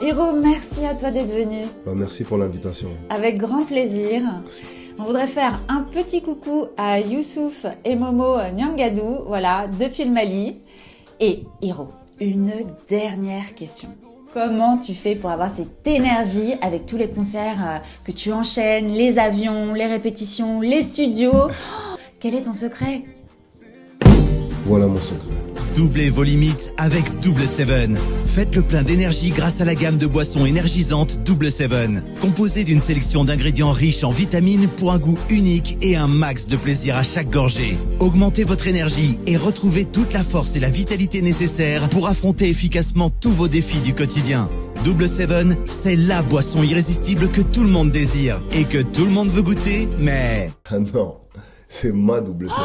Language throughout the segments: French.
Hiro, merci à toi d'être venu. Merci pour l'invitation. Avec grand plaisir. Merci. On voudrait faire un petit coucou à Youssouf et Momo Nyangadou, voilà, depuis le Mali. Et Hiro, une dernière question. Comment tu fais pour avoir cette énergie avec tous les concerts que tu enchaînes, les avions, les répétitions, les studios? Quel est ton secret? Voilà mon secret. Doublez vos limites avec Double 7. Faites le plein d'énergie grâce à la gamme de boissons énergisantes Double 7. Composée d'une sélection d'ingrédients riches en vitamines pour un goût unique et un max de plaisir à chaque gorgée. Augmentez votre énergie et retrouvez toute la force et la vitalité nécessaires pour affronter efficacement tous vos défis du quotidien. Double 7, c'est la boisson irrésistible que tout le monde désire et que tout le monde veut goûter, mais... Ah non, c'est ma Double 7.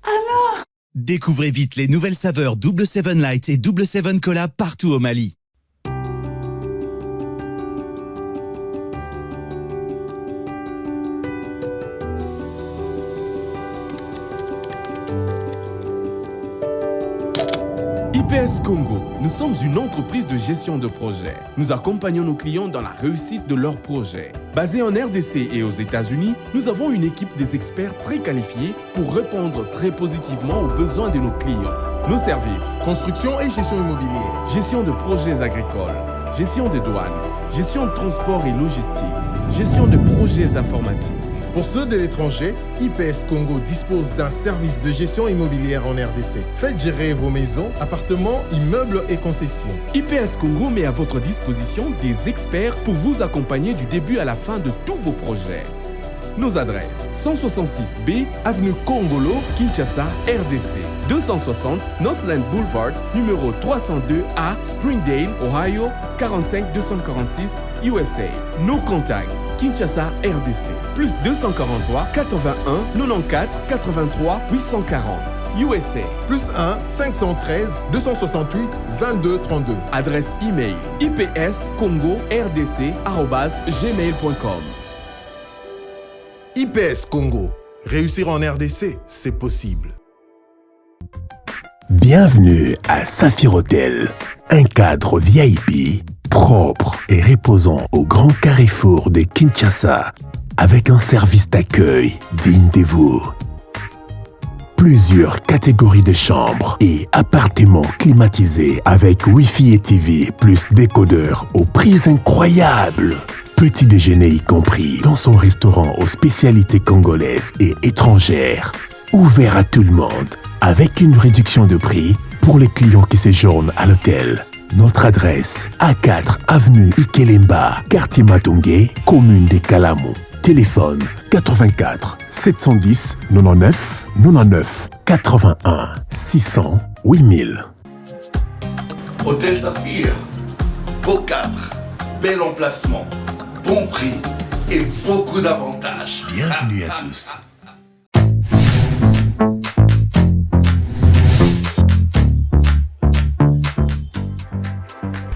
Ah non! Découvrez vite les nouvelles saveurs Double 7 Light et Double 7 Cola partout au Mali. IPS Congo, nous sommes une entreprise de gestion de projet. Nous accompagnons nos clients dans la réussite de leurs projets. Basés en RDC et aux États-Unis, nous avons une équipe des experts très qualifiés pour répondre très positivement aux besoins de nos clients. Nos services: construction et gestion immobilière, gestion de projets agricoles, gestion des douanes, gestion de transport et logistique, gestion de projets informatiques. Pour ceux de l'étranger, IPS Congo dispose d'un service de gestion immobilière en RDC. Faites gérer vos maisons, appartements, immeubles et concessions. IPS Congo met à votre disposition des experts pour vous accompagner du début à la fin de tous vos projets. Nos adresses: 166B, Avenue Congolo, Kinshasa, RDC. 260 Northland Boulevard, numéro 302A, Springdale, Ohio, 45246, USA. Nos contacts: Kinshasa, RDC. Plus 243 81 94 83 840, USA. Plus 1 513 268 22 32. Adresse email: ipscongordc@gmail.com. IPS Congo. Réussir en RDC, c'est possible. Bienvenue à Saphir Hotel, un cadre VIP, propre et reposant au grand carrefour de Kinshasa, avec un service d'accueil digne de vous. Plusieurs catégories de chambres et appartements climatisés avec Wi-Fi et TV plus décodeur aux prix incroyables. Petit déjeuner y compris dans son restaurant aux spécialités congolaises et étrangères. Ouvert à tout le monde, avec une réduction de prix pour les clients qui séjournent à l'hôtel. Notre adresse: A4 avenue Ikelemba, quartier Matongé, commune des Kalamou. Téléphone 84 710 99 99 81 600 8000. Hôtel Saphir, beau cadre, bel emplacement, bon prix et beaucoup d'avantages. Bienvenue à tous.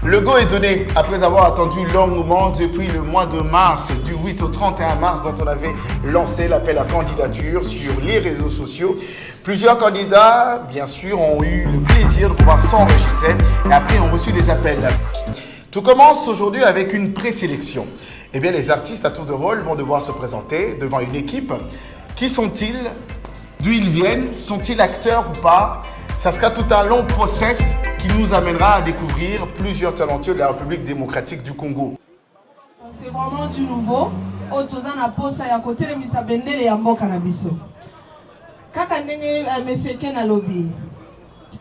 Le go est donné après avoir attendu longuement depuis le mois de mars, du 8 au 31 mars, dont on avait lancé l'appel à candidature sur les réseaux sociaux. Plusieurs candidats, bien sûr, ont eu le plaisir de pouvoir s'enregistrer et après ont reçu des appels. Tout commence aujourd'hui avec une présélection. Eh bien, les artistes à tour de rôle vont devoir se présenter devant une équipe. Qui sont-ils? D'où ils viennent? Sont-ils acteurs ou pas? Ça sera tout un long process qui nous amènera à découvrir plusieurs talentueux de la République démocratique du Congo. C'est vraiment du nouveau. Autoza na posa ya kote misa bendele ya mboka na biso. Kaka ndenge monsieur Ken alobi.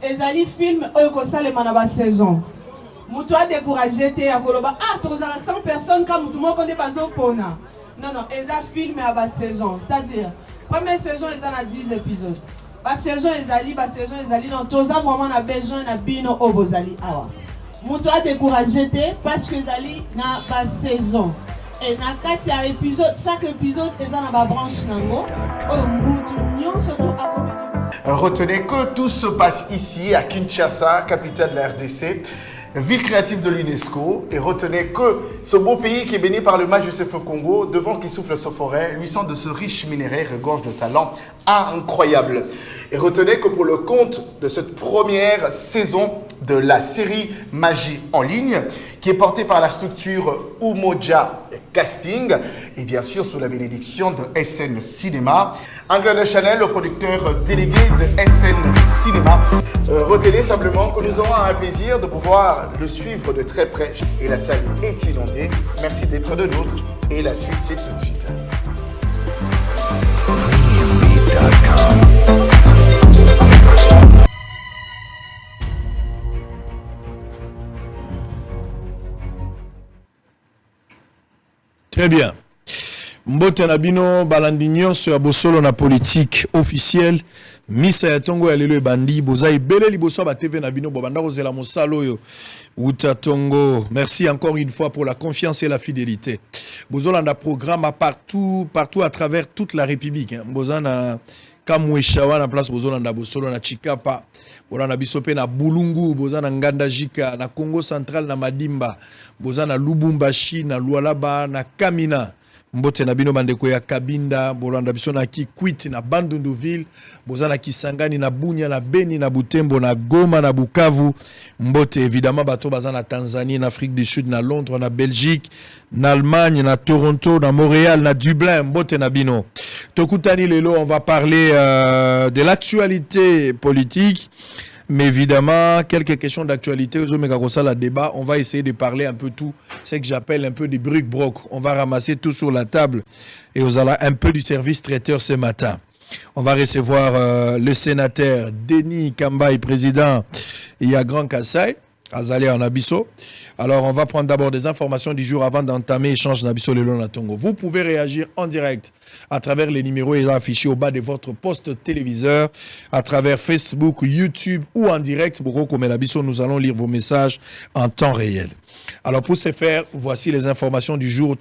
Ezali film oyo kosalema na ba saison. Mutu a découragé te ya koloba toza na 100 personnes ka mutu moko nde bazopona. Non, eza film ya ba saison. C'est-à-dire première saison eza na 10 épisodes. Ba saison ezali non toza vraiment na besoin na bino obozali awa. Mutu a découragé te parce que ezali na ba saison. Et na kati ya épisode, chaque épisode eza na ba branche nango. Mutu nyonso to a bénéficier. Retenez que tout se passe ici à Kinshasa, capitale de la RDC. Ville créative de l'UNESCO, et retenez que ce beau pays qui est béni par le majesté fleuve Congo, devant qui souffle sa forêt, luisant de ce riche minerai, regorge de talent incroyable. Et retenez que pour le compte de cette première saison de la série Magie en ligne, qui est portée par la structure Umoja Casting, et bien sûr sous la bénédiction de SN Cinéma, Angle Chanel, le producteur délégué de SN Cinéma, retenez simplement que nous aurons un plaisir de pouvoir le suivre de très près. Et la salle est inondée. Merci d'être de nôtres. Et la suite, c'est tout de suite. Très bien. Mbote Nabino, Balandignon sur Bosolo na politique officielle. Misa ya tongo ya lelo bandi bozai bele liboso ba TV Nabino bobanda kozela mosalo yo uta tongo. Merci encore une fois pour la confiance et la fidélité. Bozolanda programme partout à travers toute la République. Bozana Kamweshawa na place bozolanda Bosolo na Chikapa. Bozana bisope na Bulungu, bozana Nganda Jika na Congo Central na Madimba. Bozana Lubumbashi na Lualaba na Kamina. Mbote na bino bandeko ya Kabinda, bolanda biso na Kikwit na Bandunduville, bozana Kisangani na Bunya na Beni na Butembo na Goma na Bukavu. Mbote évidemment bato bazana Tanzanie, na Afrique du Sud, na Londres, na Belgique, na Allemagne, na Toronto, na Montréal, na Dublin. Mbote na bino. Tokutani lelo, on va parler de l'actualité politique. Mais évidemment, quelques questions d'actualité. La débat, on va essayer de parler un peu tout. C'est que j'appelle un peu des bric-broc. On va ramasser tout sur la table. Et vous allez un peu du service traiteur ce matin. On va recevoir le sénateur Denis Kambaï, président Ia Grand Kassai, Azalé en Abisso. Alors, on va prendre d'abord des informations du jour avant d'entamer l'échange d'Abisso Lelo Natongo. Vous pouvez réagir en direct à travers les numéros affichés au bas de votre poste téléviseur, à travers Facebook, YouTube ou en direct. Nous allons lire vos messages en temps réel. Alors, pour ce faire, voici les informations du jour.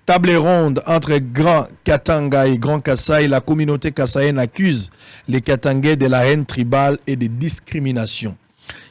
Table ronde entre Grand Katanga et Grand Kassai. La communauté kassaïenne accuse les Katangais de la haine tribale et de discrimination.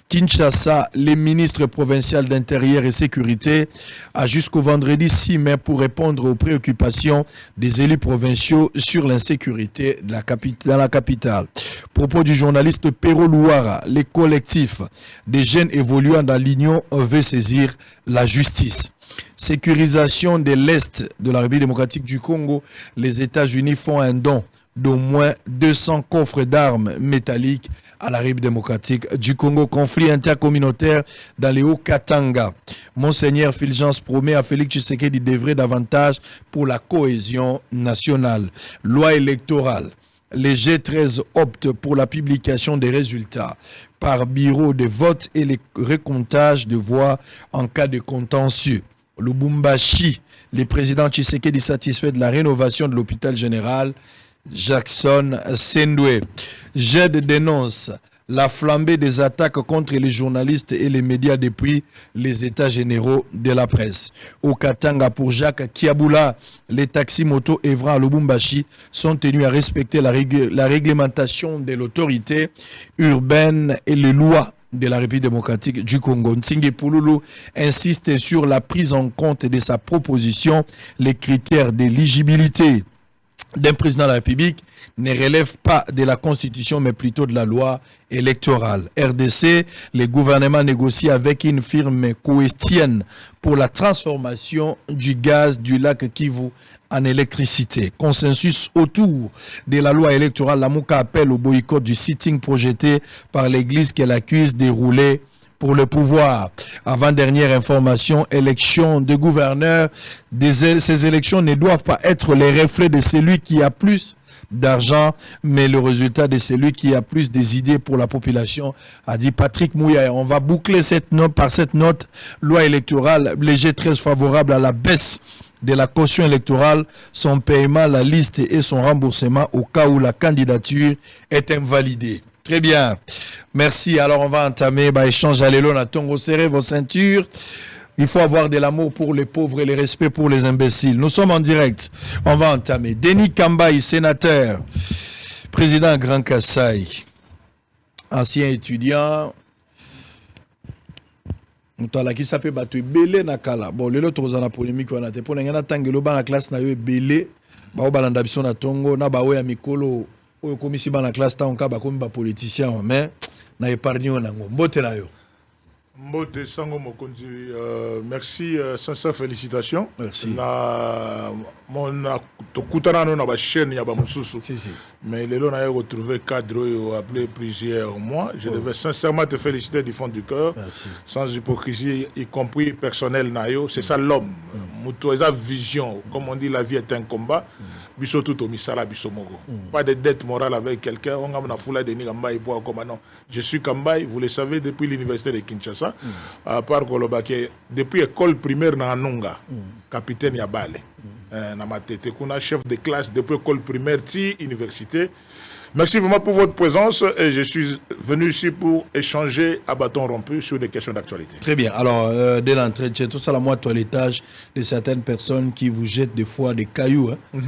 Kinshasa, les ministres provinciaux d'Intérieur et Sécurité a jusqu'au vendredi 6 mai pour répondre aux préoccupations des élus provinciaux sur l'insécurité dans la capitale. Propos du journaliste Pero Louara, les collectifs des jeunes évoluant dans l'Union veulent saisir la justice. Sécurisation de l'Est de la République démocratique du Congo, les États-Unis font un don d'au moins 200 coffres d'armes métalliques à la République démocratique du Congo. Conflit intercommunautaire dans les Hauts-Katanga. Monseigneur Fulgence promet à Félix Tshisekedi d'œuvrer davantage pour la cohésion nationale. Loi électorale. Les G13 optent pour la publication des résultats par bureau de vote et le recomptage de voix en cas de contentieux. Lubumbashi, le président Tshisekedi satisfait de la rénovation de l'hôpital général Jackson Sendwe. JED dénonce la flambée des attaques contre les journalistes et les médias depuis les états généraux de la presse. Au Katanga, pour Jacques Kiabula, les taxis moto œuvrant à Lubumbashi sont tenus à respecter la réglementation de l'autorité urbaine et les lois de la République démocratique du Congo. Nsingi Pouloulou insiste sur la prise en compte de sa proposition. Les critères d'éligibilité d'un président de la République ne relève pas de la Constitution, mais plutôt de la loi électorale. RDC, les gouvernements négocient avec une firme coestienne pour la transformation du gaz du lac Kivu en électricité. Consensus autour de la loi électorale. La Mouka appelle au boycott du sitting projeté par l'Église qu'elle accuse de rouler pour le pouvoir. Avant-dernière information, élection de gouverneur. Ces élections ne doivent pas être les reflets de celui qui a plus d'argent, mais le résultat de celui qui a plus des idées pour la population, a dit Patrick Mouya. On va boucler cette note par cette note. Loi électorale, léger très favorable à la baisse de la caution électorale, son paiement, la liste et son remboursement au cas où la candidature est invalidée. Très bien. Merci. Alors, on va entamer échange à l'élo. Tongo, serrez vos ceintures. Il faut avoir de l'amour pour les pauvres et le respect pour les imbéciles. Nous sommes en direct. On va entamer. Denis Kambaï, sénateur, président Grand Kassai, ancien étudiant. Mutala qui s'appelle Batu Belé Nakala. Bon, le autre dans la polémique, on a été pour la classe na belé. bao balanda biso na tongo na bawe ya mikolo oyo komisi bana classe ta onka ba komi ba politicien mais na épargne na ngombote na yo. Mbote Sango Mokonzi, merci, sincères félicitations. Merci. Mon Tokutana na ba chaîne ya ba mususu. Si. Mais les gens ont retrouvé cadre appelé plusieurs mois. Je devais sincèrement te féliciter du fond du cœur. Merci. Sans hypocrisie, y compris personnel nayo. C'est ça l'homme. Muto eza vision. Comme on dit, la vie est un combat. Biso tout au misala biso mogo. Pas de dette morale avec quelqu'un. On a foula de Nigambaï pour comme non. Je suis Kambaï, vous le savez, depuis l'université de Kinshasa. À part Kolobake, depuis l'école primaire na Anunga, capitaine Yabale. Na ma tête, kuna chef de classe depuis l'école primaire ti université. Merci vraiment pour votre présence et je suis venu ici pour échanger à bâton rompu sur des questions d'actualité. Très bien. Alors, dès l'entretien, tout ça, la moi, toilettage de certaines personnes qui vous jettent des fois des cailloux, hein,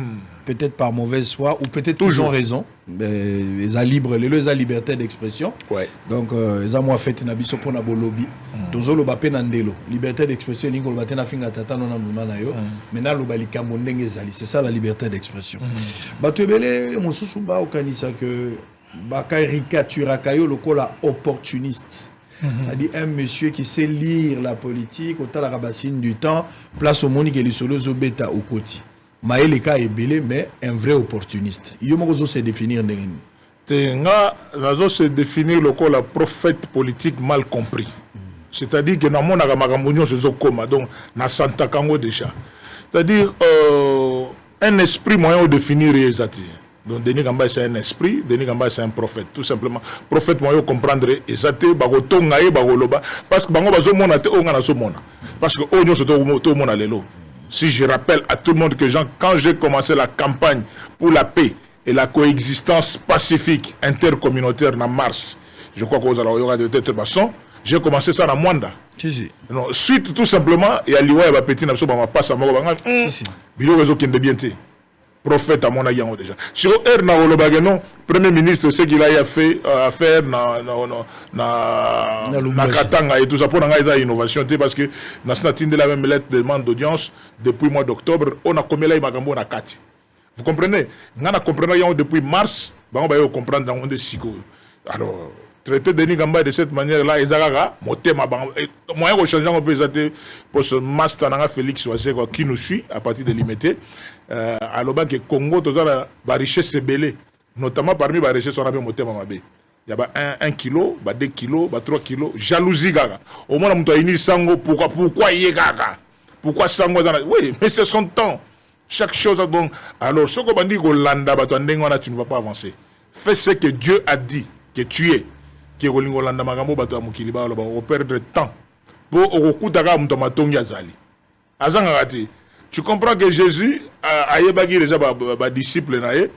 peut-être par mauvaise foi ou peut-être qu'ils ont raison. Mais ils ont liberté d'expression. Ouais. Donc, ils ont fait un abisso pour un lobby. Tous les lobby nandelo. Liberté d'expression, ils ont fait un finger tata non amumanayo. Maintenant, le bali kambondenge zali. C'est ça la liberté d'expression. Batubele, mon sousouba au kanisa que bakaricatura kayo le kola opportuniste. C'est-à-dire un monsieur qui sait lire la politique, au tal la rabassine du temps, place au monique et les solos au bêta au côté. Maël est belé, mais un vrai opportuniste. Il y a se définir se définir le quoi la prophète politique mal compris. C'est-à-dire que dans mon agamagambonio se zokoma donc na Santa Kango déjà. C'est-à-dire un esprit moyen de définir les atis. Donc Denis Gamba c'est un esprit, Denis Gamba c'est un prophète tout simplement. Prophète moyen comprendre les atis bagotonga e bagoloba parce que bango bazomona te onga so mona. Parce que onyo se to mona lelo. Si je rappelle à tout le monde que quand j'ai commencé la campagne pour la paix et la coexistence pacifique intercommunautaire en mars, je crois qu'on aura de toute façon, j'ai commencé ça à Mwanda. Non, suite tout simplement, il y a l'Iwa et la petite nation, on passe à Mwanda. Vidéo réseau qui est bien té. Prophète à mon aïe déjà. Sur R na Wolobageno, premier ministre, ce qu'il a fait affaire na Katanga et tout ça pour une innovation parce que nous avons la même lettre de demande d'audience depuis le mois d'octobre. On a commis là Magambo na Kati. Vous comprenez? On a compris depuis mars, on va comprendre dans le psycho. Alors, traiter Denis Gamba de cette manière-là, Ezagaga, moyen de changer, on peut les pour ce master Félix Oazé qui nous suit à partir de l'imité. Alors que Congo, tout ça, la richesse est belée. Notamment parmi les richesses, on a bien monté Mamabé. Il y a 1 kilo, 2 kilos, 3 kilos. Jalousie, gaga. Au moins, on a une sango. Pourquoi il y a gaga? Pourquoi sango? Oui, mais c'est son temps. Chaque chose a bon. Alors, ce qu'on dit que tu ne vas pas avancer. Fais ce que Dieu a dit que tu es. Que Rolingolanda Magambo bato mukiliba on perdre de temps. Pour okutaka mtomatongi azali. Azangati. Tu comprends que Jésus a yebagi déjà ba disciple na ye.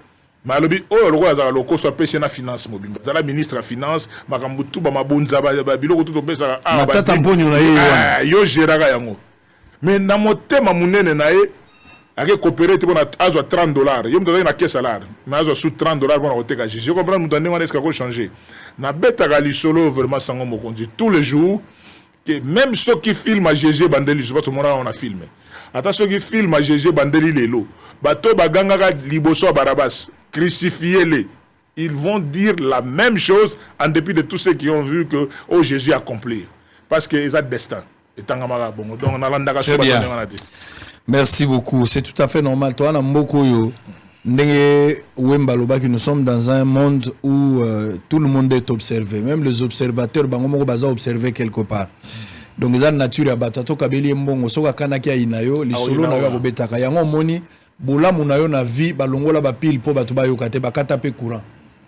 Malobi o loko azala loko so pese na finance mobimba. Zala ministre de finance makambu tu ba mabonza ba biloko tout pesa ba tata mponyo na ye. Yo géraka yango. Mais na motema munene na ye ake coopérer te bona azwa $30. Yo mutaka na caisse salaire. Mais azwa sous $30 bona oteka Jésus. Je comprends mutande ngwana eska ko changer. Na betaka lisolo vraiment sango mokonzi tous les jours que même ceux qui filment à Jésus bandeli je pas tout le monde on a filmé. Attention qui filment à Jésus bandeli lelo. Bato baganga liboso barabas crucifiez-les. Ils vont dire la même chose en dépit de tous ceux qui ont vu que oh Jésus accomplir parce que ils ont destin. Et tangamara bon donc on a landaka so ba. Merci beaucoup, c'est tout à fait normal toi na mboko yo. Nous sommes dans un monde où tout le monde est observé. Même les observateurs, ils observé quelque part. Donc, la nature est batato kabeli mbongo soka kanaki inayo li solo na yo betaka yango moni bola munayo na vie balongola ba pile po batu ba yokate bakata pe courant.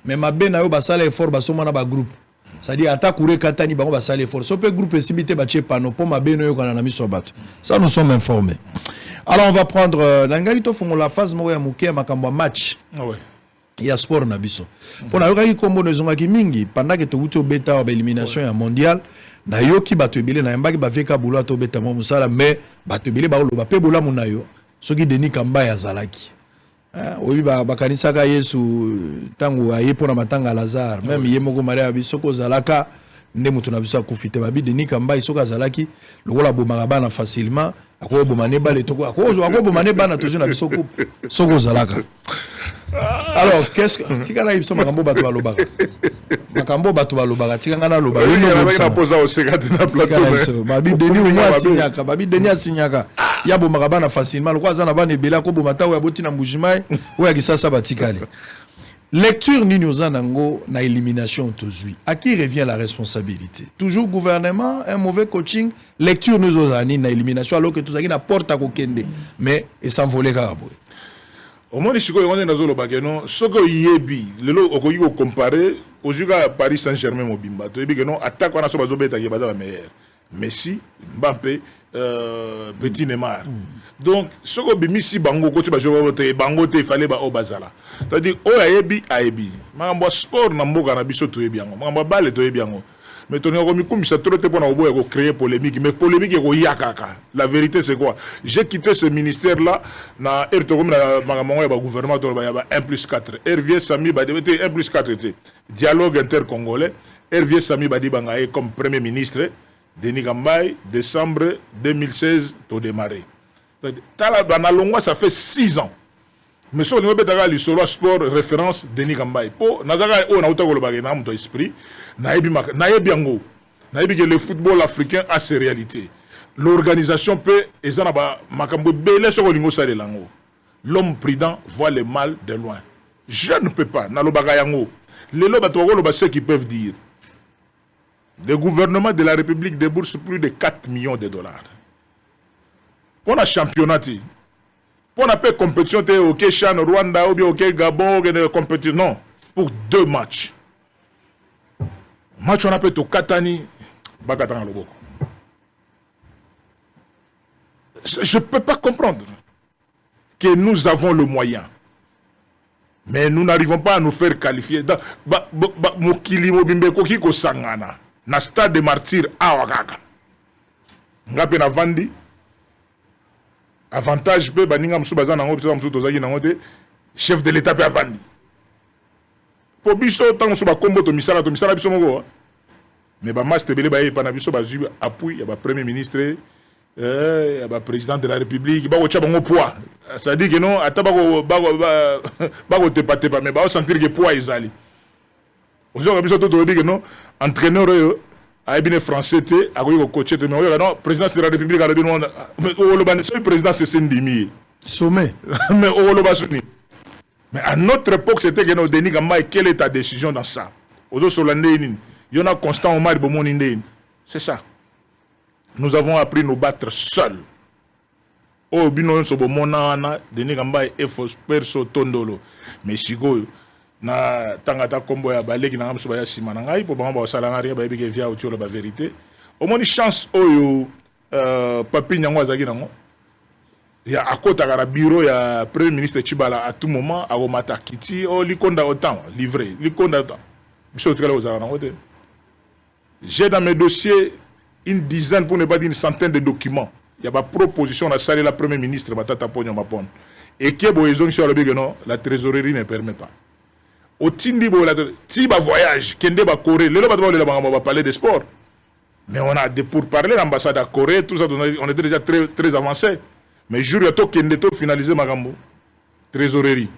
Mais mabe na yo basala effort basoma na ba groupe. C'est-à-dire attaque courir katani bango basala effort. So pe groupe simité ba che pano po mabe no yo kana na miso batu. Ça nous sommes informés. Alors on va prendre la phase moya muke makambo match. Ouais. Il y a sport na biso. Pour na yoka ki kombo nezonga ki mingi pendant que tu beta ba élimination ya mondial na yoki bato ebele na yambaki ba veka boulot to beta mo musala mais bato ebele ba lo ba pe bola munayo soki Denis Kamba ya zalaki. Obi ba kanisa ka Yesu tangu aye pona matanga Lazare même ye moko Maria biso ko zalaka nde mutu na biso akufite babi Denis Kamba isoka azalaki lokola bomaka bana facilement ako bomane bale toko ako bomane bana toujours na biso coupe soko zalaka. Alors qu'est-ce que tika na biso makambo bato balobaka makambo bato balobaka tika ngana loba na posa au sekate na plateau babi Denis moi signaka babi Denis asignaka ya bomaka bana facilement lokola azana bana ebela ko bomata ya boti na mbujimai ou ya kisasa batikale. Lecture ni nango na élimination tozui. À qui revient la responsabilité? Toujours gouvernement, un mauvais coaching, lecture nous ozani na élimination alors que tout ça na porte à kokende mais et s'envoler karabo. Au moins les on est dans le bagano, ce que yebi, le lo okoyi ko comparer au juga Paris Saint-Germain mobimba. To yebi que non attaque on a so bazo beta yebaza la meilleure. Messi, Mbappé, Petit Neymar. Donc, ce que bimisi bango ko tu ba jouer bango te fallait ba obazala. C'est-à-dire o ayebi. Mambo sport na mboka na biso to yebi yango. Mambo balle to yebi yango. Mais ton komi kumisa trop te pona obo ko créer polémique, mais polémique ko yakaka. La vérité c'est quoi? J'ai quitté ce ministère là na erto comme na mamango ya ba gouvernement to ba 1+4. Hervier Sami ba devait 1+4 dialogue intercongolais. Hervier Sami ba di banga comme premier ministre. Denis Kamba, décembre 2016, tout démarré. Dans ça fait 6 ans. Mais sur le niveau de l'Isolo Sport, référence Denis Kamba. Pour Nazara, on a autant que le bagage dans mon esprit. Naïbiango. Naïbi que le football africain a ses réalités. L'organisation peut, et ça n'a pas, Makambo Bele sur le niveau de l'ango. L'homme prudent voit le mal de loin. Je ne peux pas. Dans le bagayango. Les lobes, c'est ce qu'ils peuvent dire. Le gouvernement de la République débourse plus de 4 millions de dollars. Pour un championnat, pour une compétition, ok, Chan, Rwanda, ou bien ok, Gabon, compétition, non, pour 2 matchs. Match on appelle au Katani, Bakatana Loboko. Je ne peux pas comprendre que nous avons le moyen. Mais nous n'arrivons pas à nous faire qualifier. Mokili Mobimbeko Kiko Sangana. Na stade de martyrs à Ouagaga. Ngape na vandi. Avantage pe baninga msubaza na ngopi msu tozaki na ngote chef de l'état pe avandi. Po biso tant msuba kombo to misala biso moko. Mais ba master belé ba e pa na biso ba zu appui ya ba premier ministre ya ba président de la république ba ko tcha bango poids. Ça dit que non ata ba ko te pas mais ba sentir que poids ezali. Aujourd'hui, on dit que non, entraîneur a bien français, a eu coaché, mais non, président de la République a dit non, le président c'est Sendimi. Sommet. Mais à notre époque, c'était que nous Denis Kamba, quelle est ta décision dans ça? Aujourd'hui, il y en a constant au mal de mon indé. C'est ça. Nous avons appris à nous battre seuls. Oh, bino sobo monana, Denis Kamba est faux perso tondolo. Mais si go na tangata kombo ya baleki na ngamso ya sima na ngai po bango ba sala ngari ba bike via autour la vérité au moins chance oyo papi nyango azaki nango ya akota kara bureau ya premier ministre Chibala à tout moment a omata kiti o likonda autant livré likonda autant biso tukala ozala nango te. J'ai dans mes dossiers une dizaine pour ne pas dire une centaine de documents. Il y a pas proposition na salle la premier ministre batata ponyo mapon et que boyezon sur le non la trésorerie ne permet pas. Au Tindi, Tiba voyage, Kende ba Corée, le on va parler de sport. Mais on a des pourparlers, l'ambassade à Corée, tout ça, on était déjà très, très avancé. Mais jour il y a tout Kende to finalisé Magambo. Trésorerie.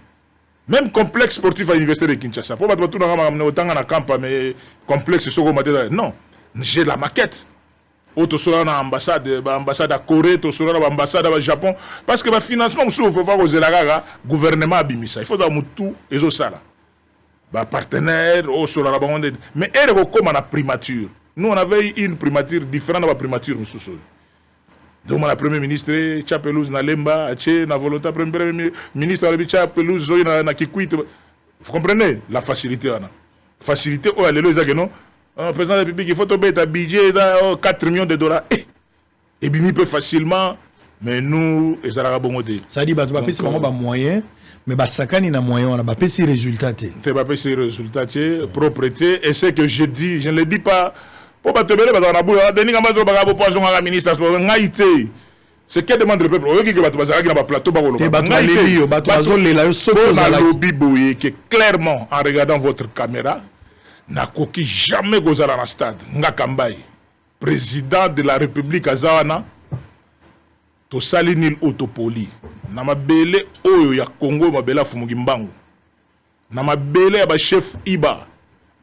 Même complexe sportif à l'université de Kinshasa. Pour pas tout autant en camp, mais complexe sur non, j'ai la maquette. Auto sur l'ambassade à Corée, tout sur l'ambassade au Japon. Parce que le financement, il faut voir aux élèves, gouvernement a bimisa. Il faut avoir tout et ça là. Partenaire, au sur la bande. Mais elle est comme la primature. Nous, on avait une primature différente de la primature. Donc, mon premier ministre, Tchapelouz Nalemba, na volonté, premier ministre, Tchapelouz, na Kikwit. Vous comprenez la facilité? Facilité, oh, elle est là, non? Le président de la République, il faut tomber un budget de 4 millions de dollars. Et bien, il peut facilement, mais nous, et ça va bon côté. Ça dit, c'est un moyen. Mais Sakani na moyen, on a pas ces résultats. Tu n'as pas ces résultats, propreté. Et c'est que je dis, je ne le dis pas. Pour pas te mêler, parce qu'on a beau, Denis Kamba, tu vas poisson à la ministre, c'est qu'elle demande le peuple. Qui va te un plateau, qui est clairement, en regardant votre caméra, nakoki jamais kozala na stade nga Kambai président de la République azawana tosali nil autopoli na mabele oyo ya Congo mabele afumuki mbangu na mabele ya ba chef Iba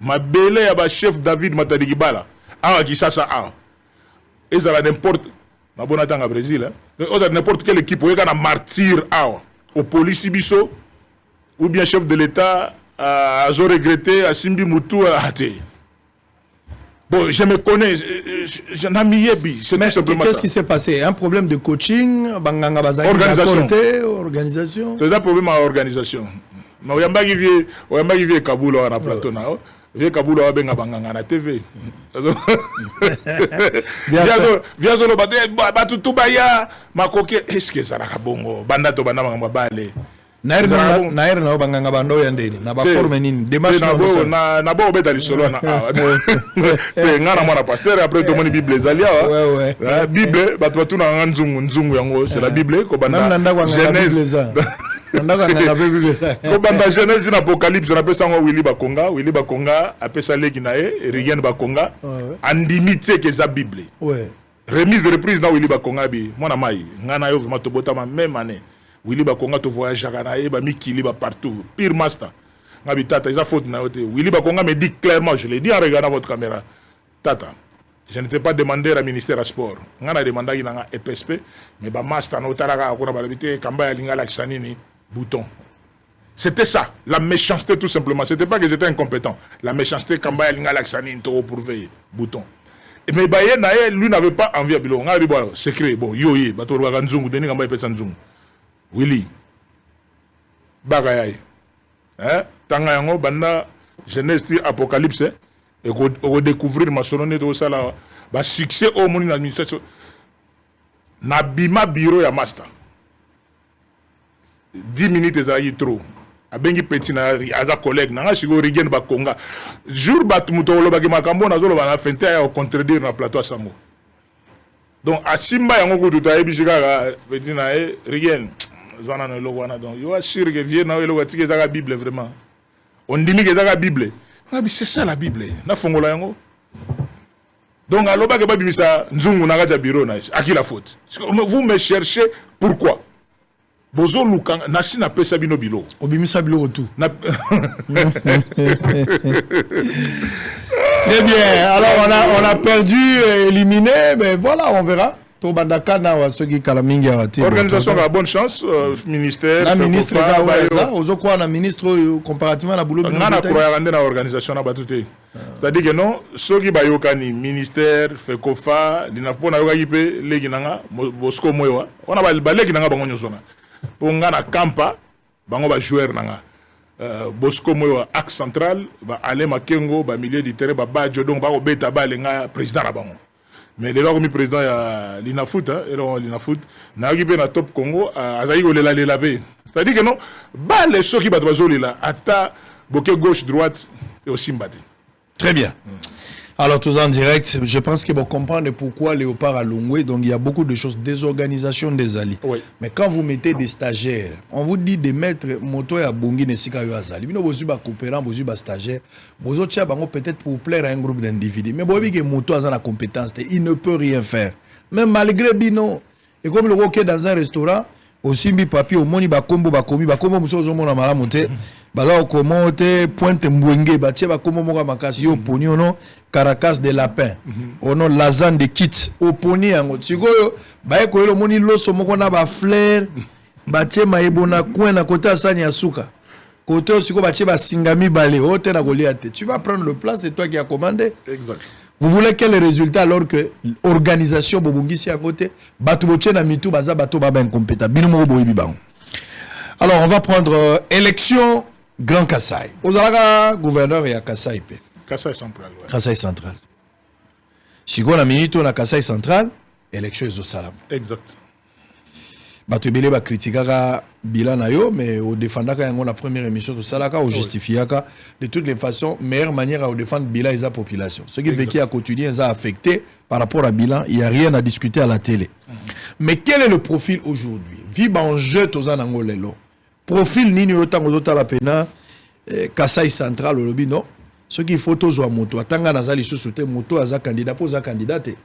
mabele ya ba chef David Matadikibala awa Kisasa awa ezala n'importe na bona tanga Brésil n'importe quelle équipe oyeka na martyr awa au police biso ou bien chef de l'État a regretté à Simbi Moutou à Hate. Bon, je me connais, je n'ai mis c'est tout simplement qu'est-ce qui s'est passé? Un problème de coaching, organisation. C'est un problème à organisation. Mais il y a Kaboul à plateau. Il y a Kaboul à Bengabanga na TV. Viens solo batu tout baya makoke est-ce que ça ra bongo banda to bana mangamba bale. Nair na banganga bando yandeni na ba forme nini démarche na bo beta lisolo na ngana mwana pasteur après to moni bible zalia bible batu tu na nzungu yango c'est la bible ko banda Genèse ko banda Genèse na Apocalypse na pesa ngo Willy Bakonga apesa leki na e Rien Bakonga andimité que za bible remise de reprise na Willy Bakonga bi mwana mai ngana yo vraiment to botama même année Willy Bakonga to voyage à ba mikili ba partout pire master ngabi tata isa faute na yote Willy Bakonga me dit clairement, je l'ai dit en regardant votre caméra, tata je ne t'ai pas demandé à ministère à sport ngana demanda ina EPSP mais ba master na otaraka akona balabité kamba ya lingala kisanini bouton. C'était ça, la méchanceté tout simplement. C'était pas que j'étais incompétent. La méchanceté kamba ya lingala kisanini to pour veiller bouton. Mais Baye nae lui n'avait pas envie à bilo ngabi bon secret bon yoye bato ba nzungu deni kamba epesa nzungu Willy bagayay tanga yango banda Genèse Apocalypse et redécouvrir ma sonone to sala ba succès au monde dans l'administration na bima bureau ya master 10 minutes ezali trop abengi petit na aza collègue na sigo Rien Bakonga jour batu muto lo baki makambo na zolo bana fente ya contredire na plateau Sango donc asimba yango ko tutayebi shika petit na Rien zwana no logwana donc yo assure que vie na lo watike za Bible vraiment on dit que za Bible c'est ça la Bible na fongola yango donc aloba ke babimisa nzungu na gaja bureau na aki la faute vous me cherchez pourquoi bozo lukanga na sina pesa bino bilo obimisa bilo tout très bien alors on a perdu éliminé mais voilà on verra. Organisation a bonne chance, ministère. La ministre na ministre comparativement à boulot. Na croire na organisation na batute. C'est-à-dire que non, ceux qui bayokani ministère, FECOFA, l'inafpo na yoka pe legi nanga Bosco Moewa. On a ba legi nanga bango nyosona. Ponga na campa bango ba joueur nanga. Bosco Moewa axe central ba Ale Makengo ba milieu du terrain ba badjo donc ba obeta ba lenga président na bango. Mais les gens président ya l'inafoot l'inafoot na occupé na top Congo azayi kolela lela pe c'est-à-dire que non ba les ceux qui battent bazolila ata boké gauche droite et aussi mbati. Très bien. Alors tous en direct, je pense qu'ils vont comprendre pourquoi Léopard a Longwe. Donc il y a beaucoup de choses, désorganisation des alliés. Oui. Mais quand vous mettez des stagiaires, on vous dit de mettre moto et Bongi Nesika yo azali. Bino bozu ba coopérant, bozu ba stagiaire, bozo tia bango peut-être pour plaire à un groupe d'individus. Mais bobi que moto a la compétence, il ne peut rien faire. Même malgré bino. Et comme le roquet dans un restaurant, au simbi papi au moni bakombo muso zo mona mala monte. Bala au comment te pointe mbwenge batie bakombo moka makasi yo poni ono caracas de lapin ono lasagne de kit au poni yango sikoyo baye ko lo moni loso moko na ba fleur batie maebona coin na côté asani ya suka côté siko batie ba singami balé ote na kolia te tu vas prendre le plat c'est toi qui as commandé. Exact. Vous voulez quel résultat alors que organisation bobongisi à côté batu boche na mitu baza bato baba incompétent bino mo boyibi bango. Alors on va prendre élection Grand Kassai. Ozalaka gouverneur ya Kassai pe. Kassai central. Ouais. Kassai central. Si on a minute na Kassai central, élection ezo salam. Exact. Bato belé ba critiquera bilan na yo mais au défendaka yango la première émission de salaka au justifiaka de toutes les façons meilleure manière à défendre bilan et sa population. Ce qui fait qu'il y a quotidien ça affecté par rapport à bilan, il y a rien à discuter à la télé. Mais quel est le profil aujourd'hui? Vive en jeu toza nango lelo. Profil nini otango dota la pena Kassai central au lobby non Ce qui photo zo moto atanga nazali sous te moto aza candidat pour za candidat te.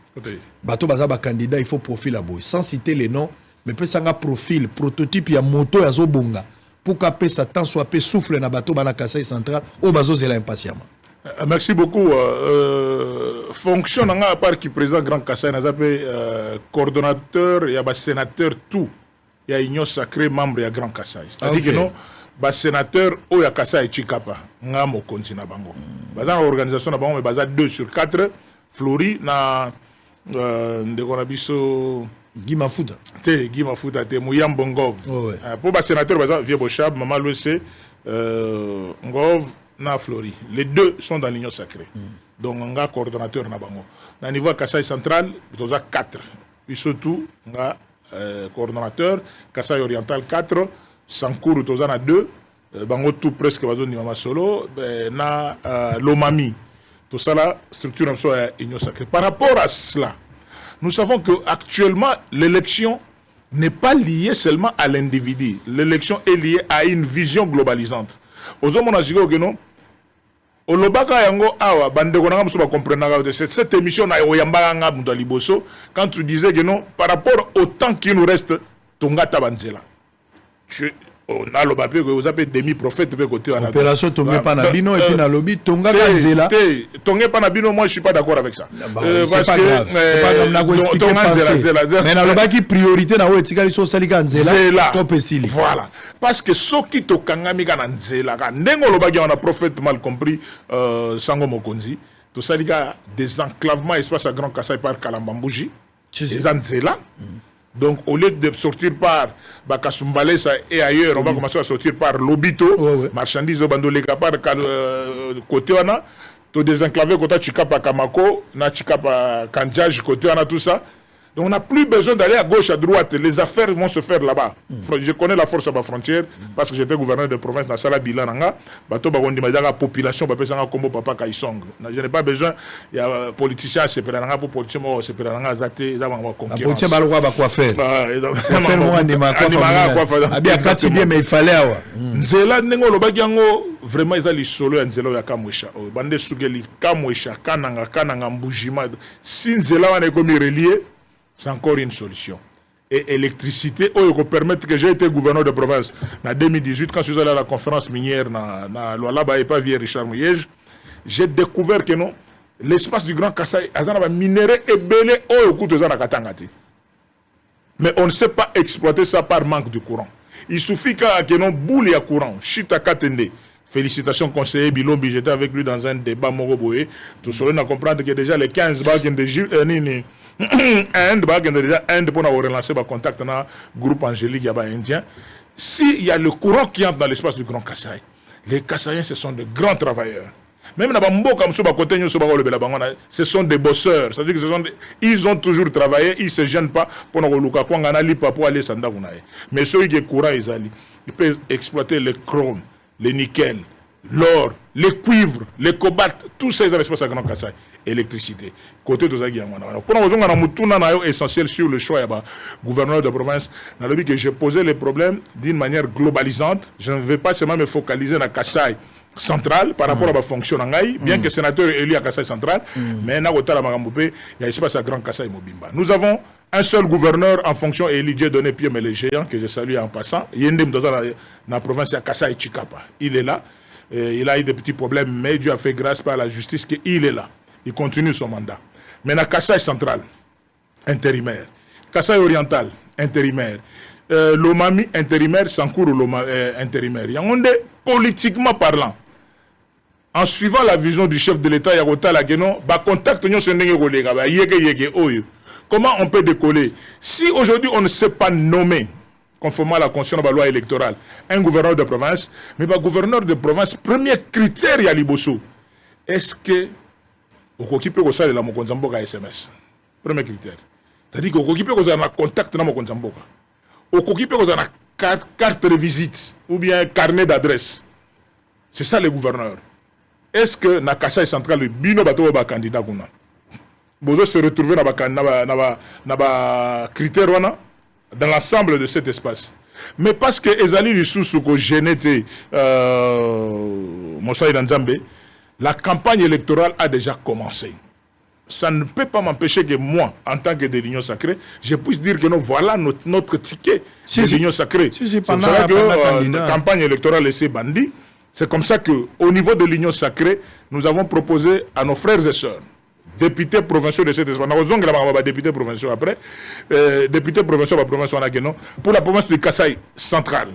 Bato baza ba candidat il faut profil à boy sans citer les noms mais peut sanga profil prototype ya moto ya zo bonga pour qu'après ça temps soit peu souffle na bato bana Kasai central au bazo zela impatiemment. Merci beaucoup. Fonction à part qui président Grand Kasai n'a coordonnateur, il y a sénateur tout. Il y a union sacrée membre ya Grand Kasai. C'est-à-dire que non ba sénateur o ya Kasai Chikapa nga mo continue bango. Baza organisation na bango mais baza 2 sur 4 Flori na ndeko na biso Guy Mafuta. Guy Mafuta te Muyambo Ngov. Pour ba sénateur baza Vieux Bochab, Maman Louessé, Ngov na Flori. Les deux sont dans l'union sacrée. Donc on a coordonnateur na bango. Na niveau Kasai central, nous avons 4. Puis surtout on a coordonnateur Kasai oriental 4. Sankourou tozana 2 bango tout presque bazoni mama solo na Lomami tout ça la structure soit union sacrée. Par rapport à cela, nous savons que actuellement l'élection n'est pas liée seulement à l'individu. L'élection est liée à une vision globalisante. Aux hommes on a dit que non olobaka yango awa bande ko nanga muso ba comprendre de cette émission na oyamba nga mundo liboso quand tu disais que non par rapport au temps qui nous reste tonga tabanzela. On a le papier que vous appelez demi-prophète de côté en opération Tonga Panabino et puis dans lobby Tonga Ganzela. Tonga Panabino, moi je suis pas d'accord avec ça. C'est pas grave. C'est pas comme la expliquer mais dans le bas qui priorité na o etikali so sali Ganzela top esili. Voilà. Parce que ce qui to kangami Ganzela ndengo lo bagi on a prophète mal compris Sango Mokonzi to salika des enclavements espace à Grand Kasai par Kalambambouji. Les Anzela. Donc, au lieu de sortir par Bakasumbale et ailleurs, on va commencer à sortir par Lobito, marchandises au bandolega par côté on a, tout désenclavé côté Chikapa Kamako, na Chikapa Kanjaj, côté on a tout ça. Donc, on n'a plus besoin d'aller à gauche, à droite. Les affaires vont se faire là-bas. Je connais la force à ma frontière parce que j'étais gouverneur de province dans Sala Bilananga. Bato Bagondi Madjaga, population, Combo Papa Kaisong. Je n'ai pas besoin, il y a politiciens, c'est Pérananga pour politiciens, c'est Pérananga, Zate, Zama concurrence. Politicien Baloua va quoi faire? Faire moi, Anima, quoi faire? Bien, quand bien, mais il fallait avoir. Nzela, Nengo, le Bagiango, vraiment, ils ont les solo, Nzela, Yakamwisha. Bande Sugeli, Kamwisha, Kananga, Kananga, Mbujima. Si Nzela, on est comme relié, c'est encore une solution. Et électricité, on permet que j'ai été gouverneur de province en 2018, quand je suis allé à la conférence minière dans Lualaba et pas via Richard Mouyej, j'ai découvert que non, l'espace du Grand Kasai, a minéré et belé au coup de Katangati. Mais on ne sait pas exploiter ça par manque de courant. Il suffit que non boule à courant, chita katende. Félicitations conseiller Bilombi, j'étais avec lui dans un débat Moroboé. Tout cela, on comprend que déjà les 15 bagues de Inde pour relancer le contact dans le groupe angélique indien. S'il y a le courant qui entre dans l'espace du Grand Kasai, les Kassaïens, ce sont de grands travailleurs. Même ce sont des bosseurs. C'est-à-dire que ils ont toujours travaillé, ils ne se gênent pas pour aller s'en. Mais ceux qui ont courant, ils peuvent exploiter le chrome, le nickel, l'or, les cuivres, les cobaltes, tous ces espaces à Grand Kasai. Électricité. Côté de Zagui, pour nous, on a essentiel sur le choix du gouverneur de province. On a dit que j'ai posé les problèmes d'une manière globalisante. Je ne vais pas seulement me focaliser dans Kasai central par rapport à ma fonction bien que le sénateur est élu à Kasai central, mais il y a espace à Grand Kasai Mobimba. Nous avons un seul gouverneur en fonction élu, Dieu donné Pierre mais les géants que je salue en passant. Il y a dans la province à Kasai Chikapa. Il est là. Il a eu des petits problèmes, mais Dieu a fait grâce par la justice qu'il est là. Il continue son mandat. Maintenant, Kasai central, intérimaire. Kasai oriental, intérimaire. Lomami, intérimaire. Sankourou, intérimaire. Il y a un politiquement parlant. En suivant la vision du chef de l'État, Yagota Lagueno, comment on peut décoller? Si aujourd'hui on ne sait pas nommer, conformément à la constitution de la loi électorale, un gouverneur de province, mais le gouverneur de province, premier critère, Yaliboso, est-ce que okokipe ko sala la mokonzamboka SMS. Premier critère. C'est-à-dire que okokipe ko na contact na mokonzamboka. Okokipe ko na carte de visite ou bien carnet d'adresse. C'est ça le gouverneur. Est-ce que na Kasai central le bino bato ba candidat kuna? Bozo se retrouver na ba critère wana dans l'ensemble de cet espace. Mais parce que ezali lisusu ko genete Mosaï Nzambe La campagne électorale a déjà commencé. Ça ne peut pas m'empêcher que moi, en tant que de l'Union Sacrée, je puisse dire que non, voilà notre ticket de l'Union Sacrée. C'est pendant la campagne électorale laissée bandit. C'est comme ça qu'au niveau de l'Union Sacrée, nous avons proposé à nos frères et sœurs, députés provinciaux de cette espace, députés provinciaux après, députés provinciaux de la province pour la province du Kasaï central.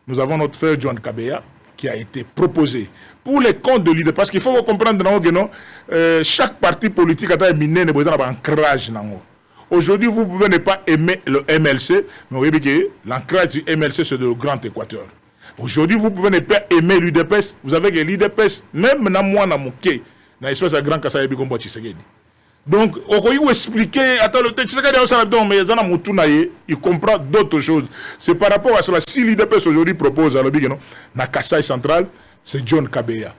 Nous avons notre frère John Kabeya qui a été proposé pour les comptes de l'idée. Parce qu'il faut comprendre que chaque parti politique a miné un ancrage. Aujourd'hui, vous pouvez ne pas aimer le MLC, mais vous voyez que l'ancrage du MLC, c'est le Grand Équateur. Aujourd'hui, vous pouvez ne pas aimer l'UDPS. Vous avez que l'UDPS, même dans moi, dans mon quai, dans l'espace de Grand Kasaï, donc, on peut expliquer, attends, le texte, mais il comprend d'autres choses. C'est par rapport à cela. Si l'UDPS aujourd'hui propose à l'Obig, dans Kasaï central, c'est John Kabeya.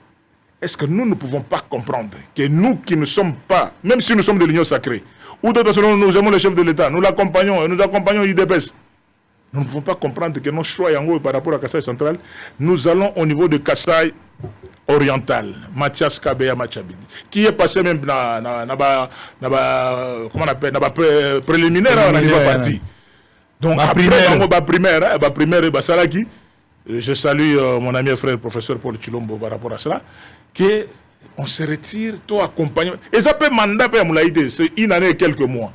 Est-ce que nous ne pouvons pas comprendre que nous qui ne sommes pas, même si nous sommes de l'Union Sacrée, ou d'autres personnes, nous aimons le chef de l'État, nous l'accompagnons et nous accompagnons l'UDPS, nous ne pouvons pas comprendre que nos choix par rapport à Kasaï central, nous allons au niveau de Kasaï oriental, Mathias Kabeya Machabidi, qui est passé même dans comment on appelle, dans préliminaire, on a dit parti. Donc après, primaire, Salaki, je salue mon ami et frère professeur Paul Chilombo par rapport à cela, qu'on se retire, tout accompagné. Et ça peut mandat pour Moulaïde, c'est une année et quelques mois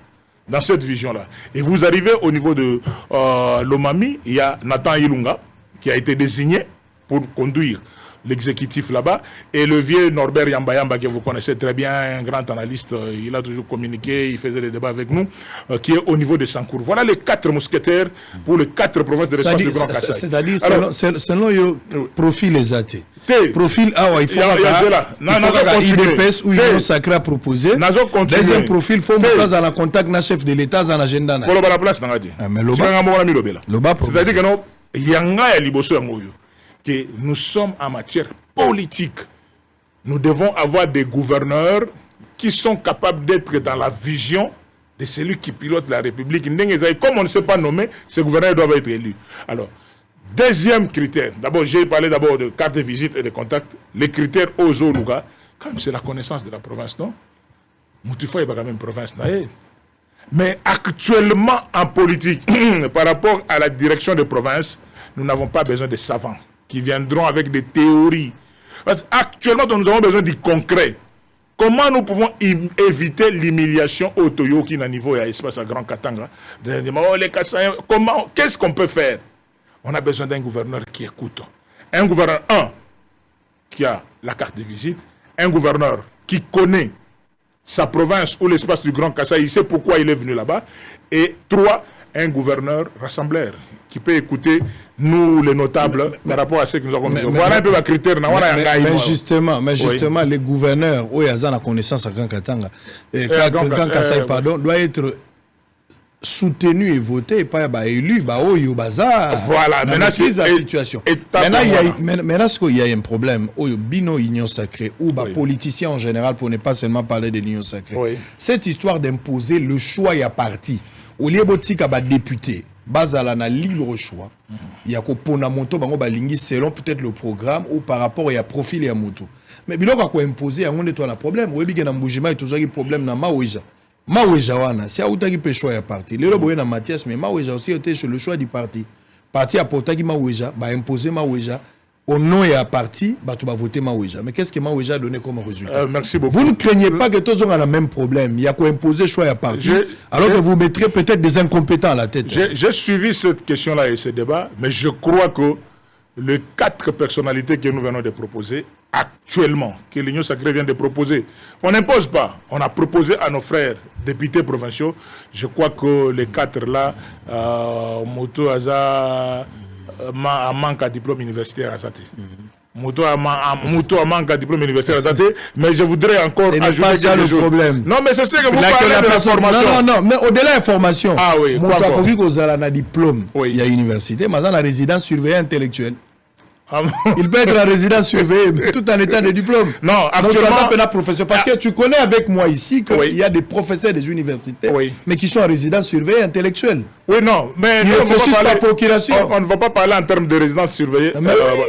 dans cette vision-là. Et vous arrivez au niveau de l'Omami, il y a Nathan Ilunga qui a été désigné pour conduire l'exécutif là-bas, et le vieux Norbert Yamba que vous connaissez très bien, un grand analyste, il a toujours communiqué, il faisait des débats avec nous, qui est au niveau de Sankour. Voilà les 4 mousquetaires pour les 4 provinces de l'espace du Grand Kasaï. C'est-à-dire, selon le profil les athées. Profil, il faut IDPS ou Union Sacrée à proposer. Deuxième profil, il faut mettre en contact avec le chef de l'État dans l'agenda. C'est-à-dire que non, il y a un liboso que nous sommes en matière politique. Nous devons avoir des gouverneurs qui sont capables d'être dans la vision de celui qui pilote la République. Comme on ne sait pas nommer, ces gouverneurs doivent être élus. Alors, deuxième critère, d'abord, j'ai parlé d'abord de carte de visite et de contact. Les critères Ozo Luga, comme c'est la connaissance de la province, non? Moutifa n'est pas quand même province. Mais actuellement, en politique, par rapport à la direction de province, nous n'avons pas besoin de savants qui viendront avec des théories. Parce actuellement, nous avons besoin du concret. Comment nous pouvons éviter l'humiliation au Toyo qui n'a niveau à l'espace à Grand Katanga? Comment, qu'est-ce qu'on peut faire? On a besoin d'un gouverneur qui écoute. Un gouverneur, qui a la carte de visite. Un gouverneur qui connaît sa province ou l'espace du Grand Kasaï, il sait pourquoi il est venu là-bas. Et 3, un gouverneur rassembleur qui peut écouter nous, les notables, par rapport à ce que nous avons dit. Voilà un peu la critère. Mais justement, les gouverneurs, où il y a la connaissance à Grand Katanga, Grand Kasaï, pardon, doit être soutenu et voté, pas élu, voilà, maintenant la situation. Maintenant, il y a un problème, Bino Union Sacrée, ou politiciens en général, pour ne pas seulement parler de l'Union Sacrée. Cette histoire d'imposer le choix à parti, au lieu de député, bazala na libre choix. Il y a pona moto bango balingi selon peut-être le programme ou par rapport à profil ya moto. Mais biloko ko imposer yango nde to na problème. Webi ke na mbujima toujours ki problème na maweja. Maweja wana si autaki pe choix ya parti. Lelo boye na Mathias mais maweja aussi était sur le choix du parti. Parti a portaki maweja, ba imposer maweja. Au nom et à parti, tu vas voter Maouéja. Mais qu'est-ce que Maouéja a donné comme résultat? Merci beaucoup. Vous ne craignez pas que tous ont le même problème. Il y a quoi imposer choix à parti, alors que vous mettrez peut-être des incompétents à la tête. J'ai suivi cette question-là et ce débat, mais je crois que les 4 personnalités que nous venons de proposer actuellement, que l'Union Sacrée vient de proposer, on n'impose pas. On a proposé à nos frères députés provinciaux. Je crois que les 4 là, Moto Aza... manque à diplôme universitaire à Zate. Moto a manque à diplôme universitaire à Zate, mais je voudrais encore ajouter quelque chose. Problème. Non, mais c'est ce que vous parlez de la formation. Non, mais au-delà de la formation, Moto a un diplôme, il y a université, mais il y a la résidence surveillée intellectuelle. Il peut être en résidence surveillée, tout en état de diplôme. Non, actuellement... Donc, professeur, parce que tu connais avec moi ici qu'il y a des professeurs des universités, mais qui sont en résidence surveillée intellectuelle. Oui, non, mais... Ils réfléchissent par procuration. On ne va pas parler en termes de résidence surveillée.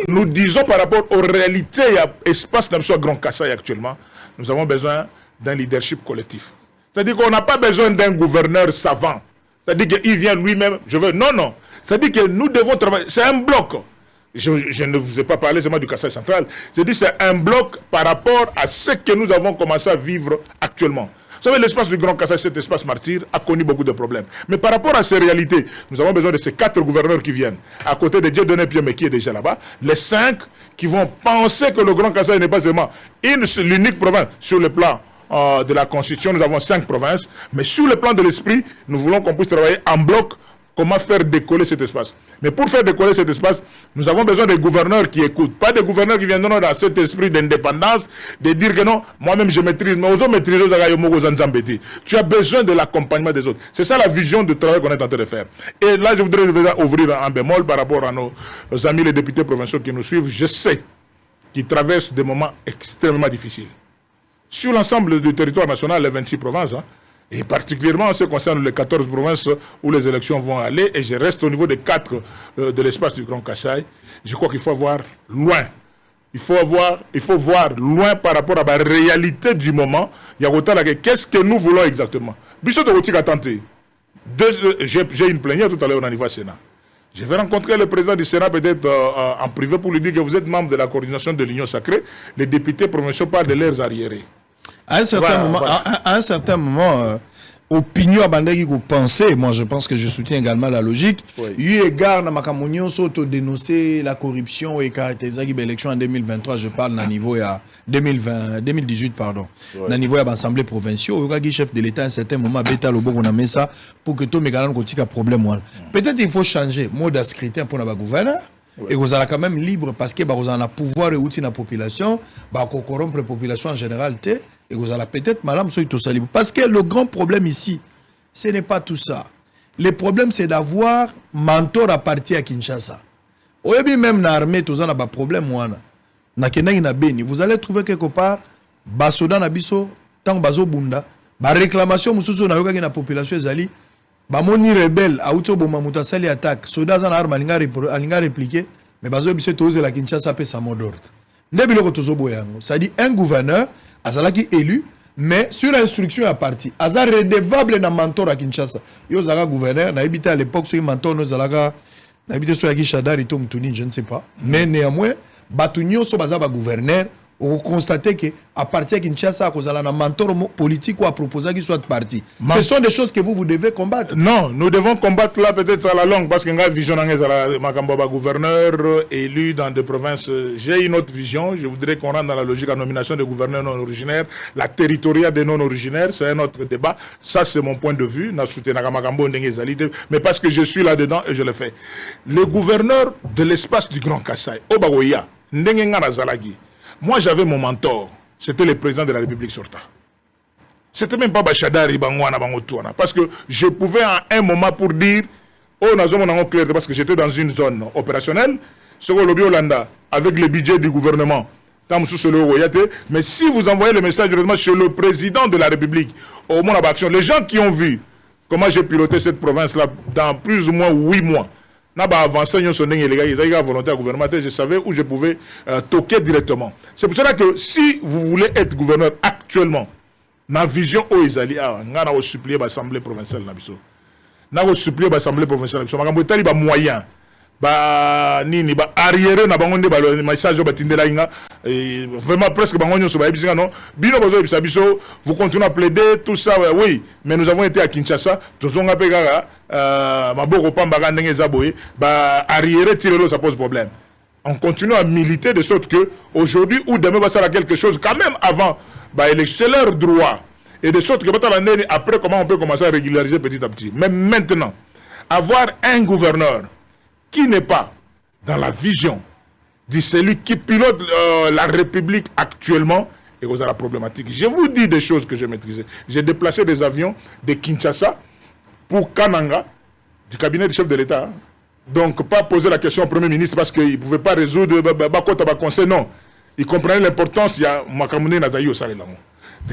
Nous disons par rapport aux réalités, il y a espace dans le Grand Kassai actuellement. Nous avons besoin d'un leadership collectif. C'est-à-dire qu'on n'a pas besoin d'un gouverneur savant. C'est-à-dire qu'il vient lui-même, non. C'est-à-dire que nous devons travailler. C'est un bloc. Je ne vous ai pas parlé seulement du Kassai central. Je dis c'est un bloc par rapport à ce que nous avons commencé à vivre actuellement. Vous savez, l'espace du Grand Kassai, cet espace martyr, a connu beaucoup de problèmes. Mais par rapport à ces réalités, nous avons besoin de ces 4 gouverneurs qui viennent, à côté de Dieudonné Piomé qui est déjà là-bas, les 5 qui vont penser que le Grand Kassai n'est pas seulement l'unique province sur le plan de la Constitution. Nous avons 5 provinces, mais sur le plan de l'esprit, nous voulons qu'on puisse travailler en bloc. Comment faire décoller cet espace? Mais pour faire décoller cet espace, nous avons besoin des gouverneurs qui écoutent. Pas des gouverneurs qui viendront dans cet esprit d'indépendance, de dire que non, moi-même je maîtrise, mais aux autres maîtriser, tu as besoin de l'accompagnement des autres. C'est ça la vision du travail qu'on est en train de faire. Et là, je voudrais ouvrir un bémol par rapport à nos amis les députés provinciaux qui nous suivent. Je sais qu'ils traversent des moments extrêmement difficiles. Sur l'ensemble du territoire national, les 26 provinces, et particulièrement en ce qui concerne les 14 provinces où les élections vont aller, et je reste au niveau des 4 de l'espace du Grand Kassai, je crois qu'il faut voir loin. Il faut voir loin par rapport à la réalité du moment. Qu'est-ce que nous voulons exactement? J'ai une plénière tout à l'heure au niveau du Sénat. Je vais rencontrer le président du Sénat peut-être en privé pour lui dire que vous êtes membre de la coordination de l'Union sacrée. Les députés provinciaux parlent de leurs arriérés. À un certain moment, opinion abandonnée qu'on pensait, moi je pense que je soutiens également la logique. Eu égard à Makamounion, s'auto-dénoncer la corruption et caractériser l'élection en 2023, je parle d'un niveau à 2018, pardon. D'un niveau à l'Assemblée provinciale, au chef de l'État à un certain moment, Beta Lobo, on a mis ça pour que tout le monde ait un problème. Peut-être il faut changer mode de scrutin pour le gouverneur. Et vous êtes quand même libre parce que vous avez le pouvoir et outils dans la population, vous corrompre la population en général, et vous avez peut-être madame libre. Parce que le grand problème ici, ce n'est pas tout ça. Le problème, c'est d'avoir mentor à partir à Kinshasa. Ou même dans l'armée, vous avez un problème. Vous allez trouver quelque part, basoda na biso, tant bazo bunda, ba réclamation mususu na yoka na population ezali. Bamoni rebelle a outo boma muta sali attaque soda za na arma alinga répliquer mais bazo biso toze la Kinshasa pe sa mot d'ordre ndebilo ko tozo boyango ça dit un gouverneur azalaki élu mais sur instruction à parti azar redevable na mentor à Kinshasa yo zaka gouverneur na habité à l'époque sur mentor no zalaka na habité sur yaki Shadari to mtuni je ne sais pas mais néanmoins batunyo so bazaba gouverneur on constate que à partir de Kinshasa, vous avez un mentor politique ou à proposer qu'il soit de parti. Ce sont des choses que vous devez combattre. Non, nous devons combattre là peut-être à la longue parce qu'il y a une vision de gouverneur élu dans des provinces. J'ai une autre vision. Je voudrais qu'on rentre dans la logique de nomination de gouverneurs non originaires. La territoriale des non originaires, c'est un autre débat. Ça, c'est mon point de vue. Mais parce que je suis là-dedans et je le fais. Le gouverneur de l'espace du Grand Kassai, Obagoya, Ndengenga Zalagi. Moi, j'avais mon mentor. C'était le président de la République Sorta. C'était même pas Bachadari Bangwana Bangotouana. Parce que je pouvais à un moment pour dire, oh, parce que j'étais dans une zone opérationnelle, avec le budget du gouvernement. Mais si vous envoyez le message directement chez le président de la République, au moins d'action, les gens qui ont vu comment j'ai piloté cette province-là dans plus ou moins 8 mois, je savais où je pouvais toquer directement. C'est pour cela que si vous voulez être gouverneur actuellement, dans la vision où ils allaient, on a supplié l'Assemblée provinciale. On a supplié l'Assemblée provinciale. On a moyen. Arrière na bangonde le message vraiment presque bangonde sur vous continuez à plaider tout ça oui mais nous avons été à Kinshasa arrière tirer ça pose problème. On continue à militer de sorte que aujourd'hui ou demain va faire quelque chose quand même avant c'est leur droit et de sorte que après comment on peut commencer à régulariser petit à petit. Mais maintenant avoir un gouverneur qui n'est pas dans la vision de celui qui pilote la République actuellement, et vous avez la problématique. Je vous dis des choses que j'ai maîtrisées. J'ai déplacé des avions de Kinshasa pour Kananga, du cabinet du chef de l'État, Donc, pas poser la question au Premier ministre parce qu'il ne pouvait pas résoudre le conseil, non. Il comprenait l'importance, il y a Makamoune Nataï au Salé.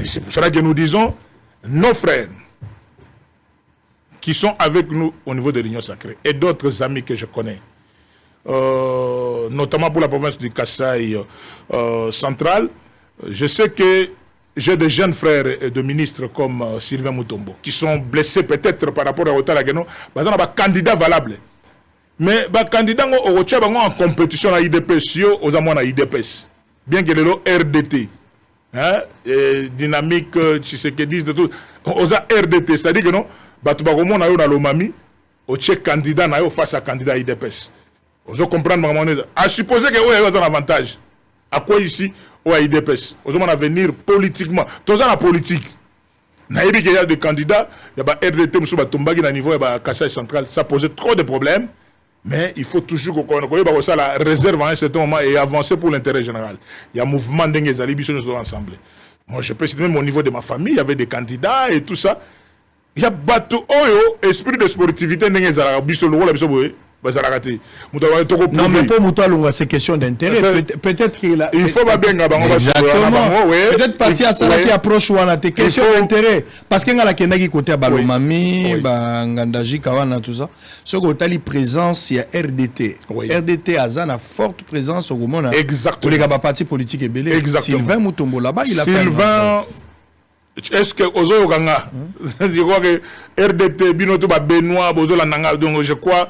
C'est pour cela que nous disons, nos frères qui sont avec nous au niveau de l'Union sacrée et d'autres amis que je connais, notamment pour la province du Kasaï central, je sais que j'ai des jeunes frères et de ministres comme Sylvain Mutombo qui sont blessés peut-être par rapport à Otalageno, parce qu'on a des candidats valables. Mais les candidats en compétition à IDPS, aux amours à IDPS, bien que le RDT, hein, dynamique, tu sais que disent de tout, aux RDT, c'est-à-dire que non, tu vas comprendre que le Mami, au candidat face à candidat IDPS. Vous comprenez, à supposer que vous avez un avantage. À quoi ici, au IDPS? Vous avez un avenir politiquement. Tout ça, la politique. Il y a des candidats, il y a RDT, il y a niveau de Kasaï central. Ça posait trop de problèmes. Mais il faut toujours qu'on ait la réserve à un certain moment et avancer pour l'intérêt général. Il y a un mouvement d'Engezali, nous sommes ensemble. Moi, je peux citer même au niveau de ma famille, il y avait des candidats et tout ça. Il y a bateau, esprit de sportivité, d'Engezali, non, mais pour Moutoualonga, c'est question d'intérêt. Peut-être qu'il a. Il faut pas bien. Exactement. Peut-être partir à ça qui approche ou à c'est question d'intérêt. Parce qu'il y a la Kenagi côté à Balomami, Ngandaji, Kawana, tout ça. Ce côté la présence, il y a RDT. RDT a une forte présence au monde. Exactement. Pour les partis politiques et belés. Exactement. Sylvain Mutombo là-bas, il a fait. Sylvain. Est-ce que Ozo Oganga, je crois que RDT, Binoto Benoît, Bozo Lananga, donc je crois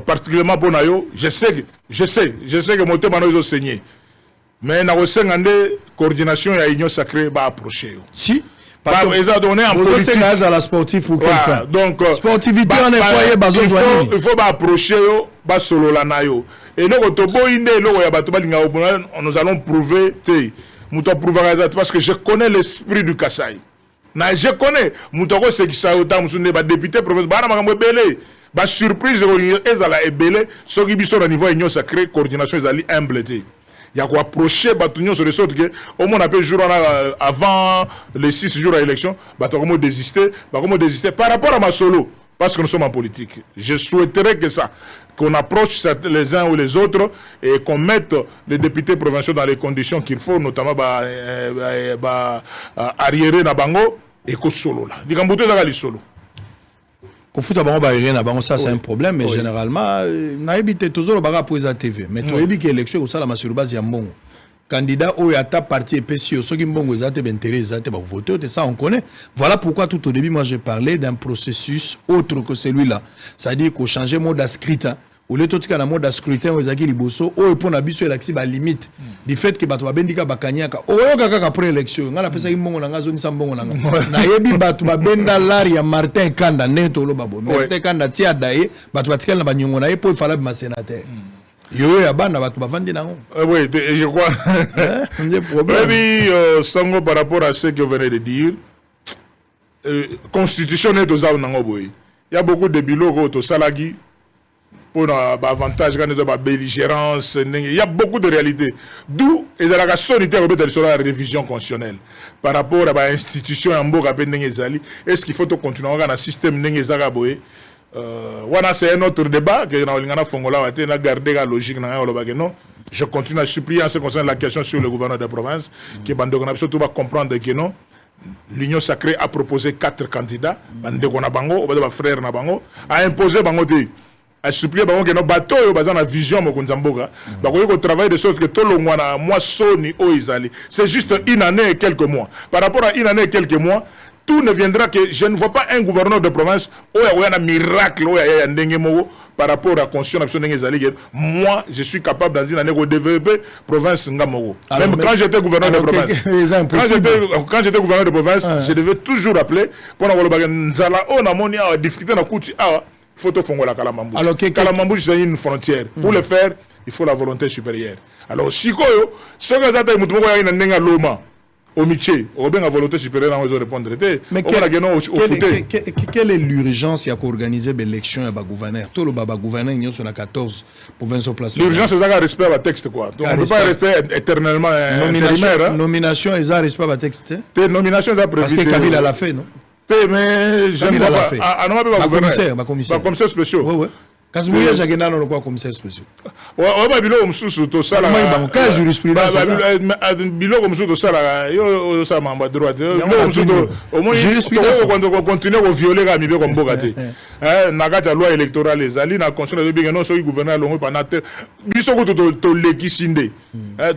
particulièrement pour Nayo, je sais que mon thème a saigné. Mais na osengande coordination et union sacrée va approcher. Si. Parce que ils ont donné en politique. C'est à la sportive pour quelqu'un. Donc sportivité on est foyer bazo joindre. Il faut ba approcher yo, ba solo la nayo. Et donc otobo inde lo ya bato balinga nous allons prouver te parce que je connais l'esprit du Kasaï. Je connais Moutoko c'est qui ça autant musunde ba député province ba na makambo belé. Ba surprise ezala ebelé so ki biso na niveau union sacrée coordination ezali humble te. Il y a quoi approcher Batunion sur les sortes que au moins appelle jour avant les 6 jours à l'élection, comment désister par rapport à ma solo parce que nous sommes en politique. Je souhaiterais que ça qu'on approche les uns ou les autres et qu'on mette les députés provinciaux dans les conditions qu'il faut, notamment arriérer na bango et ko solo là. Dikambuto dans les solo. Ça c'est un problème, mais généralement, on a évité toujours le bagarre pour les TV. Mais tu as évité l'élection, ça la sur base bon. Candidat ou à ta parti et PCO, ceux qui m'ont intérêt, voter, ça on connaît. Voilà pourquoi tout au début, moi j'ai parlé d'un processus autre que celui-là. C'est-à-dire qu'on changeait le mode scrutin. Ou les autres qui ont un mode scrutin, aux acquis liboso, ou pour la biso élection à limite du fait que batu bendika bakanyaka. Ou yoka après l'élection, on a pensé qu'ils m'ont nga zone sambongo nga. Na yebi batu benda lari ya Martin Kanda neto lo babo. Martin Kanda tia daye, batu batikala na banyongo na ye pour fala ba sénateur. Yo ya bana batu bavandi nango. Oui, je crois. C'est problème. Oui, sango par rapport à ce que vous venez de dire. Constitution est aux nango boy. Il y a beaucoup de bilogo au salagi. Pour l'avantage, la belligérance, il y a beaucoup de réalités. D'où la solitaire sur la révision constitutionnelle. Par rapport à l'institution en Boga Nengezali, est-ce qu'il faut continuer à un système Nengezagaboé? C'est un autre débat que nous avons gardé la logique. Je continue à supplier en ce qui concerne la question sur le gouverneur de province, que surtout va comprendre que non. L'Union sacrée a proposé 4 candidats, frère a imposé Bangote. A supplier que nos bateaux basés la vision mokunzamboga bakoyeko travailler de sorte que tout le mois na mois soni o izali c'est juste une année et quelques mois par rapport à une année et quelques mois tout ne viendra que je ne vois pas un gouverneur de province oya na miracle oya ndenge moko par rapport à constitution ndenge ezali moi je suis capable dans une année de développer province ngamoko même quand j'étais gouverneur de province quand j'étais gouverneur de province je devais toujours appeler pour na koloba nzala o na moni a difficulté na kuti awa photo fongo la Kalamambou. Alors Kalamambou c'est une frontière. Pour le faire, il faut la volonté supérieure. Alors si koyo, ce que ça t'a dit mutumo ya nenga loma au métier, au bien la volonté supérieure on va répondre. Mais quelle est l'urgence à organiser l'élection à gouverneur? Tout le baba gouverneur il y a 14 provinces au place. L'urgence c'est ça respect à texte quoi. Donc on ne peut pas rester éternellement intérimaire. Nomination et ça respect à texte. Nomination ça prévu. Parce que Kabila l'a fait non? Mais je ne sais pas. commissaire spéciaux. Oui. Kasbouya Jagena non quoi comme ça spécial. Ouais ba bilo mususu to sala. Mais bon cas jurisprudence. Bilo comme mususu to sala yo ça mamba droite. Bilo mususu au moins jurisprudence quand on continue à violer la mibe comme bokate. Nakata loi électorale ezali na constitution de bien non so gouverneur longo pendant biso ko to legisinde.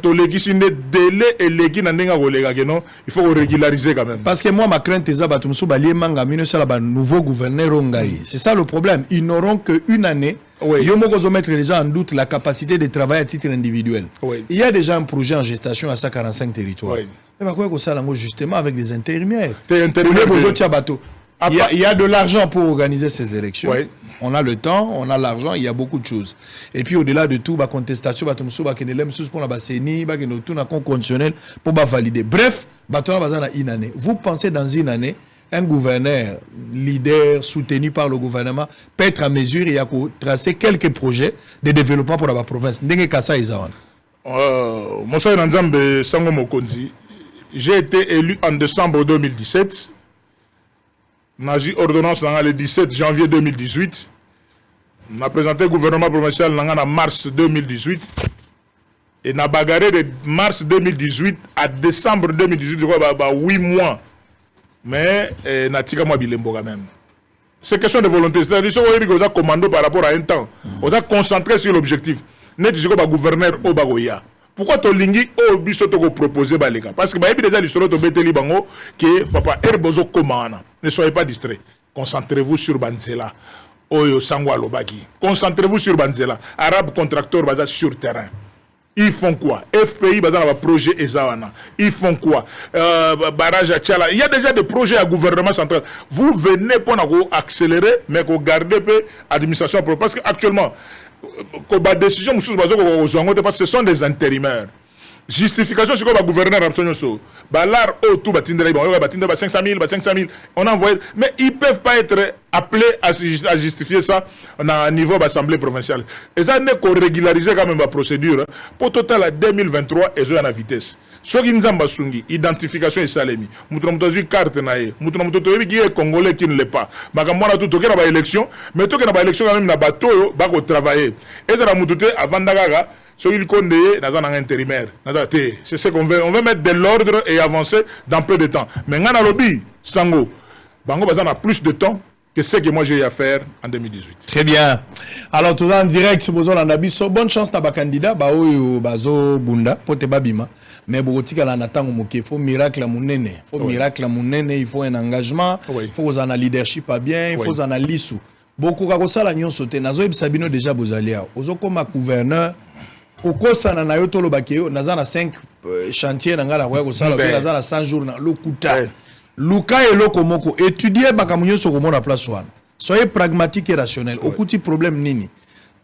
To legisinde délai et legi na ndenga ko lega que non, il faut régulariser quand même. Parce que moi ma crainte est ça batumsu balié manga mino sala ba nouveau gouverneur ongai. C'est ça le problème, ils n'auront que une année. Oui. Yo moko mettre les gens en doute la capacité de travailler à titre individuel. Oui. Il y a déjà un projet en gestation à 145 territoires. Oui. Mais pourquoi que ça justement avec des intérimaires. Il y a de l'argent pour organiser ces élections. Oui. On a le temps, on a l'argent, il y a beaucoup de choses. Et puis au-delà de tout, la contestation, pour la CENI, tout na conditionnel pour valider. Bref, une année. Vous pensez dans une année un gouverneur, leader, soutenu par le gouvernement, peut être à mesure et à tracer quelques projets de développement pour la province. J'ai été élu en décembre 2017. J'ai ordonnance le 17 janvier 2018. On a présenté le gouvernement provincial en mars 2018. Et on a bagarré de mars 2018 à décembre 2018, je crois, 8 mois. Mais natika moi bilembo quand même. C'est question de volonté. C'est-à-dire qu'on a commandé par rapport à un temps. On a concentré sur l'objectif. Net du gouverneur au Bagoya. Pourquoi ton lingi au biso to proposer balega? Parce que bah déjà l'histoire de Beteli Bango que papa Herbozo commande. Ne soyez pas distraits. Concentrez-vous sur Banzela. Oyo Sangwa Lobaki. Concentrez-vous sur Banzela. Arabe contracteur basé sur terrain. Ils font quoi? FPI, dans le projet Ezawana. Ils font quoi? Barrage à Tchala. Il y a déjà des projets à gouvernement central. Vous venez pour accélérer, mais pour garder l'administration. Parce qu'actuellement, la décision, parce que ce sont des intérimaires. Justification, c'est quoi le gouverneur absolument. Balar, tout, 500 000, on a envoyé. Mais ils ne peuvent pas être appelés à justifier ça à niveau de l'Assemblée provinciale. Et ça n'est qu'on régulariser quand même la procédure. Pour total à 2023, ils ont la vitesse. Ce qui nous a sungi, identification et salami. Nous avons une carte, nous avons un Congolais qui ne l'est pas. Nous avons tout une élection, mais tout une élection quand même na bateau, nous travailler. Et ça a avant d'aller. Il connaît dans un intérimaire. C'est ce qu'on veut. On veut mettre de l'ordre et avancer dans peu de temps. Mais dans le lobby, Sango, Bango Bazan a plus de temps que ce que moi j'ai eu à faire en 2018. Très bien. Alors, tout en direct, bonne chance à ba candidat, Bazo Bunda, Pote Babima. Mais Bogotika la natango moke, il faut miracle à Mounene. Il faut miracle à Mounene, il faut un engagement, il faut un leadership à bien, il faut un lissou. Beaucoup de choses la nyon sauté. Nazo Sabino déjà Bozalia. Ozo comme gouverneur. Kokosana na yoto lobakeo nazana 5 chantiers na ngala kwa kosala pe nazana 100 jours na lokuta luka et lokomoko étudier bakamunyo sokomo na place wana soyez pragmatique et rationnel okuti problème nini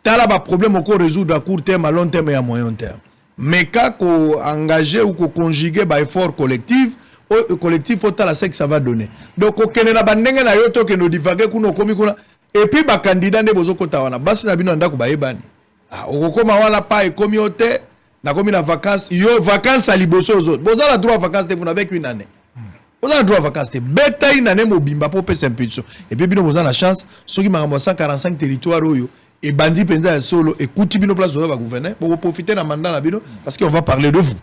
tala ba problème oko résoudre à court terme à long terme et à moyen terme mais ka ko engager ou ko conjuguer ba effort collectif faut tala ce que ça va donner donc okene na bandenge na yoto ke no divaguer kuno komi kuna et puis ba candidat ne bozo kota wana basi na bino ndako ba yebani. Okoma wala pa ekomi ote na komi na vacances yo vacances à liboso aux autres. Vous avez le droit à vacances vous n'avez qu'une année. Vous avez le droit à vacances beta une année mobimba pour pesa impulsion. Et puis bino vous avez la chance ceux qui m'ont 145 territoires oyo et bandi penza solo et kuti bino place va gouverner pour profiter na mandat na bino parce qu'on va parler de vous.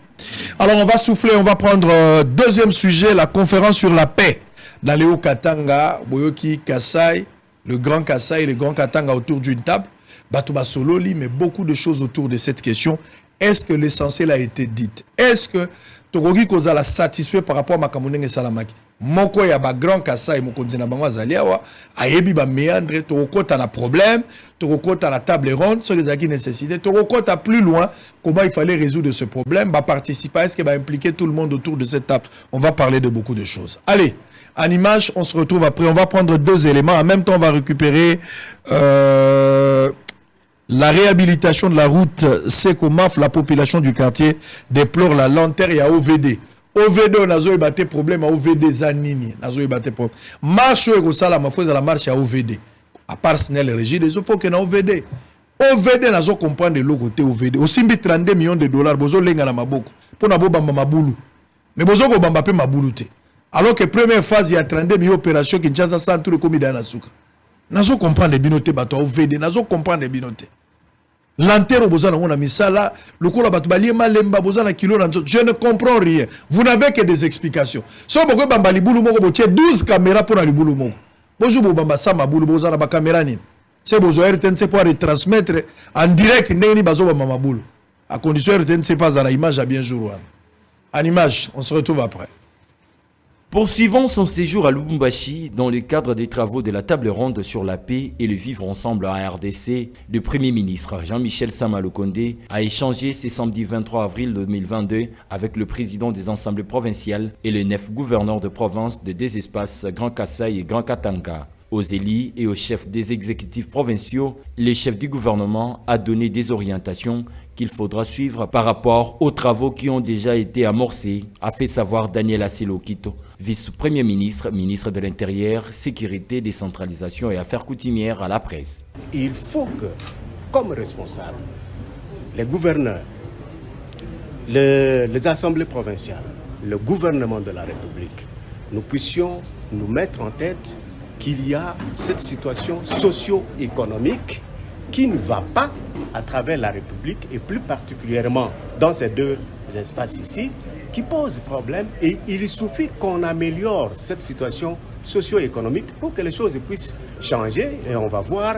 Alors on va souffler, on va prendre deuxième sujet, la conférence sur la paix dans Léo Katanga, Boyoki Kasai, le grand Kasai et le grand Katanga autour d'une table. Batouba Sololi, mais beaucoup de choses autour de cette question. Est-ce que l'essentiel a été dit? Est-ce que Torogi Koza l'a satisfait par rapport à Makamouneng et Salamaki? Moko ya ba grand Kassa et Mokonzi na bango azaliawa, ayebi ba méandre, Toroko ta na problème, Toroko ta la table ronde, ce qui est nécessité, Toroko ta plus loin, comment il fallait résoudre ce problème, va participer, est-ce qu'il va impliquer tout le monde autour de cette table? On va parler de beaucoup de choses. Allez, en image, on se retrouve après, on va prendre deux éléments, en même temps on va récupérer la réhabilitation de la route Sekomaf, la population du quartier déplore la lenteur et à OVD. OVD, on a eu battu problème à OVD Zanini. On a eu battu problème. Marche au Sala, ma foi, la marche à OVD. À part Snell Régis, il faut qu'il y ait OVD. OVD, on a comprendre de l'autre côté OVD. Aussi, 32 millions de dollars, bozo lenga na maboko. Pour na bamba maboulou. Mais bozo ko bamba pe maboulou te. Alors que première phase, il y a 32 millions d'opérations qui ont 100 tout le comité dans la souka. Nazo comprendre les binotés bato OVD, nazo comprendre les binotés. L'antero bozana on a mis ça là, le kola bato balie malemba bozana kilo nanzo. Je ne comprends rien. Vous n'avez que des explications. So boko bamba libulu moko botie 12 caméras pour la libulu moko. Bojo bo bamba sama bulu bozana ba caméra ni. C'est besoin RTNC pour retransmettre en direct ndeni bazo ba mama bulu. À condition RTNC pas à la image à bien jour. En image, on se retrouve après. Poursuivant son séjour à Lubumbashi dans le cadre des travaux de la table ronde sur la paix et le vivre ensemble en RDC, le Premier ministre Jean-Michel Sama Lukonde a échangé ce samedi 23 avril 2022 avec le président des assemblées provinciales et les 9 gouverneurs de province de deux espaces Grand Kasaï et Grand Katanga. Aux élus et aux chefs des exécutifs provinciaux, le chef du gouvernement a donné des orientations qu'il faudra suivre par rapport aux travaux qui ont déjà été amorcés, a fait savoir Daniel Asselokito, vice-premier ministre, ministre de l'Intérieur, Sécurité, Décentralisation et Affaires coutumières à la presse. Il faut que, comme responsables, les gouverneurs, les assemblées provinciales, le gouvernement de la République, nous puissions nous mettre en tête qu'il y a cette situation socio-économique qui ne va pas à travers la République et plus particulièrement dans ces deux espaces ici qui pose problème, et il suffit qu'on améliore cette situation socio-économique pour que les choses puissent changer, et on va voir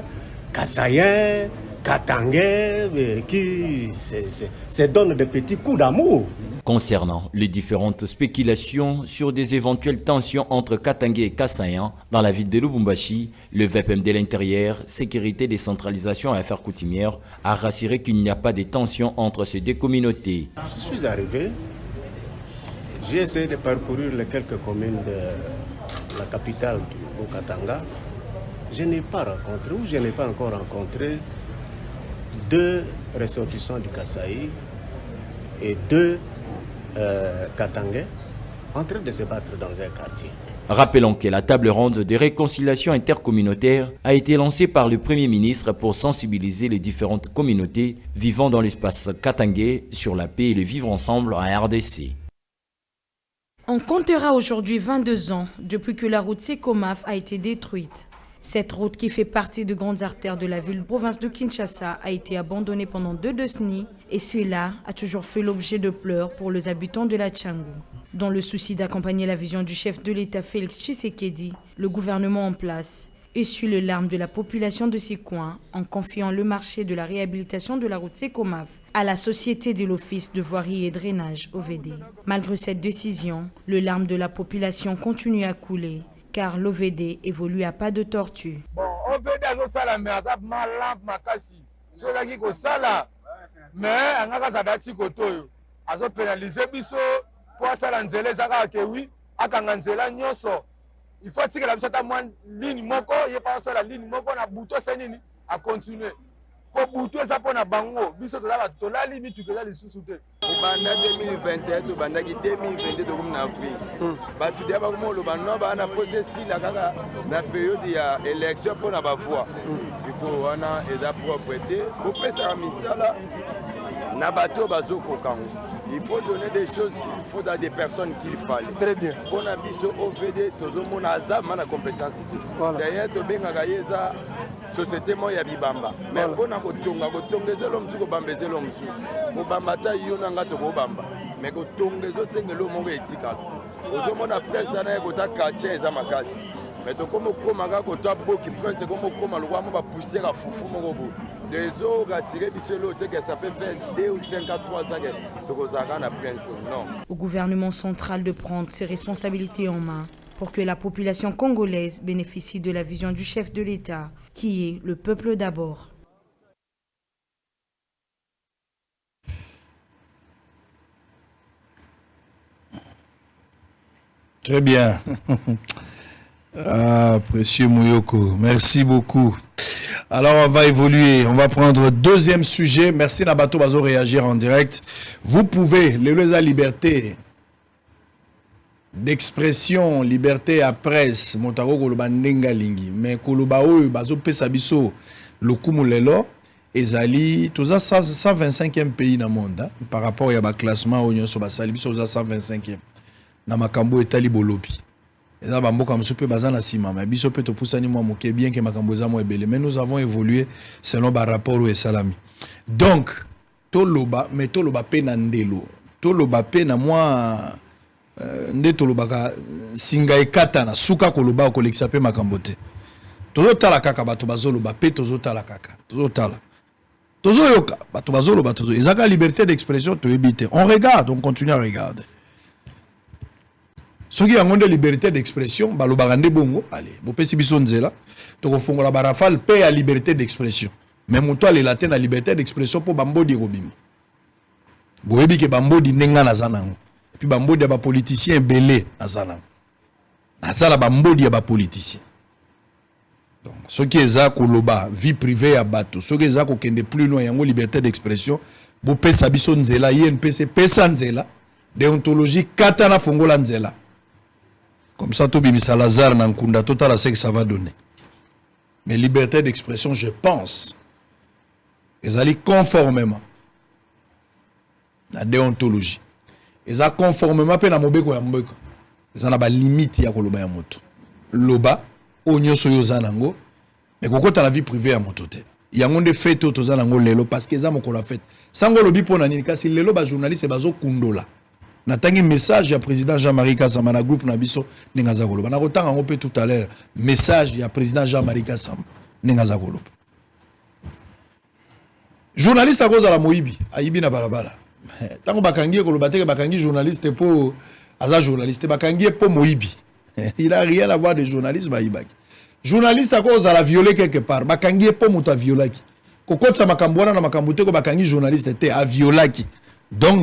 Kassaïen, Katangais qui se donnent des petits coups d'amour. Concernant les différentes spéculations sur des éventuelles tensions entre Katangais et Kassaïen dans la ville de Lubumbashi, le VPM de l'Intérieur, Sécurité, Décentralisation et Affaires coutumières a rassuré qu'il n'y a pas de tensions entre ces deux communautés. Je suis arrivé, j'ai essayé de parcourir les quelques communes de la capitale au Katanga. Je n'ai pas rencontré, ou je n'ai pas encore rencontré, deux ressortissants du Kasaï et deux Katangais en train de se battre dans un quartier. Rappelons que la table ronde de réconciliation intercommunautaire a été lancée par le Premier ministre pour sensibiliser les différentes communautés vivant dans l'espace katangais sur la paix et le vivre ensemble en RDC. On comptera aujourd'hui 22 ans depuis que la route Sekomaf a été détruite. Cette route, qui fait partie de grandes artères de la ville province de Kinshasa, a été abandonnée pendant 2 décennies et cela a toujours fait l'objet de pleurs pour les habitants de la Tchangou. Dans le souci d'accompagner la vision du chef de l'État Félix Tshisekedi, le gouvernement en place essuie les larmes de la population de ces coins en confiant le marché de la réhabilitation de la route Sekomaf à la Société de l'Office de voirie et drainage OVD. Malgré cette décision, les larmes de la population continuent à couler, car l'OVD évolue à pas de tortue. Bon, OVD a sala mais adap malamp makasi. Cela qui ko sala mais angaka sadati kotoyo. Azo pénaliser biso pour sala nzele zaka ke oui akanga nzela nyoso. Il faut que la biso ta moins ligne moko ye pas sala ligne moko na buto senini a continuer. Pour buto za pona bango biso to la limite que la lisusu te. Banda 2021 to banda 2022 to comme na avril. Ba tu dia ba comme lo banda ba na processus la kaka na période ya élection pour na ba voix. Siko wana et da propriété pour pesa misala na bato bazoko kango. Il faut donner des choses qu'il faut à des personnes qu'il fallait. Très bien. Pour na biso OVD tozo mona azama na compétence. D'ailleurs to benga gayeza société mo ya bibamba. Mais pour na kotonga kotongezelo msuko bambezelo msuko. Mobambata yona nga to kobamba. Mais kotongezo sengelo mo etikala. Ozo mona presse na ekota quartier eza makasi. Mais to komo komanga kota boki presse komo koma lokwa mo ba pousser ka fufu mo gobo. Des eaux rassurées biselo te que ça peut faire 2 ou 5 à 3 ans to kozaka na presse. Non. Au gouvernement central de prendre ses responsabilités en main pour que la population congolaise bénéficie de la vision du chef de l'État, qui est le peuple d'abord. Très bien. Ah, précieux Mouyoko, merci beaucoup. Alors, on va évoluer. On va prendre deuxième sujet. Merci Nabato Bazo réagir en direct. Vous pouvez, les liberté d'expression, liberté à presse, Montaro Koloba Nenga Lingi, mais Koloba Oyo Bazo Pesabiso, Lokumulelo, Ezali, tout ça 125e pays dans le monde, hein, par rapport à un classement où on a 125e. Namakambo et Talibolobi. Et là, bamboka msupe bazana sima, mais biso pe to poussani moi moké bien que makamboza moi belé, mais nous avons évolué selon par rapport au salami. Donc, toloba, mais toloba pe na ndelo. Toloba pe na moi nde toloba ka singa ekata na suka koloba ko lekisa pe makambote. Tozo tala kaka bato bazoloba pe tozo tala kaka. Tozo tala. Tozo yoka bato bazoloba tozo. Ezaka liberté d'expression to ebite. On regarde, on continue à regarder. Ce qui a une liberté d'expression, bah le barandé bongo, allez, vous pouvez biso nzela, to ko fongola barafal paix à liberté d'expression. Mais mon toi les latins la liberté d'expression pour bambodi robim. Boyebi ke bambodi nenga na zanango. Puis bambodi ba politicien belé na zanango. Na zala bambodi ba politicien. Donc ce qui est ça koloba vie privée à bateau, ce qui est ça ko kende plus loin yango liberté d'expression, bo pesa biso nzela INPC pesa nzela, déontologie katana fongola nzela. Comme ça, tout bimisa Lazare Nankunda, total à ce que ça va donner. Mais liberté d'expression, je pense, ils allaient conformément à la déontologie. Ils allaient conformément à la mobeko ya mbeko. Ils allaient à la limite ya koloba ya moto. Loba, onyo soyo zanango, mais koko ta la vie privée ya moto te. Il y a un de fait tout zanango lelo parce que ça moko la fête. Sango lobi pona nini kasi lelo ba journaliste bazo kundola. Natangi message ya président Jean-Marie Kassama na groupe na biso ningaza koloba. Na kotanga ngo pe tout à l'heure message ya président Jean-Marie Kassama ningaza koloba. Journaliste à cause de la moibi, aibi na balabala. Tango bakangi koloba te bakangi journaliste pour aza journaliste bakangi pour moibi. Il a rien à voir de journaliste baibaki. Journaliste à cause de la violer quelque part, bakangi pour muta violaki. Kokotsa makambona na makambote ko bakangi journaliste te a violaki. Donc,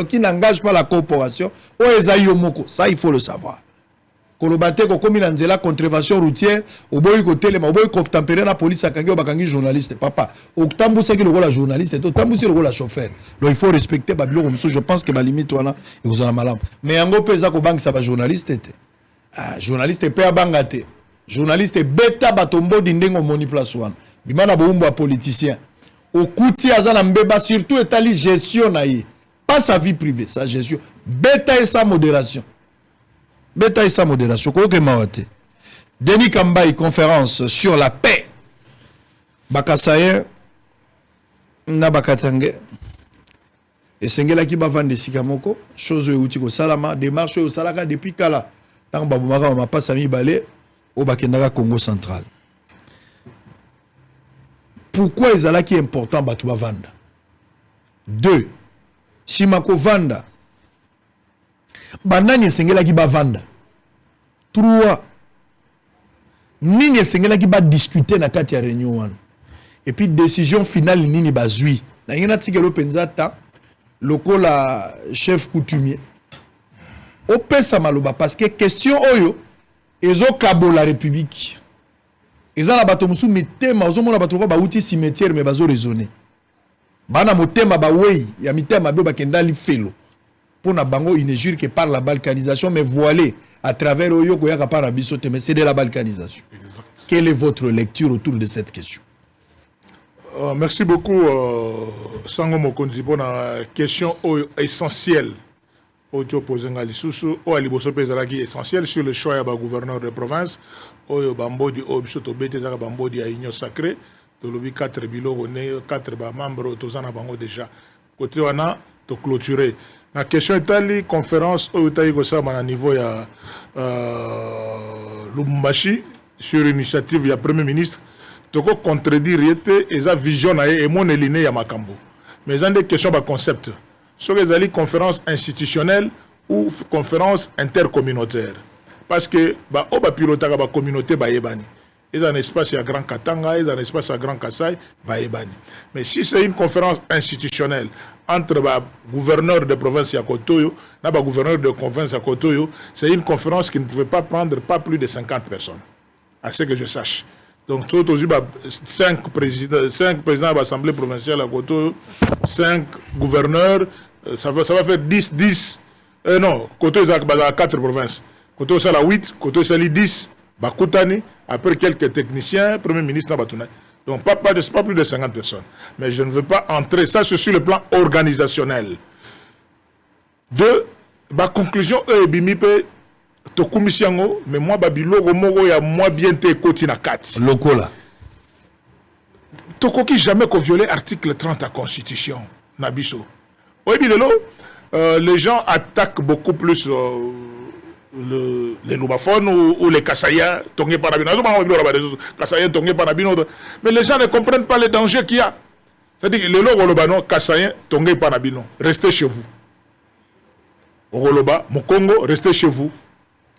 qui n'engage pas la coopération, ça il faut le savoir. Kolobate ko komi na nzela contravention routière, oboyi ko telema, oboyi ko tempérer na police akangi bakangi journaliste papa. Oktambusa ki le journaliste, oktambusa le chauffeur. Donc il faut respecter babilo comme ça, je pense que ba limite wana et vous en malam. Mais yango peza ko bangi sa ba journaliste te. Ah, journaliste pe abangate. Journaliste beta batombo dindengo moni place wana. Bimana boumbo a politicien. Au kouti azana mbeba surtout etali gestion naïe, pas sa vie privée, sa gestion. Beta et sa modération. Beta et sa modération. Koloke mawate. Denis Kambaï, conférence sur la paix. Bakasaye na bakatange. Et sengela ki bavande sikamoko, chose outi ko salama, démarche au salaka depuis kala. Tant babumaka ma pas sami balé au bakendaka Congo central. Pourquoi ils allaient qui est important Batouba Vanda? 2. Si Mako Vanda, Banani Sengela qui va vanda. 3. Nini Sengela qui va discuter na kati ya réunion. Et puis décision finale nini bazui. Na yena tikelo penzata loko la chef coutumier. Opesa maloba parce que question oyo ezo kabo la République. Ils ont la batomoussou mitema, ils ont la batomoussou ba outil cimetière mais bazo raisonner. Bana motema ba wei, ya mitema be bakenda li felo. Pour na bango il ne jure que par la balkanisation mais voilé à travers oyo ko yaka par abisote mais c'est de la balkanisation. Exact. Quelle est votre lecture autour de cette question? Merci beaucoup Sango Mokonzi pour la question essentielle. Ojo posenga lisusu o aliboso pezala ki essentiel sur le choix ya ba gouverneur de province oyo bambodi o biso to bete zaka bambodi ya union sacrée to lobi 4 biloko ne 4 ba membres tozana bango déjà côté wana to clôturer la question etali conférence oyo tayi ko sama na niveau ya Lubumbashi sur initiative ya premier ministre to ko contredire yete eza vision na e mon eliné ya makambo mais eza des questions ba concept. Sur les conférences institutionnelles ou conférences intercommunautaires. Parce que bah on va piloter la communauté baïbani. Ils ont un espace à Grand Katanga, ils ont un espace à Grand Kassai, baïbani. Mais si c'est une conférence institutionnelle entre le gouverneur de province à Kotoyo et le gouverneur de province à Kotoyo, c'est une conférence qui ne pouvait pas prendre pas plus de 50 personnes. À ce que je sache. Donc, tout aujourd'hui, 5 présidents de l'Assemblée provinciale à Kotoyo, 5 gouverneurs, ça va faire 10. Non, Kotoyo a 4 provinces. Kotoyo a 8, Kotoyo a 10, Bakutani, après quelques techniciens, Premier ministre Nabatuna. Donc, pas plus de 50 personnes. Mais je ne veux pas entrer, ça c'est sur le plan organisationnel. 2, ma conclusion, tokumisi yango mais moi babiloko moko ya moi bien te ekoti na kati lokola tokoki jamais ko violer article 30 de la constitution na biso oyebi lelo les gens attaquent beaucoup plus les lubaphones ou les Kassayens, mais les gens ne comprennent pas les dangers qu'il y a. C'est-à-dire que les Logolobano, Kassayens, Tongé Panabino, restez chez vous. Ogoloba, Mukongo, restez chez vous.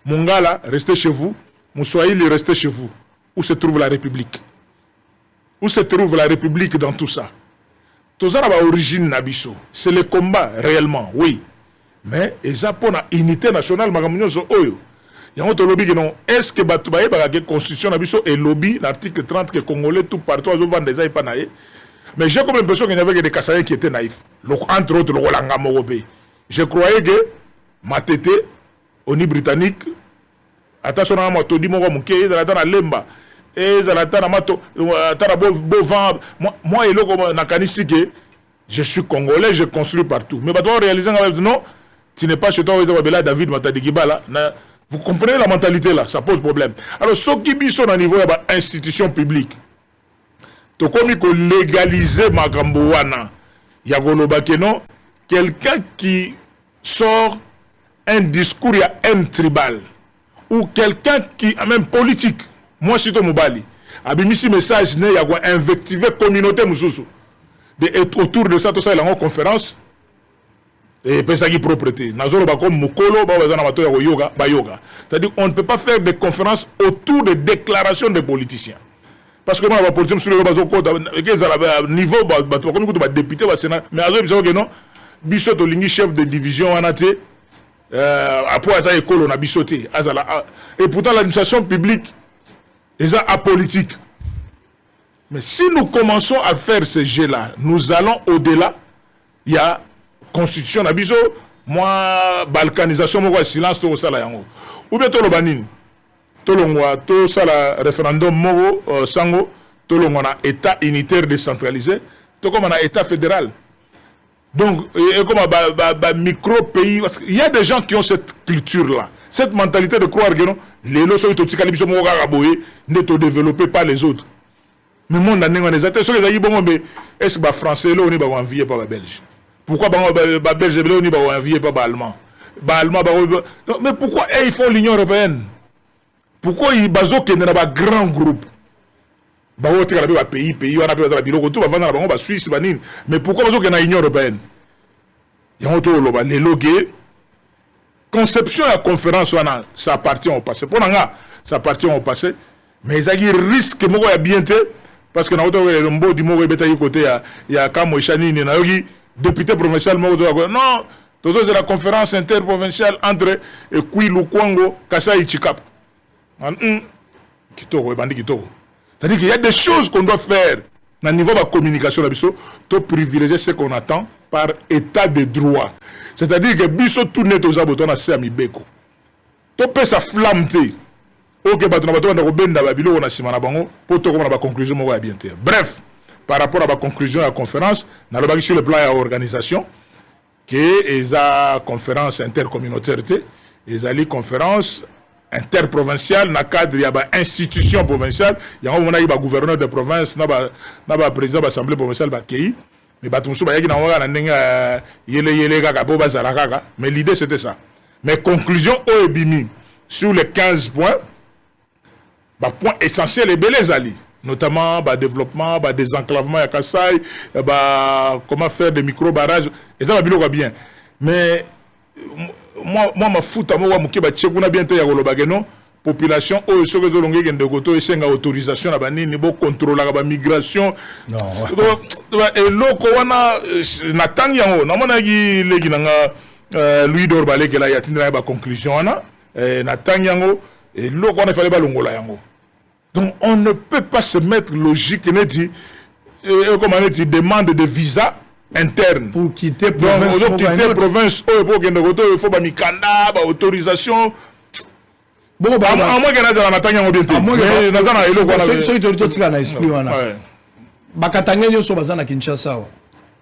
Mungala, restez chez vous. Moussoaïli, restez chez vous. Où se trouve la République? Où se trouve la République dans tout ça? Tout ça, c'est l'origine Nabiso. C'est le combat, réellement, oui. Mais ils ont une unité nationale, est-ce que la constitution et lobby, l'article 30, que les Congolais tout partout, ils ont des aïpanaïs. Mais j'ai comme l'impression qu'il y avait des Kassayens qui étaient naïfs. Entre autres, le Rolanga Morobé. Je croyais que ma tête, au niveau britannique, attention à moi, tout dit moi, Lemba. Et moi, je suis congolais, je construis partout. Mais tu réaliser non, tu n'es pas chez toi, David Matadigibala. Vous comprenez la mentalité là, ça pose problème. Alors, ce qui sont au niveau de l'institution publique, tu as légaliser Magambouana, Yagolobakeno, quelqu'un qui sort un discours, il y a un tribal, ou quelqu'un qui a même politique. Moi, je suis Mobali. Abimisi message, il y a invectivé communauté Moussoussou. Et autour de ça, tout ça, il y a une conférence. Et puis ça qui propreté. Nazoro comme Mukolo, yoga. C'est-à-dire qu'on ne peut pas faire des conférences autour des déclarations des politiciens. Parce que moi, la politique sur le niveau, comme député, mais non, Bissot Olingi, chef de division en athée, après ça, école, on a bissoté. Et pourtant, l'administration publique est apolitique. Mais si nous commençons à faire ce jeu-là, nous allons au-delà. Il y a constitution nabiso, moi balkanisation moi silence to sala yango. Ou bien to lobanine. To longwa to sala référendum mo sango to longona état unitaire décentralisé, to comme un état fédéral. Donc et comme un micro pays, il y a des gens qui ont cette culture là, cette mentalité de croire que non, les lois to tikalibiso mo ga boye ne to développé par les autres. Mais mon nan les attention les ayi bon mais est-ce que français là on est ba envié par les belges. Pourquoi les Belges ne sont pas enviés par les Allemands? Mais pourquoi ils font l'Union européenne? Pourquoi ils basent un grand groupe? Pays, Suisse, mais pourquoi ils ont l'Union européenne? Les logués, conception et la conférence, ça appartient au passé. Pour nous, ça appartient au passé. Mais ils ont un risque bien parce que il y a Kamo Chani, député provincial, non, c'est la conférence interprovinciale entre Kouilou, Kwango, Kassa et Chikap. C'est-à-dire qu'il y a des choses qu'on doit faire au niveau de la communication, pour privilégier ce qu'on attend par état de droit. C'est-à-dire que Bisso tourne aux abotons à Sami Beko. Tu peux sa flamme. Ok, bref. Par rapport à la conclusion de la conférence, nous avons sur le plan de l'organisation, qui est la conférence intercommunautaire, et la conférence interprovinciale, dans le cadre de l'institution provinciale, il y a un gouverneur de province, un président de l'Assemblée provinciale, mais l'idée c'était ça. Mais conclusion, sur les 15 points, point essentiel et belé ali. Notamment le développement, le désenclavement à Kassai, comment faire des micro-barrages, et ça va bien. Mais moi, je fous à moi, je suis bien population, où est-ce que vous avez une autorisation, un contrôle, la migration. Non. Et l'autre, Louis Dorbalé, qui a eu la conclusion, Nathan et l'autre, on a fait le donc on ne peut pas se mettre logique comme on dit demande de visa interne pour quitter province. Donc, quitter province, il faut une mikanda, autorisation. Bon, à moins qu'il y ait un Natania au bientôt. Ceux qui ont esprit, Bakatanga, ils sont basés à Kinshasa.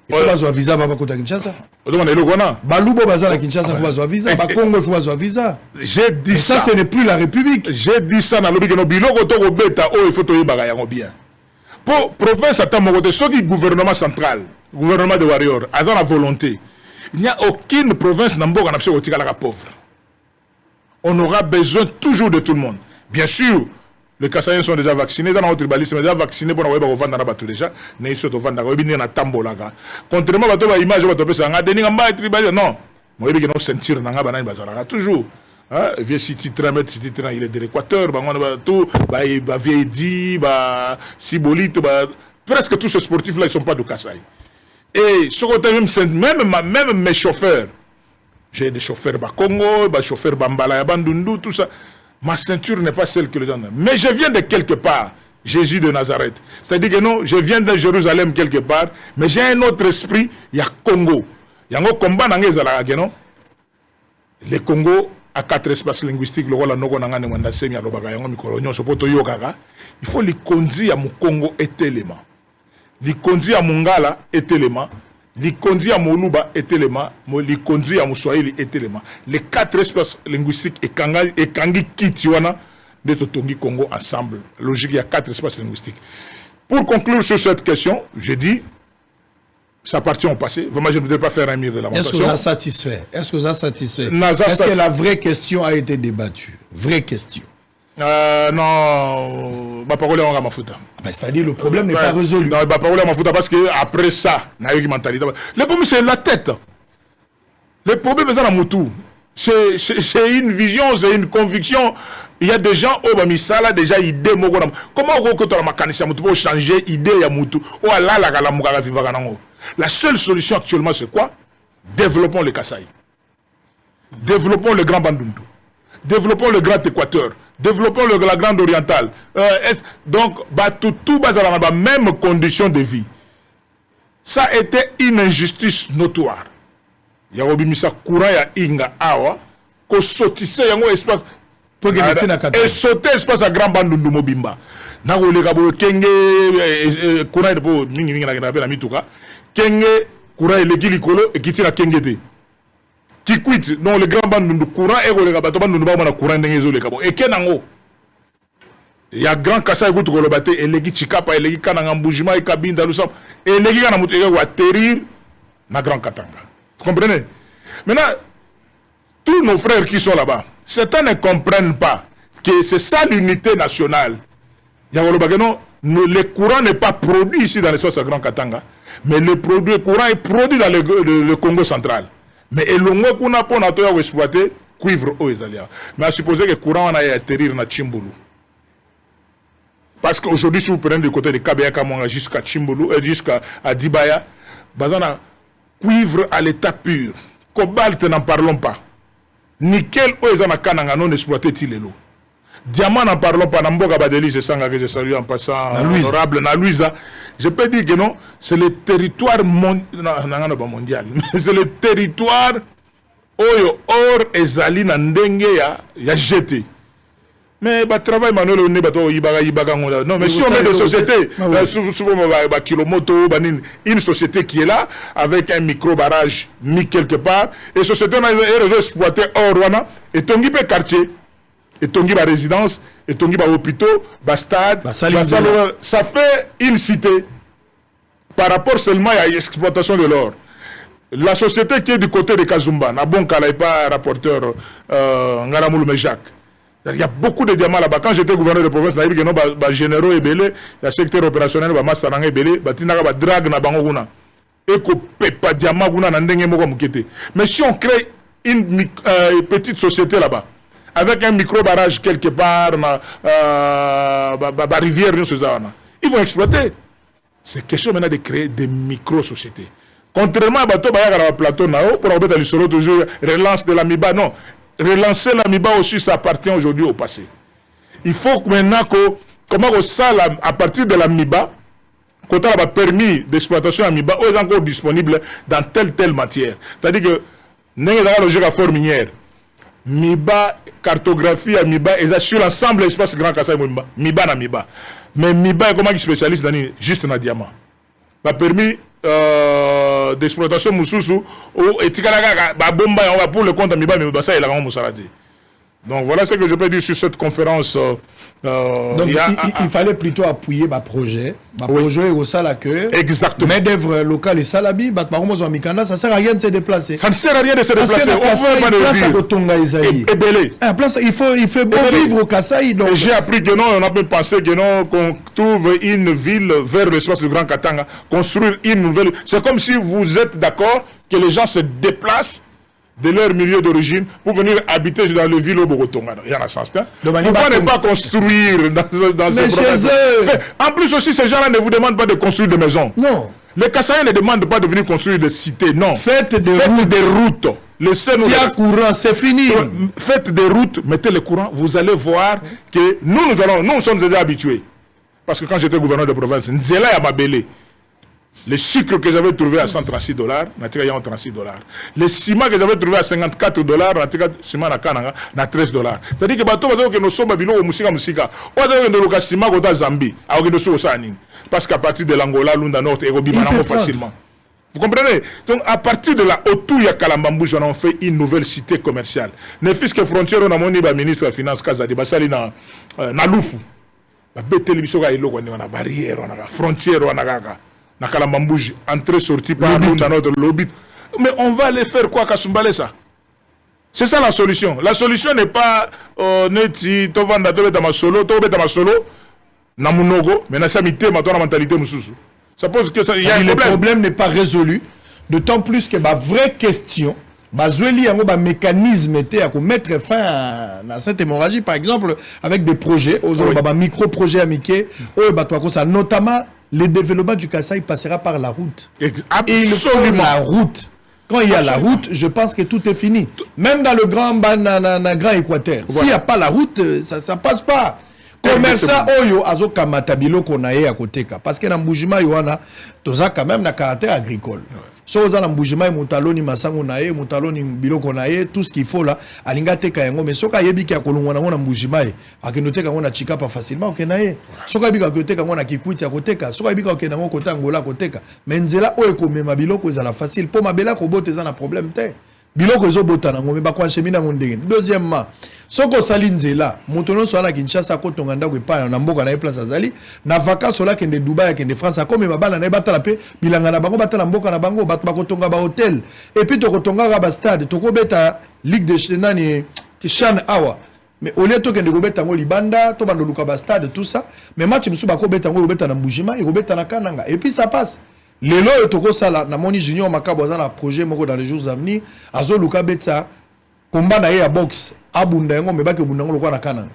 Il faut avoir visa avant de Kinshasa. Balubo Bazar à Kinshasa, il faut avoir visa. Congo, il faut avoir visa. J'ai dit ça. Ça, ce n'est plus la République. J'ai dit ça dans le but que il faut te bien. Pour province, ce qui est gouvernement central, gouvernement de Warrior, a la volonté. Il n'y a aucune province qui n'a pas pauvre. On aura besoin toujours de tout le monde. Bien sûr, les Kassaïens sont déjà vaccinés, dans notre tribalisme, déjà vaccinés pour nous vendre dans bateau déjà, mais ils sont vendre dans tambolaga. Contrairement à la image de bateau, ça n'a pas tribalisme. Non, moi je vais sentir dans la bazar toujours. Vieux city tramet, city train, il est de l'Équateur, tout, vieille dit, Sibolite, presque tous ces sportifs là ils sont pas de Kassaï. Et ce côté même mes chauffeurs, j'ai des chauffeurs Congo, des chauffeurs Bambala, Bandundu, tout ça. Ma ceinture n'est pas celle que les gens ont. Mais je viens de quelque part, Jésus de Nazareth. C'est-à-dire que non, je viens de Jérusalem quelque part, mais j'ai un autre esprit, il y a Congo. Il y a un combat dans les Alagés, non? Le Congo a 4 espaces linguistiques, il faut les conduire à mon Congo et élément. Les conduire à Mongala et élément. Les conduits à Moluba est élément, les conduits à Moussoaïli est élément. Les 4 espaces linguistiques et Kangi Kitiwana de Totongi Congo ensemble. Logique, il y a 4 espaces linguistiques. Pour conclure sur cette question, je dis, ça appartient au passé. Vraiment, je ne voudrais pas faire un mire de lamentation. Est-ce que vous êtes satisfait? Est-ce que vous êtes satisfait? Est-ce que la vraie question a été débattue? Vraie question. Non, ma parole est en Ramafuta. C'est-à-dire le problème n'est pas résolu. Non, ma parole est en Ramafuta parce que après ça, le problème c'est la tête. Le problème est dans la moutou. C'est une vision, c'est une conviction. Il y a des gens au Bamisala déjà idée. Comment on peut changer idée à moutou? La seule solution actuellement c'est quoi? Développons le Kasaï. Développons le Grand Bandundu. Développons le Grand Équateur. Développons la Grande Orientale. Donc, tout bas à la même condition de vie. Ça a été une injustice notoire. Il y a un courant ya inga awa ko sotise yango espace et sauter espace à Grand Bandundu Mobimba. Na ko le kabo kenge courant de po mingi na na mituka. Kenge courant le gilikolo et kitira kenge te. Qui quitte non le Grand Bandundu courant et le bateau Bandundu ba na courant ndengezo le kabo. Et kenango il y a grand Kasaï ko le bateau et le gichikapa et le kananga mbujima et kabinda lusam et le gana mutu ko atterrir na Grand Katanga. Vous comprenez? Maintenant, tous nos frères qui sont là-bas, certains ne comprennent pas que c'est ça l'unité nationale. Le courant n'est pas produit ici dans l'espace de Grand Katanga, mais le courant est produit dans le Congo central. Mais le qu'on a pour exploiter cuivre aux Italiens. Mais à supposer que le courant a atterrir dans Chimbulu. Parce qu'aujourd'hui, si vous prenez du côté de Kabea jusqu'à Chimbulu, jusqu'à Dibaya, Bazana, cuivre à l'état pur. Cobalt, n'en parlons pas. Nickel, non exploité Tilelo. Diamant, n'en parlons pas. Namboga Badeli, je sens que je salue en passant honorable Naluisa. Je peux dire que non, c'est le territoire mondial. C'est le territoire où or et zali nandenge ya jeté. Mais le travail manuel on est non mais si on est des sociétés souvent Kilomoto une société qui est là avec un micro barrage mis quelque part et société on a réseau exploité hors Rwanda et tongi pe quartier et tongi ba résidence et tongi ba hôpitaux ba stade ça fait une cité par rapport seulement à l'exploitation de l'or. La société qui est du côté de Kazumba n'a bon qu'elle n'est pas rapporteur Ngaramoulou Mejak. Il y a beaucoup de diamants là-bas. Quand j'étais gouverneur de province, il y a des généraux et belé, il y a secteur opérationnel, il y a master et belé, il y a des dragues na bango guna. Et ko pepa diamant guna na ndenge moko mukete. Mais si on crée une petite société là-bas, avec un micro barrage quelque part, ba rivière, ils vont exploiter. C'est question maintenant de créer des micro-sociétés. Contrairement à bateau ba plateau nao pour embêter le solo toujours relance de l'amiba non. Relancer l'amiba aussi, ça appartient aujourd'hui au passé. Il faut maintenant que, comment ça, à partir de l'amiba, quand on a permis d'exploitation amiba, est encore disponible dans telle matière. C'est-à-dire que, nous avons la logique à forme minière. Miba, cartographie amiba, et sur l'ensemble de l'espace Grand Kasaï, miba na miba. Mais miba, comment il spécialise dans juste dans le diamant. A permis d'exploitation mususu ou etikala ba bomba pour le compte miba mais ça il a vraiment musaladi. Donc voilà ce que je peux dire sur cette conférence. Donc il fallait plutôt appuyer ma projet au Sala que main d'œuvre locale et salabi, ça sert à rien de se déplacer. Ça ne sert à rien de se déplacer. Il faut bon vivre au Kasaï. J'ai appris que non, on a même pensé que non, qu'on trouve une ville vers l'espace du Grand Katanga, construire une nouvelle. C'est comme si vous êtes d'accord que les gens se déplacent de leur milieu d'origine pour venir habiter dans le ville au Bogotonga. Il y en a sens. Pourquoi ne pas construire dans ces provinces? En plus aussi, ces gens-là ne vous demandent pas de construire des maisons. Non. Les Kassaïens ne demandent pas de venir construire des cités. Non. Faites des routes. Laissez-nous. S'il y a courant, c'est fini. Faites des routes, mettez le courant. Vous allez voir que nous sommes déjà habitués. Parce que quand j'étais gouverneur de province, Nzela et Mabele, le sucre que j'avais trouvé à $136, il y a $36. Le ciment que j'avais trouvé à $54, ciment à Kananga, à $13. C'est-à-dire que nous sommes habillés au Musika. On a un ciment au Zambie, parce qu'à partir de l'Angola, l'Unda Nord et Robimanamo facilement. Vous comprenez? Donc à partir de là, autour de Kalambambouj, on a fait une nouvelle cité commerciale. Ne fût-ce que frontière, on a mon ministre des Finances, Kazadi, Basali na Loufu. La bête télévision, on a barrière, on a frontière, on a Nakalambambouj, entrée sortie par notre lobby. Mais on va aller faire quoi, Kasumbale ça? C'est ça la solution. La solution n'est pas neti tovanda tobeta masolo, namunogo, mais na samité ma mentalité mususu. Ça pose que ça il y a un problème. Le problème n'est pas résolu, d'autant plus que ma vraie question Bazoueli a un mécanisme à mettre fin à cette hémorragie, par exemple, avec des projets, micro-projets amiqués, notamment le développement du Kasaï passera par la route. Absolument. Il faut la route. Quand il y a la route, je pense que tout est fini. Même dans le grand Équateur. S'il n'y a pas la route, ça ne passe pas. Commerçant oyo azo kamata biloko na ye à côté ka parce que na mbujima yoana toza quand même na caractère agricole. So za na mbujima mutaloni masango na ye mutaloni biloko na ye tout ce qu'il faut là alinga teka yango mais soka yebiki ya kolongwa na mbujima ye akinoteka ngona chikapa facilement okena ye. Soka bika koteka ngona kikwiti ya koteka soka bika okena ngo kota ngola koteka mais nzela oyo komema biloko ezala facile po mabela ko bote za na problème te. Biloko ezo botana ngombe ba kwa chemina ngondenge. Deuxièmement, soko sali nzela, motono so ala Kinshasa ko tonganda ko epa na mboka na place azali, na vacances la kende Dubai kende France comme babala na batala pe bilanga na bango batala mboka na bango bat ba ko tonga ba hôtel et puis to ko tonga ba stade to ko beta Ligue de Chenani Kishan Awa. Mais au lieu to kende ko beta ngo libanda to bando luka ba stade tout ça, mais match musu ba ko beta ngo beta na Mbujima et ko beta na Kananga et puis ça passe. Les lois de Sala, Namoni Junior Makabo dans le projet Moko dans les jours à venir, Azo Luka Betsa, combat na box, Abundango, mais pas que Bundango na Kananga.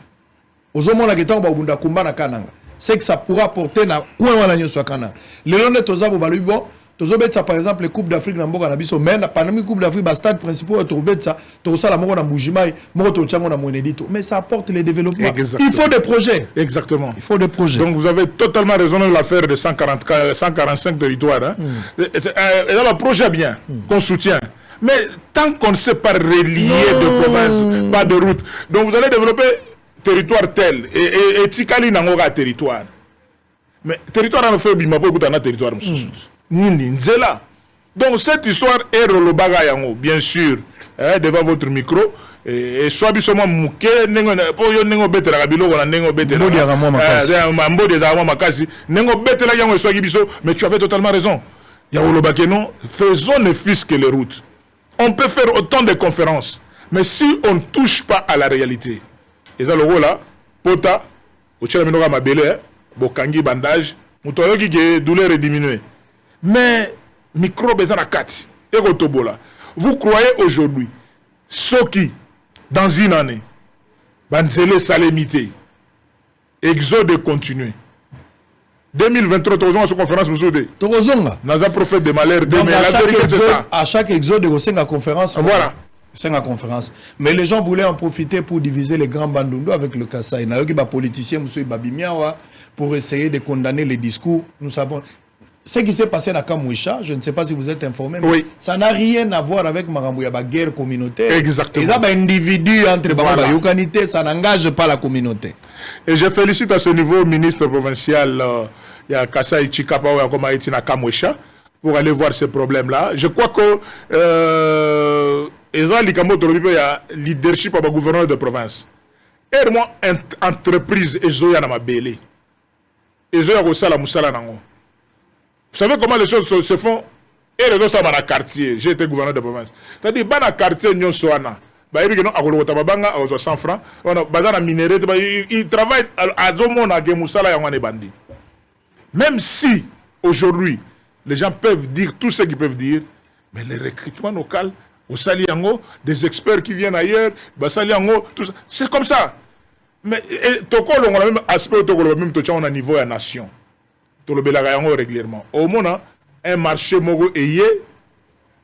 Ozomo la Getan Babunda combat na Kananga. C'est que ça pourra porter na Kouan la Nyo Kananga. Les lois de Tozabo Balubo, Tozo Betsa par exemple, les Coupes d'Afrique na Mboka na Biso, mais na Panami Coupe d'Afrique, ba stade principal, Tozo Betsa, Tozo la Moko na Mbujimai, Moko Tochango na Mwenedito. Mais ça apporte les développements. Exactement. Il faut des projets. Exactement. Il faut des projets. Donc vous avez totalement raison de l'affaire de 145 territoires. Hein. Il y a un projet bien, qu'on soutient. Mais tant qu'on ne sait pas relier de province, pas de route, donc vous allez développer territoire tel et Tikali n'a territoire. Mais territoire en fait, il m'a pas écouté un territoire. Donc cette histoire est relevé bien sûr, devant votre micro. Et soit bisoma muke nengo po yo nengo betela kabilo na nengo betela mbodi za makasi nengo betela yango soit biso mais tu avais totalement raison ya olobakeno faisons ne fût-ce que les routes on peut faire autant de conférences mais si on ne touche pas à la réalité et ça le là pota au chela minoka mabele bokangi bandage mutoyo ki douleur est diminuée mais microbe za na kati et kotobola vous croyez aujourd'hui ceux qui dans une année, Banzele Salemité, exode continué. 2023, tu as une conférence, nous avons prophète de malheur. À chaque exode, il y a une conférence. Voilà. C'est une conférence. Mais les gens voulaient en profiter pour diviser les grands bandundu avec le Kasaï. Il y a des politiciens, pour essayer de condamner les discours. Nous savons. Ce qui s'est passé à Kamouisha, je ne sais pas si vous êtes informé, mais oui. Ça n'a rien à voir avec la guerre communautaire. Exactement. Les individus entre les ça n'engage pas la communauté. Et je félicite à ce niveau le ministre provincial, il y a Kasaï Chikapa, comme a été à Kamouisha, pour aller voir ces problèmes-là. Je crois que il y a leadership au gouverneur de province. Et moi, entreprise, Ezoya na mabele. Ezoya Rosala Moussala Nango. Vous savez comment les choses se font? Et les autres, dans le quartier, j'ai été gouverneur de province. C'est-à-dire, dans le quartier, nous sommes à 100 francs. Ils travaillent à Zomon, à Gemoussala, et Bandi. Même si, aujourd'hui, les gens peuvent dire tout ce qu'ils peuvent dire, mais le recrutement local, au Saliango, des experts qui viennent ailleurs, c'est comme ça. Mais Tokolo, on a même aspect Tokolo, même on a niveau à nation. Tokolo régulièrement. Au moins, un marché mogo eye,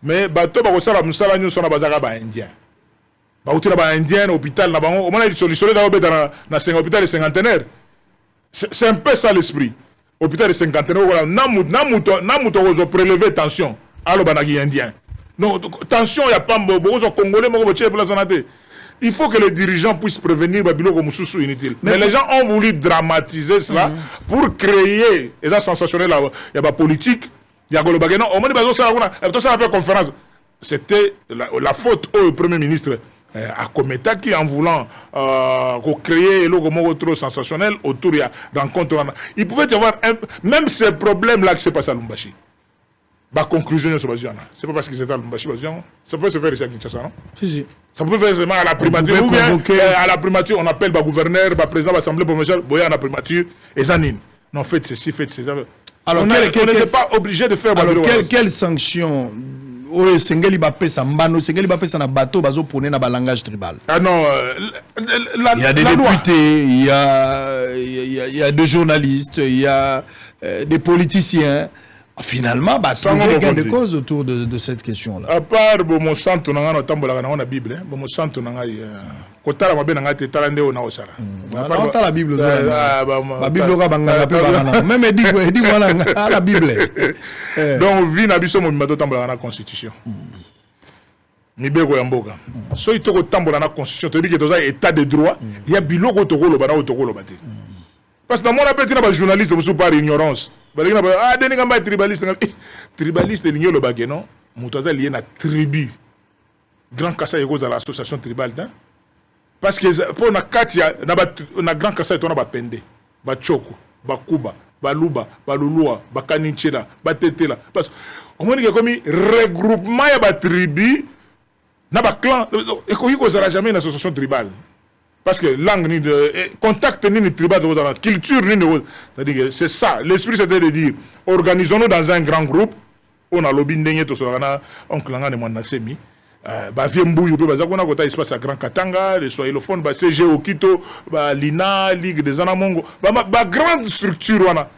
mais bateau ba kosala musala nyo sona bazaka ba indien. Ba utila ba indien hôpital na bango, au moins ils sont dans na hôpital cinquantenaire. C'est un peu ça l'esprit. Hôpital cinquantenaire voilà, na muto ozo prélever tension. Allo banagi indien. Donc tension y a pas beaucoup congolais mogo pour la santé. Il faut que les dirigeants puissent prévenir Babilo comme sous inutile. Mais les gens ont voulu dramatiser cela pour créer et ça sensationnel il y a pas politique. C'était la faute au Premier ministre à Kometa qui, en voulant créer un logo trop sensationnel autour de la rencontre, il pouvait y avoir même ces problèmes-là qui se passent à Lumbashi. La conclusion, c'est pas parce que c'était à Lumbashi, ça peut se faire ici à Kinshasa, non? Si. Ça peut faire vraiment à la primature. Ou bien à la primature, on appelle le gouverneur, le président de l'Assemblée provinciale, Boya à la primature, et Zanine. Non, faites ceci, faites ceci. Alors, on n'était pas obligé de faire. Alors, quelle sanction Sengeli Bappé Sambano, Sengeli Bappé Sana bateau, bazo prôné dans le langage tribal? Ah non, il y a des députés, il y a des journalistes, il y a des politiciens. Finalement, trouver gain de cause autour de cette question-là. À part mon santo na ngana tambola na Bible, mon santo na ngai kotala mabe na ngate talande ona osala. On ta la Bible. La Bible ka banga pe banga. Même dit voilà la Bible. Donc vi na biso mo mato tambola na constitution. Mibeko ya mboka. So itoko tambola na constitution, to bi ke toza état de droit, il y a biloko tokolo bana otokolo bate. Parce que dans mon appel na ba journaliste musu par ignorance. Ah, des tribalistes. Tribaliste, l'igno le bagué, non? Moutaza lié na tribu. Grand Kassa est à l'association tribale. Parce que pour na Katia, na Grand Kassa est on a pende. Ba Choko, ba Kuba, ba Luba, ba Lulua, ba Kaninchela, ba Tetela. Parce qu'on dit que comme regroupement ya ba tribu, na ba clan, et qu'on y sera jamais une association tribale. Parce que langue ni de contact ni de tribal de la culture ni de c'est-à-dire que c'est ça l'esprit c'était de dire organisons-nous dans un grand groupe on a lobby ndenge to sona oncle ngane mwana semi ba viembuyu pe baza kona kota espace à Grand Katanga les soyelophones ba CG Okito ba Lina Ligue des Anamongo ba grande structure wana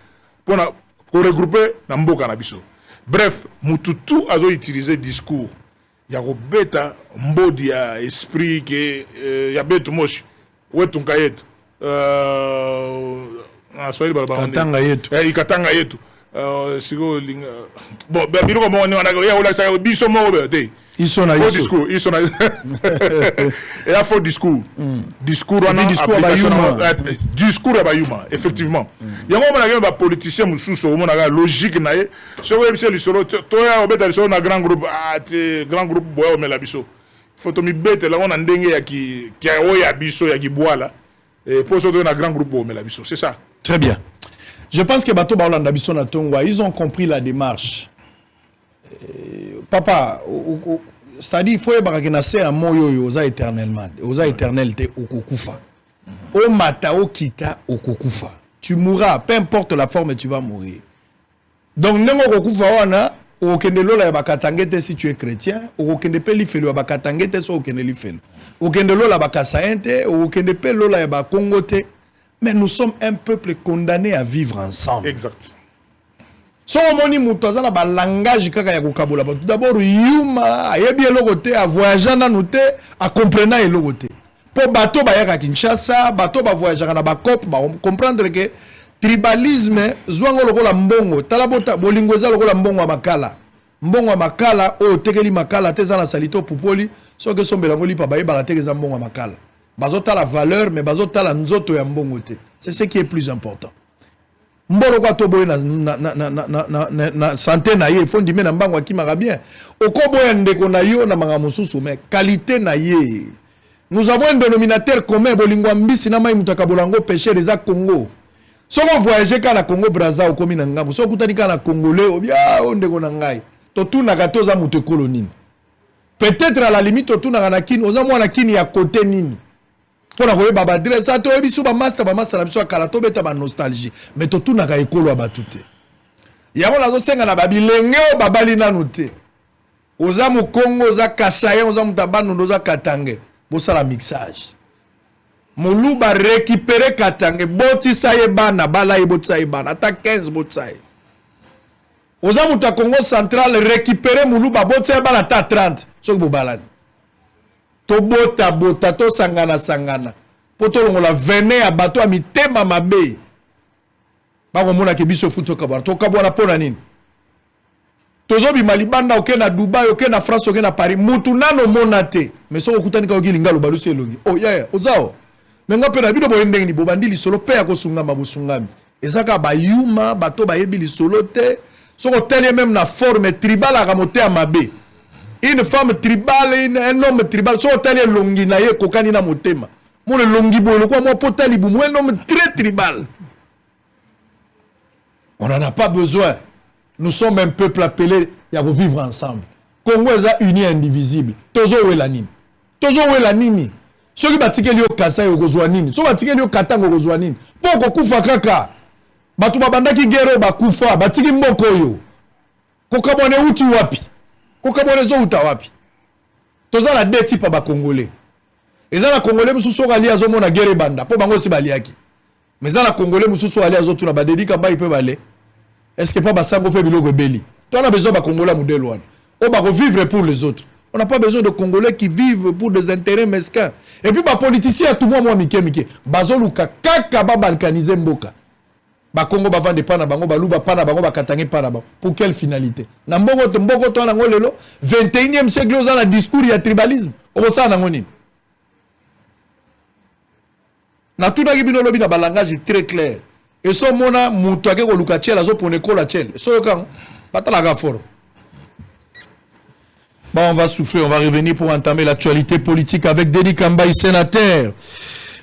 pour regrouper na mboka na biso. Bref, mututu azo utiliser discours ya ko beta mbodi ya esprit que ya betu moshi wetunga yetu Swahili baba katanga yetu ikatanga yetu siko linga bon biloko mo ni wana ya ola sa biso mo be isona discours isona et a faux discours discours wana discours abayuma effectivement yango mona ke ba politicien mususu o mona ga logique na ye so we monsieur lisolo to ya obeta lisolo na grand groupe grand groupe boyo mela biso faut mi bete la on ndenge ya ki oya biso ya ki boala et pour ça na grand groupe boyo mela biso c'est ça. Très bien. Je pense que Bato Baolanda biso na Tongwa ils ont compris la démarche. Papa, c'est-à-dire il faut que na se a moyo oza éternellement, oza éternalité okokufa. O mata o kita okokufa. Tu mourras, peu importe la forme tu vas mourir. Donc nengo okokufa wana okende lola ya bakatangete si tu es chrétien, okende pe li felo ya bakatangete so okende li felo. Okende lola bakasaente, okende pe lola ya bakongote. Mais nous sommes un peuple condamné à vivre ensemble. Exact. So moni muto za na ba langage kaka ya kokabola ba d'abord yuma ayebi eloko te a voyager na note a comprendre eloko te. Po bato ba yaka Kinshasa, bato ba voyager na ba COP ba comprendre que tribalisme zwango lokola mbongo, tala bota bolingo za lokola mbongo ya makala. Mbongo ya makala o tekeli makala te za na salito popoli, so que sombela ngoli pa ba yeba te za mbongo ya makala. Bazota la valeur mais bazota la nzoto ya mbongo te. C'est ce qui est plus important. mbolo kwa toboye na santé na ye faut ndime na mbango akimaka bien okoboya ndeko na yo na manga mosusu mais qualité na ye. Nous avons un dénominateur commun bolingwa mbisi na mai mutaka bolango pêcher les Congo. Soko voyager kana Congo Brazza o komi na ngambo soko kutani kana congolais obia ondeko na ngai to tuna katoza mutu kolonine. Peut-être à la limite to tuna na kini oza mwana kini ya côté nini. Pona ko baba dire ça to bisu ba master na bisu kala to beta ba nostalgie mais to tuna ka ekolo abatute. Yango lazo senga na babilenge o babali nanu te. Oza mu Congo oza Kasaye oza mutabano oza Katange. Bosa la mixage. Moluba récupérer Katange boti saye bana bala ye boti saye bana ata 15 boti saye. Oza muta Congo central récupérer Moluba boti saye bana ata 30 sok bo balani. To bota to sangana poto longola vene ya bato a mitema mabe. Ba ko mona ke biso futo kabara to kabwana pona nini. Tozobi malibanda oke na Dubai oke na France oke na Paris mutu nano monate mais soko kutani ka oki lingalo balusi elongi oh yeah ozao menga pena bido boyendeng ni bobandi lisolo pe ya kosungama bosungami ezaka bayuma bato bayebi lisolo te soko tele même na forme tribal a ramote à mabe une femme tribale un homme tribal soko tele longi na ye kokani na motema mon longi bolo kwa mo potali bu un homme très tribal. On n'en a pas besoin. Nous sommes un peuple appelé à vivre ensemble. Congo est uni indivisible. Tozo welanini. Tozo welanini. Ceux qui batike lio Kasai au Gozwanini. Ceux qui batike lio Katanga au Gozwanini. Poko kufa kaka. Batu babandaki gero bakufa. Batiki mboko yo. Kokabone uti wapi. Kokabone zo uta wapi. Toza la deti pa ba Congolais. Eza na Congolais mususu ali azomo na gere banda. Po bango si baliaki. Mais za na Congolais mususu ali azotu na badedika ba ipe bale. Est-ce que pas basango pe biloko beli? On a besoin de Congolais modèle one. On va vivre pour les autres. On n'a pas besoin de Congolais qui vivent pour des intérêts mesquins. Et puis les politiciens à tout moment mike. Bazoluka kaka ba balkaniser mboka. Ba Congo ba vendre pana bango ba luba pana bango ba katange pana bango. Pour quelle finalité? Na mbongo to na ngolelo 21e siècle oza na discours ya tribalisme. O ça na ngoni. Na tout na bino lobi na balangage très clair. Et so mona mutu ake ko luka chela zo pone ko la chela. So kan patala ga fort. Bon, on va souffler, on va revenir pour entamer l'actualité politique avec Denis Kambaï, sénateur.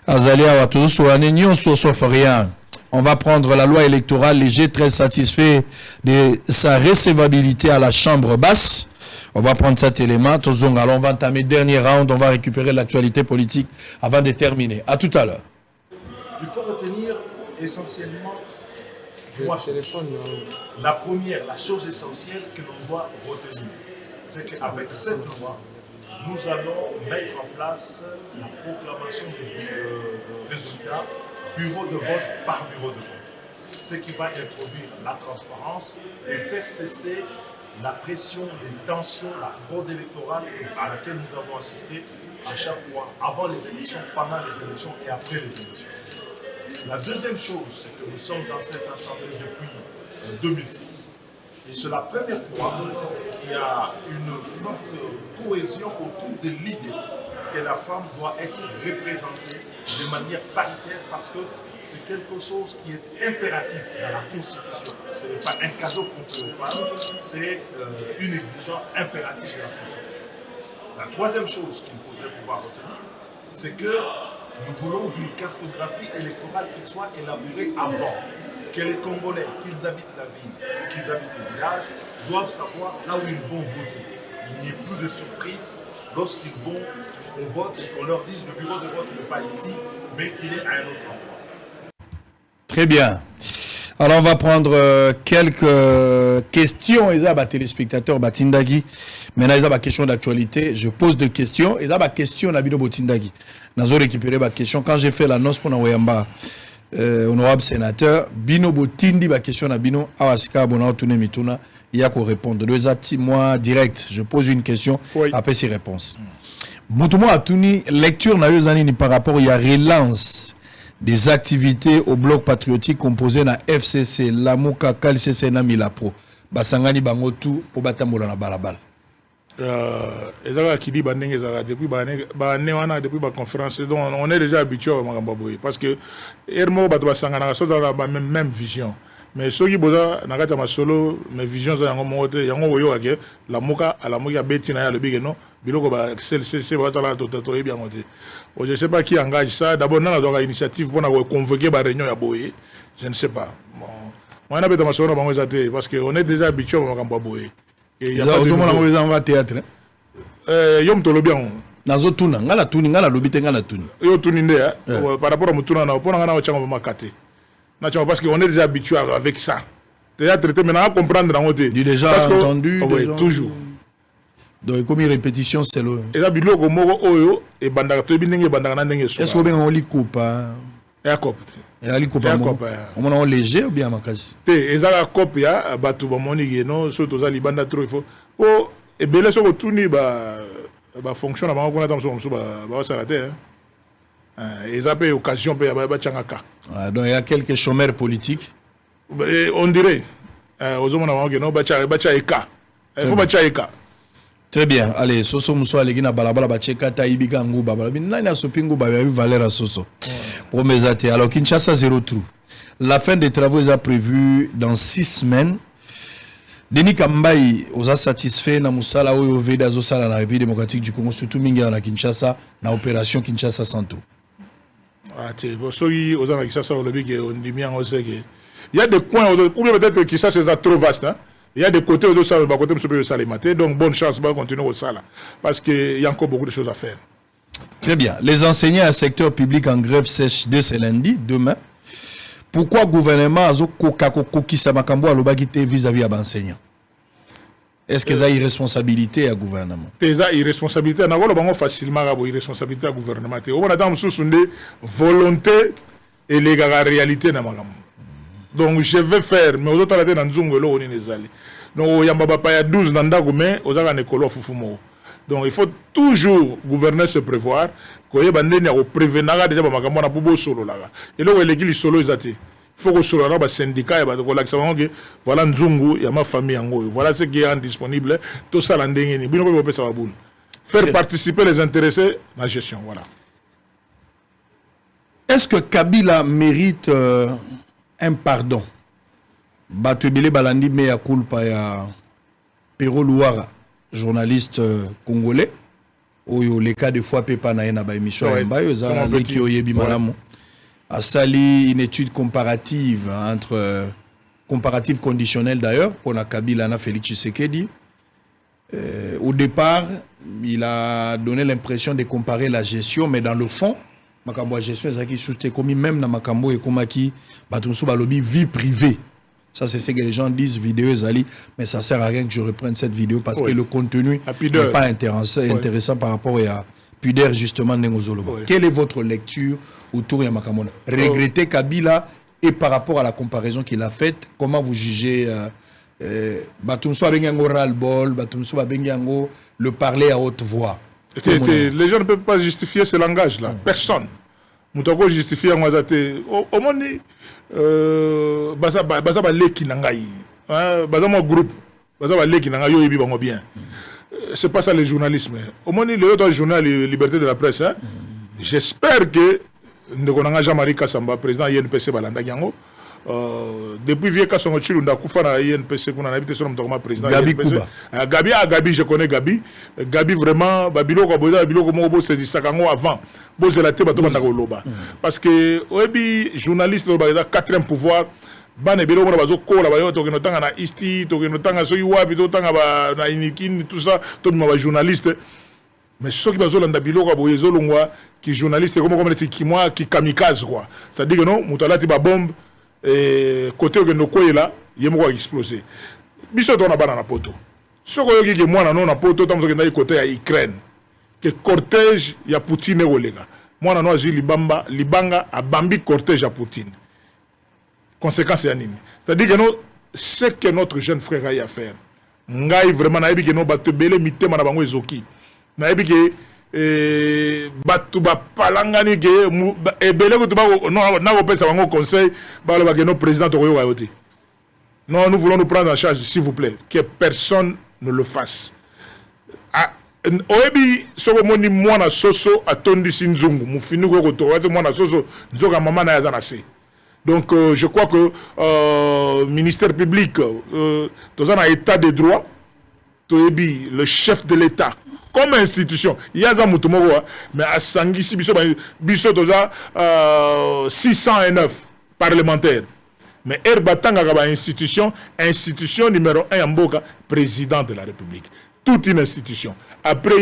Azalia Watoso Anenyon sauf rien. On va prendre la loi électorale léger, très satisfait de sa recevabilité à la chambre basse. On va prendre cet élément. Alors, on va entamer le dernier round, on va récupérer l'actualité politique avant de terminer. À tout à l'heure. Il faut retenir essentiellement trois choses. La première, la chose essentielle que l'on doit retenir, c'est qu'avec cette loi, nous allons mettre en place la proclamation des résultats bureau de vote par bureau de vote. Ce qui va introduire la transparence et faire cesser la pression, les tensions, la fraude électorale à laquelle nous avons assisté à chaque fois, avant les élections, pendant les élections et après les élections. La deuxième chose, c'est que nous sommes dans cette assemblée depuis 2006. Et c'est la première fois qu'il y a une forte cohésion autour de l'idée que la femme doit être représentée de manière paritaire parce que c'est quelque chose qui est impératif dans la Constitution. Ce n'est pas un cadeau qu'on fait aux femmes, c'est une exigence impérative de la Constitution. La troisième chose qu'il faudrait pouvoir retenir, c'est que nous voulons d'une cartographie électorale qui soit élaborée avant. Que les Congolais, qu'ils habitent la ville, qu'ils habitent le village, doivent savoir là où ils vont voter. Il n'y ait plus de surprise lorsqu'ils vont au vote et qu'on leur dise le bureau de vote n'est pas ici, mais qu'il est à un autre endroit. Très bien. Alors on va prendre quelques questions. Il y a des téléspectateurs Batindagi. Maintenant il y a des questions d'actualité. Je pose des questions. Il y a des questions Nabido Batindagi. Nous avons récupéré des questions. Quand j'ai fait l'annonce pour Naoyamba, honorable sénateur, Bino Botindi, ma question à Bino, Awasika, Bona, Tune Mituna, il y a qu'à répondre. Deux moi direct, je pose une question, oui. Après ses réponses. Moutouma Atouni, lecture n'a par rapport, il y a relance des activités au bloc patriotique composé na FCC, Lamuka, KLCC, na Milapro. Basangani Bangotu, pour Batambola na Balabal. Depuis la conférence, on est déjà habitué à Magambaboui parce que Hermo Batouasangana a la même vision. mais ceux qui boza nakata masolo mes visions za yango mote yango oyo ake la moka beti na ya le bigeno biloko ba c'est ba la to bien ngote. Je sais pas qui engage ça d'abord na doka initiative pour na convoquer ba réunion ya boye je ne sais pas bon moi na beta masolo bango zate parce que on est déjà habitué à makambo boye et il y a pas de théâtre yom tolo bien nazo tuna ngala lobi te ngala tuni yo tuni nde par rapport à mutuna na pona ngana ochanga makate na chama parce que on est déjà habitué avec ça déjà traité maintenant à comprendre dans côté déjà entendu oui toujours donc comme répétition c'est le et là biloko moko oyo e bandaka to binenge bandaka na ndenge so est-ce que on li coupa et coupe et ali coupa on on léger ou bien makasi te ezala coupe ya batu ba moni no so to za libanda trop il faut o e belé so ko tuni ba fonctionne avant qu'on attend sur ba s'arrêter ils appellent occasion pe ba changaka donc il y a quelques chômeurs politiques on dirait aux hommes avant que non ba eka il faut ba eka très bien allez soso muso aleki na balabala ba cheka ta ibika nguba balabi nani asopingu ba ya valeur à soso pour mes athées alors Kinshasa 0 trou la fin des travaux est prévue dans 6 semaines. Denis Kambai oza satisfait na musala oyo veda zo sala na République démocratique du Congo surtout mingi na Kinshasa na opération Kinshasa Santo. Ah tu bosoyi oza na Kinshasa o lobi ke on dimi en oseke. Il y a des coins ou bien peut-être que Kinshasa c'est trop vaste hein. Il y a des côtés où ça va côté monsieur ça les mater donc bonne chance va continuer au sala parce que il y a encore beaucoup de choses à faire. Très bien. Les enseignants à secteur public en grève sèche dès ce lundi demain. Pourquoi le gouvernement a vis-à-vis des enseignants? Est-ce que ça irresponsabilité à gouvernement? C'est irresponsabilité. On a facilement irresponsabilité à gouvernement. On a dans volonté et les réalité. Donc je vais faire, mais aux autres on est donc il y a 12 mais aux autres école fufumo. Donc il faut toujours gouverner se prévoir que les bandenia au prévenir déjà ba makambo na bubo solo là et là l'église solo ezati faut que solo là ba syndicat ba ko lakisa que voilà nzungu ya ma famille yango voilà ce qui est indisponible tout ça la ndenge ni bino ko pesa ba boule faire participer les intéressés dans la gestion voilà. Est-ce que Kabila mérite un pardon? Batubile balandi me ya culpa ya Pero Louara journaliste congolais oyo les cas de fois pepa na ena ba émission mbayo za leki oyebi malamu a sali une étude comparative entre comparative conditionnelle d'ailleurs pour na Kabila na Félix Tshisekedi. Au départ il a donné l'impression de comparer la gestion mais dans le fond makambo la gestion ezaki soute comme même na makambo et komaki batumsu balobi vie privée. Ça, c'est ce que les gens disent, vidéo Zali, mais ça sert à rien que je reprenne cette vidéo parce que le contenu n'est pas intéressant par rapport à Puder, justement, Nengozoloba. Quelle est votre lecture autour de Makamona? Regretter Kabila et par rapport à la comparaison qu'il a faite, comment vous jugez Batumso Abengango ras-le-bol, Batumso Abengango le parler à haute voix? Les gens ne peuvent pas justifier ce langage-là. Personne. Moutako justifier en Wazate. Au monde, baza ba leki nangai baza mon groupe baza ba leki nangai yo yebi bango bien c'est pas ça le journalisme au moins le autre journal liberté de la presse hein? J'espère que ndeko nanga Jean-Marie Kasamba président INPC balanda nyango depuis vieux Kasongo Chilunda kufa na INPC kuna habité sur mtokoma président Gabi Kuba Gabi je connais Gabi vraiment babilo ko boza babilo ko mo bo se disakango avant boze la te bato banda ko loba parce que obi journaliste lo ba 4e pouvoir bane belo mo bazo ko la ba yo to ke notanga na isti to ke notanga so yiwapi to tanga ba na inikini tout ça to ma journaliste mais ceux qui bazo landa biloko boye zolongwa qui journaliste comme qui moi qui kamikaze quoi c'est-à-dire que non mutalati ba bombe et côté que noko là yemo ko exploser biso to na bana na poto soko yo ki mwana no na poto tamzo ke na côté ya Ukraine que cortège ya Poutine olega mwana no azi libanga a bambi cortège à Poutine conséquence ya nini c'est-à-dire que non ce que notre jeune frère a à faire ngai vraiment na yebi que no batebele mitema na bango ezoki na yebi que batu ba palangani ke ebele ko tuba no na ko pesa bango conseil ba le ba que no président to yo yote non nous voulons nous prendre en charge s'il vous plaît que personne ne le fasse. Oebi soko moni mwana soso atondi sinzungu mufini ko to wate mwana soso nzoka mama na yaza na se Donc, je crois que ministère public, dans un état de droit, le chef de l'État, comme institution, il y a un mais à Sangisi, biso 609 parlementaires. Mais Herbatanga institution numéro 1 en Mboka, président de la République. Toute une institution. Après,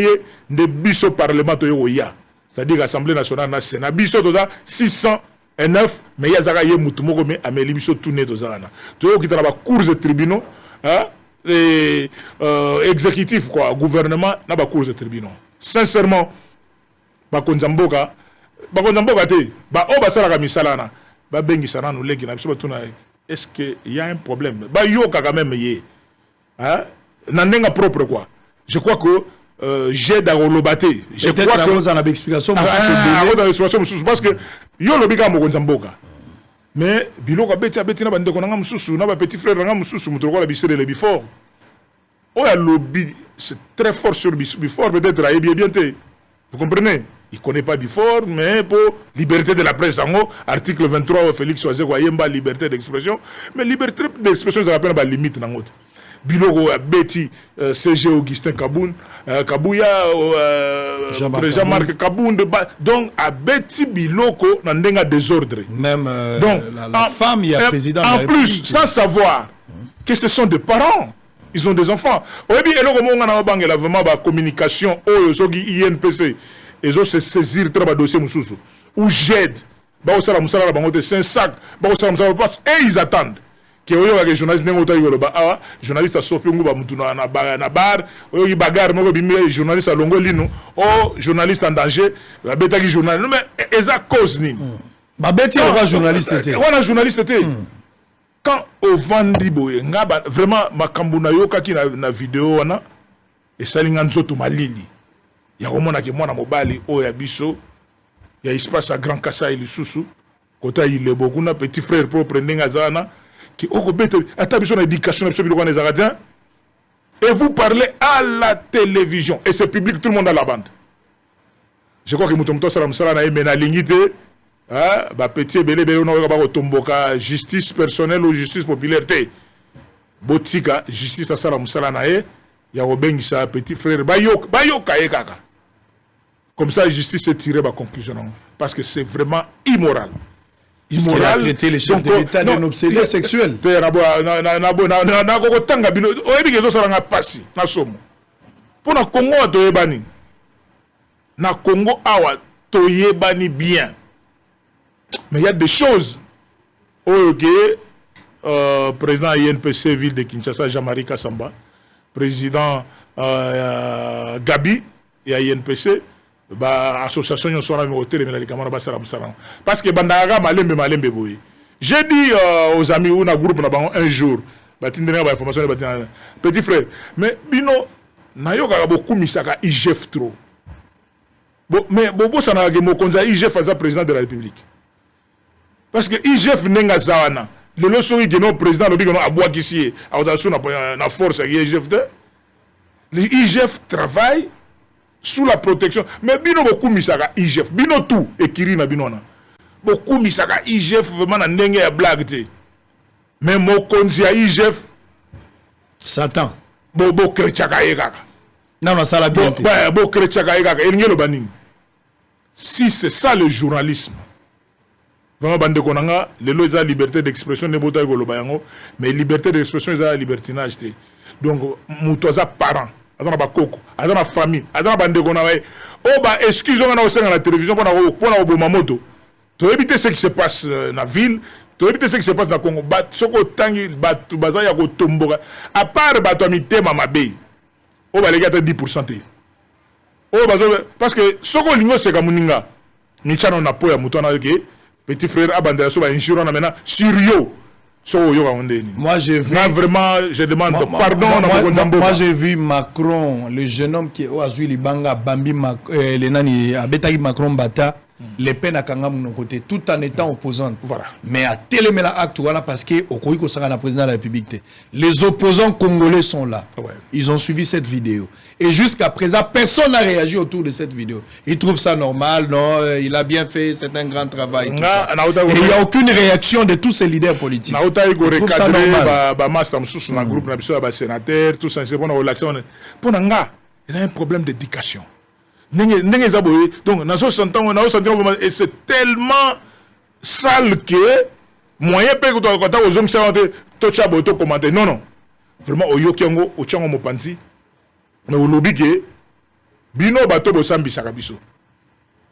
il y a biso parlement, c'est-à-dire l'Assemblée nationale, le Sénat, biso 609, mais il y a un moutoumoko, mais il y a tourné dans la cours de tribunaux, exécutif, quoi, gouvernement, n'a pas cours de tribunaux. Sincèrement, Bakonzamboka, est-ce qu'il y a un problème? Propre, quoi. Je crois que j'ai d'Arolobaté. Je crois que vous en avez explication. Parce que yo lobika Mokonzamboka. Mais biloko beti na bande konanga mususu na ba petit frère nga mususu mutoko la bisere le before. Oh ya lobby c'est très fort sur before peut-être à bien. Vous comprenez? Il connaît pas before mais pour liberté de la presse en haut article 23 Félix Oazeko yemba liberté d'expression mais liberté d'expression ça rappelle ba limite na ngote. Biloko beti CG Augustin Kabouya Jean-Marc Kaboun donc à beti biloko na ndenga désordre même donc la femme il y a président en plus sans savoir que ce sont des parents, ils ont des enfants. Oyebi eloko mo ngana bangela vraiment ba communication oyo soki INPC ils ont se saisir très ba dossier mususu ou j'aide ba osala musala la bangote 5 sacs ba osala musala et ils attendent que les journalistes journaliste sopi nguba mutuna na bar oyo bagarre moko bimé journaliste longo lino oh journaliste en danger ba betaki journaliste mais eza cause nini ba beti on va journaliste était on journaliste était quand au vandi boye ngaba vraiment makambu na yokaki na vidéo wana et salinga nzoto malili ya komona ke mwana mobali o ya biso ya espace à Grand Kassai lisusu kota il est beaucoup na petit frère propre ndenga zana qui éducation et vous parlez à la télévision et c'est public, tout le monde a la bande. Je crois que Moutoumto Salam Salam a mené l'ingité, petit belé on a tomboka justice personnelle ou justice populaire. Botika justice à Salam Salam il y a Robin sa petit frère Bayoka et Kaka. Comme ça, la justice est tirée par conclusion parce que c'est vraiment immoral. Il a traité les chefs de l'État d'un obsédé sexuel. Pour na Congo toyebani. Na Congo awa toyebani bien. Mais il y a des choses. OK, président INPC ville de Kinshasa Jean-Marie Kassamba, président Gabi et INPC bah association yon sora hôtel mais les camarades ba salam parce que bandaga malembe boy j'ai dit aux amis ou na groupe na bango un jour ba tindena ba information ba petit frère mais bino na yoka beaucoup misaka IGF trop bon mais bobo ça na mo konza IGF za président de la République parce que IGF nenga zawana le loso yi non président lobi no abwa kisi a odasu na force IGF de l'IGF travaille sous la protection. Mais bino beaucoup misaka IGF. Bino tout écrit na binona. Beaucoup misaka IGF vraiment na ndenge ya blague te. Mais mo konzi ya IGF Satan. Bo krechaka ekaka. Non ça la bien. Bo krechaka ekaka. Elingelo banini. Si c'est ça le journalisme. Vraiment bande konanga lelo eza liberté d'expression ne bota ko lobayango mais liberté d'expression eza libertinage te. Donc mutoza parent azana ba koko azana famille azana bande kona ouais oh bah excusez-moi na osenga la télévision pour na oboma moto to éviter ce qui se passe na ville to éviter ce qui se passe na Congo ba soko tangi batu baza ya ko tomboka à part bato mitema mabe oh bah les gars 10% te oh bah parce que soko lingo se kamuninga ni chano na po ya muto na ke petit frère abandela so ba injure na maintenant sérieux. Moi j'ai vu vraiment je demande pardon moi j'ai vu Macron le jeune homme qui est au Azui Libanga Bambi les nani abetaki Macron bata les peines à Kanga mon côté, tout en étant opposante. Voilà. Mais à téléméla acte voilà parce que au Koïko sera la président de la République. Les opposants congolais sont là. Ouais. Ils ont suivi cette vidéo. Et jusqu'à présent, personne n'a réagi autour de cette vidéo. Ils trouvent ça normal, non, il a bien fait, c'est un grand travail. Tout ça. Et il n'y a aucune réaction de tous ces leaders politiques. Ils trouvent ça normal. Il a un problème d'éducation. Donc, et c'est tellement sale que moyen peut que aux hommes sont commenter. Non, non. Vraiment, au Yokiango, au Tchango Mopanti, mais au lobby que Bino Bato Bosambi Sakabiso.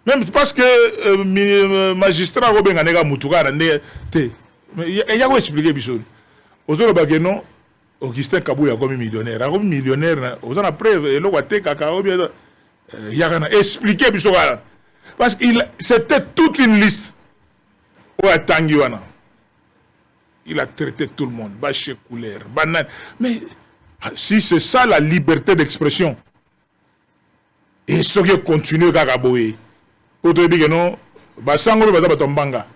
Même parce que magistrat Robin Anega Moutoura, il y a expliqué Biso. Aux autres bagano, Augustin Kabou a comme millionnaire. A comme millionnaire, aux autres après, il y a expliqué Biso. Parce que c'était toute une liste. Il a traité tout le monde. Baché couleur, banane. Mais si c'est ça la liberté d'expression, et ce qui continue à Gaboé, pour te dire que non, Bassango va être Tombanga.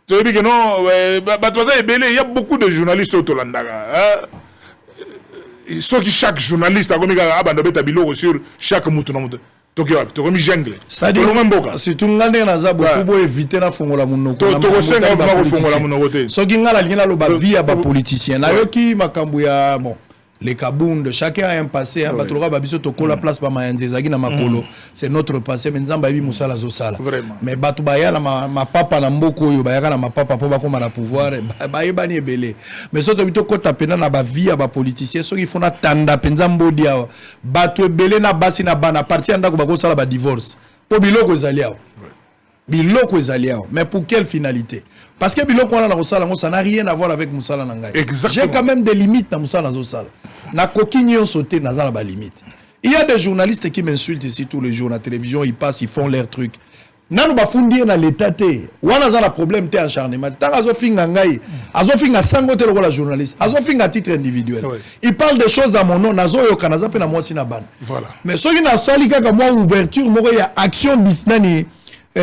Tu dis que non, il y a beaucoup de journalistes au Tolandaga. Sauf que chaque journaliste a commis un bilot sur chaque mouton. C'est-à-dire, si tu as éviter la fongola mon so kinga la lina lo ba via ba politicien na yo ki makambu ya bon les kabunde chacun a un passé hein batloka ba biso to kola place ba mayenze zaki na makolo c'est notre passé mais nzamba bi musala zo sala mais batu ba ya ma papa na mboko yo ba ya na ma papa po ba koma na pouvoir ba yebani ebele mais so to bito kota pena na ba via ba politicien so ki fona tanda penza mbodi ya batu ebele na basi na bana parti anda ko ba ko sala ba divorce po biloko ezali awo. Biloko ezaliao. Mais pour quelle finalité? Parce que biloko wana na kosala ngo ça n'a rien à voir avec musala na ngai. J'ai quand même des limites dans musala na sala. Na kokinyi on sauté na za ba limite. Il y a des journalistes qui m'insultent ici tous les jours na télévision, ils passent, ils font leurs trucs. Nanu ba fundir na l'état té. Wana za la problème té acharnement. Tant azo finga ngai, azo finga sango té la journaliste, azo finga titre individuel. Il parle des choses à mon nom, nazo yo kanaza pe na moi sina ban. Voilà. Mais ceux qui na sali kaka moi ouverture, moi il y a action bisnani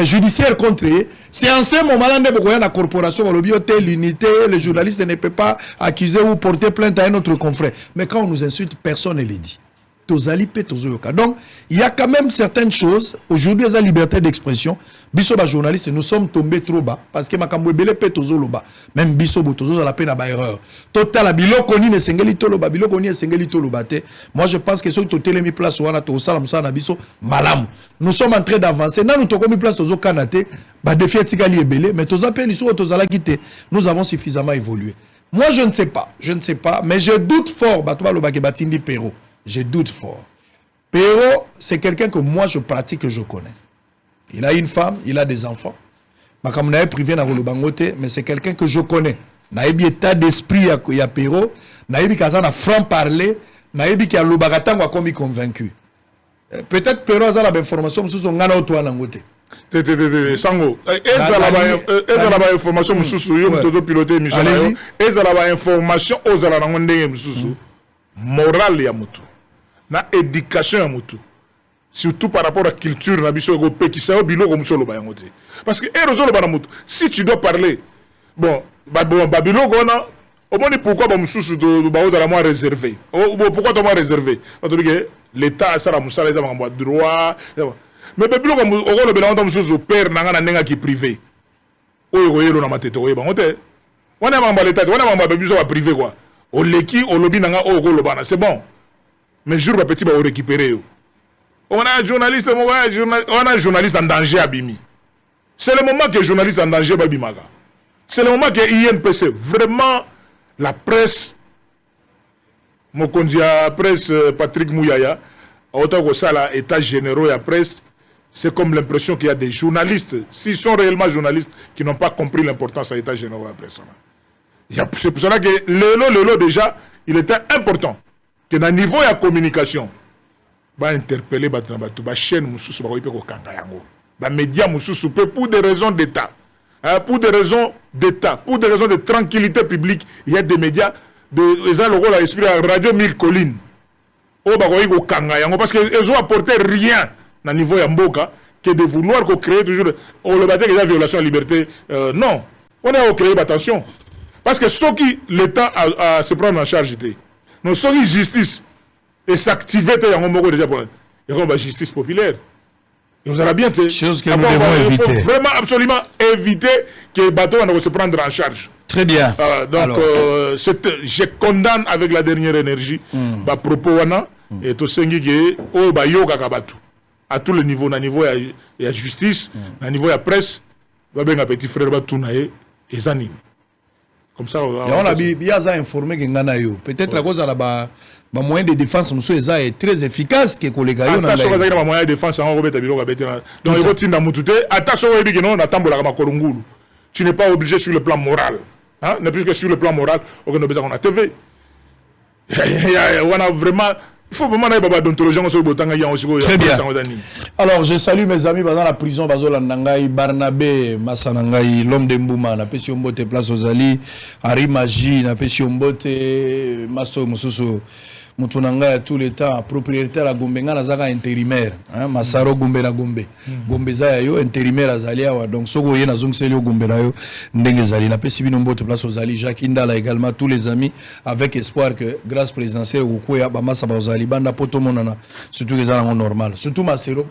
judiciaire contre eux. C'est en ce moment-là que la corporation, l'unité, les journalistes ne peuvent pas accuser ou porter plainte à un autre confrère. Mais quand on nous insulte, personne ne le dit. Donc, il y a quand même certaines choses. Aujourd'hui, il y a la liberté d'expression. Biso ba journaliste, nous sommes tombés trop bas parce que makambo ebele pe tozolo ba. Même biso bo tozo la peine à ba erreur. Total la biloko ni ne sengeli toloba, biloko ni sengeli toloba te. Moi je pense que so to telemi place wana to sala musana biso malamu. Nous sommes en train d'avancer. Na nous to komi place tozo kanate, ba défi etikali ebele, mais toza pe liso tozala kite. Nous avons suffisamment évolué. Moi je ne sais pas, mais je doute fort ba to ba lo ba ke batindi Pero. Je doute fort. Pero, c'est quelqu'un que moi je pratique, que je connais. Il a une femme, il a des enfants. Mais comme on a privé dans le bangote, mais c'est quelqu'un que je connais. Naïbi état d'esprit à Pero, naïbi kazan a franc parler, naïbi qui a le bagatango a commis convaincu. Peut-être Pero a la information sur son gana autour à l'angote. Sango, ezala information mususu yo mtoto piloter mission yo, ezala information ozala nango ndenge mususu. Morale ya mutu. Na éducation ya mutu. Surtout par rapport à la culture na biso go pe ki sa bilo ko musolo ba yango te. Parce que erozolo ba na mutu, si tu dois parler bon babilo gona au moins pourquoi ba mususu do ba odala moi réservé. Pourquoi to moi réservé? Parce que l'état ça la musala za ba droit. Mais babilo ko ogolo bela on mususu père nanga na nenga ki privé. Oyo ko yero na matete oyo ba ngote. Wana mamba l'état, wana mamba babiso ba privé quoi. Au leki au lobby nanga o golo bana, c'est bon. Mais jour ba petit ba o récupérer. On a un journaliste, en danger à Bimi. C'est le moment que le journaliste en danger à Bimaga. C'est le moment que INPC, vraiment, la presse, mon condia presse Patrick Mouyaya, autant que ça, l'état généraux et la presse, c'est comme l'impression qu'il y a des journalistes, s'ils sont réellement journalistes, qui n'ont pas compris l'importance de l'état généraux et la presse. C'est pour cela que le déjà, il était important que dans le niveau de la communication, va interpeller la chaîne mususu ba ko kanga yango ba média mususu pour des raisons d'état, pour des raisons d'état, pour des raisons de tranquillité publique. Il y a des médias de ça le rôle à esprit à radio 1000 collines o ba ko kanga yango parce que ils ont apporté rien na niveau ya mboka que de vouloir créer toujours... On le battait qu'il y a violation de la liberté. Non. On a créé attention. Parce que ce qui l'État a se prendre en charge, donc ce qui justice et s'activer, il y a déjà pour la justice populaire. Et vous allez bien... Chose que nous devons éviter. Il faut vraiment absolument éviter que les bateaux se prendre en charge. Très bien. Donc, je condamne avec la dernière énergie à propos et tout ce qui est au Bayoga Kabatu. À tous les niveaux, à niveau de la justice, à niveau de la presse, va bien un petit frère va tourner et zanime. Comme ça, on a bien informé que nganayo. Peut-être la cause à la moyen de défense nous est très efficace que collègue ayo na. Attention à moyen de défense en Robert Tabilo Kabetena. Donc il faut tinda mutute. Attention à dire que non, natambola kama kolungulu. Tu n'es pas obligé sur le plan moral. Hein? Ne plus que sur le plan moral, on a TV. On a vraiment. Il faut vraiment aller à l'ontologie. Très bien. Alors, je salue mes amis dans la prison. Bazolandangai, Barnabé, Massanangai, l'homme de Mbouma, na pesi ombote place aux Ali, Henri Magie, na pesi ombote, Masso Moussoso. Moutounanga tout le temps propriétaire à Gombe nga nazaka intérimaire hein Masaro Gombe na Gombe Gombe za yo intérimaire azalia wa donc soko yena zongseli yo Gombe na yo ndenge zali na pesi bino mbote place aux Ali Jacques Indala également tous les amis avec espoir que grâce présidentielle okuya ba masa ba ozali banda poto monana surtout les gens normal surtout Masaro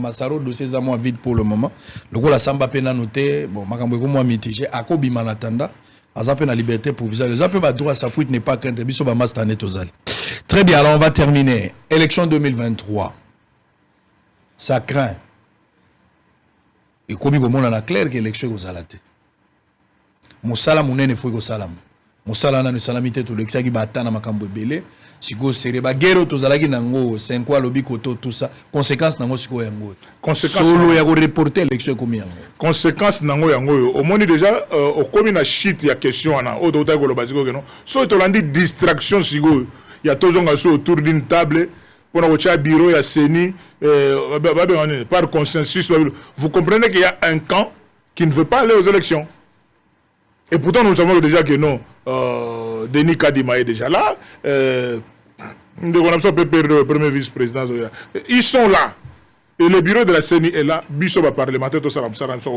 Masaro dossier za moi vide pour le moment le ko la samba pena noté bon makambo ko moi mitigé akobi manatanda azape na liberté provisoire azape ba droit sa fuite n'est pas crainte biso ba master net ozali. Très bien, alors on va terminer. Élection 2023. Ça craint. Et comme on a clair que l'élection est salate. Moussala mounene faut que salam. Moussala na salamité tout l'exa qui batana makambo belé. Siko sereba guerre to zalaki nango 5 fois lobby koto tout ça. Conséquence nango siko yango. Conséquence solo ya ko reporter l'élection comme yango. Conséquence nango yango au moins déjà au comme na shit ya question na o to ta ko lo basiko que non. So to landi distraction siko. Il y a toujours autour d'une table pour un bureau, il y a CENI, par consensus. Vous comprenez qu'il y a un camp qui ne veut pas aller aux élections. Et pourtant, nous savons déjà que non. Denis Kadima est déjà là. Le premier vice-président. Ils sont là. Et le bureau de la CENI est là. Bissoba parlementaire, tout ça,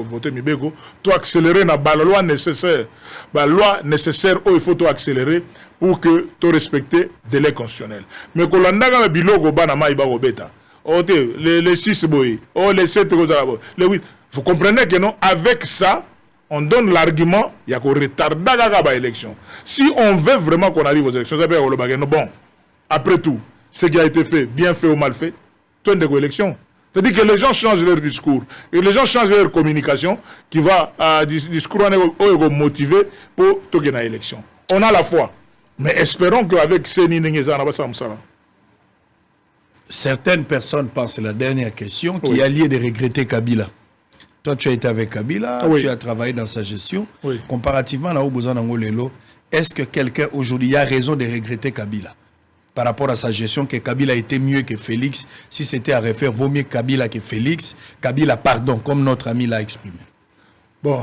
voter, Mibego. Tu accélérer la loi nécessaire. La loi nécessaire, il faut tout accélérer pour que tu respectes les délais constitutionnels. Mais quand on a un bilogo, les 6 boys, les 7 les 8. Vous comprenez que non, avec ça, on donne l'argument, il y a qu'on retarde l'élection. Si on veut vraiment qu'on arrive aux élections, ça veut dire bon, après tout, ce qui a été fait, bien fait ou mal fait, tu as une élection. C'est-à-dire que les gens changent leur discours et les gens changent leur communication qui va à discours motivé pour gagner l'élection. On a la foi. Mais espérons qu'avec Seni Nengezana, certaines personnes pensent, c'est la dernière question, qu'il y a lieu de regretter Kabila. Toi, tu as été avec Kabila, tu as travaillé dans sa gestion. Comparativement à Obozanangolelo, est-ce que quelqu'un aujourd'hui a raison de regretter Kabila par rapport à sa gestion, que Kabila était mieux que Félix? Si c'était à refaire, vaut mieux Kabila que Félix. Kabila, pardon, comme notre ami l'a exprimé. Bon,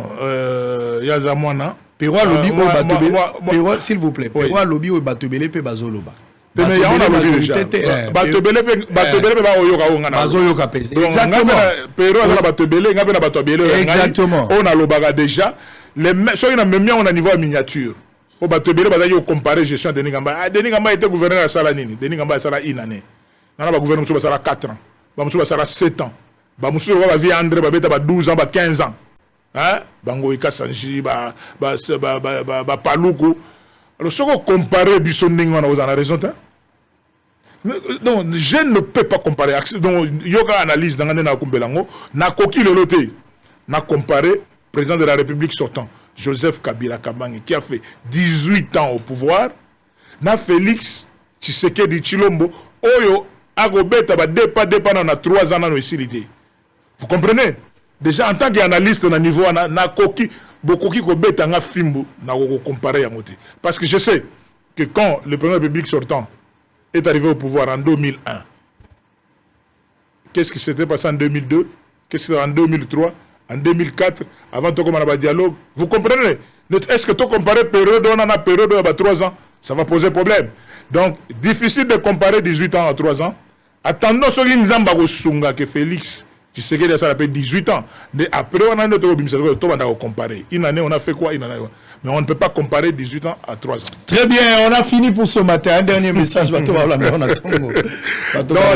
Yazamwana. Pero lobby s'il vous plaît. Pero lobby au batobele pe bazoloba. Mais on a lobby déjà. Batobele bazoyoka pe. Exactement. Pero on a batobele, on a batobele. Exactement. On a lobaga déjà. Les soit on a même on a niveau miniature. Au batobele bazayi au comparer gestion de Deningamba. Deningamba était gouverneur à Salanini. Deningamba sala une année. Nana ba gouverneur muso sala 4 ans. Ba muso sala 7 ans. Ba muso ba vie André ba beta ba 12 ans, ba 15 ans. Hein? Bango Ikasanji, Paluku. Alors, si on compare Bissonning, on a raison. Donc, je ne peux pas comparer. Donc, il y a une analyse dans la Kumbelango. Na koki le loté. Na comparé président de la République sortant, Joseph Kabila Kabange, qui a fait 18 ans au pouvoir. Na Félix Tshisekedi Tshilombo, Oyo, Agobeta, dépendant na 3 ans dans nos cilités. Vous comprenez? Déjà, en tant qu'analyste, au niveau na koki, beaucoup qui kobeta nga fimbo, na comparer à moté. Parce que je sais que quand le président de la République sortant est arrivé au pouvoir en 2001, qu'est-ce qui s'était passé en 2002, qu'est-ce qui s'était en 2003, en 2004, avant de commencer le dialogue, vous comprenez? Est-ce que tu compares période, on a période de 3 ans, ça va poser problème. Donc, difficile de comparer 18 ans à 3 ans. Attendons ce que nous avons que Félix Tshisekedi, ça fait 18 ans. Après, on a notre comparer. Une année, on a fait quoi? Une année, mais on ne peut pas comparer 18 ans à 3 ans. Très bien, on a fini pour ce matin. Un dernier message. Donc,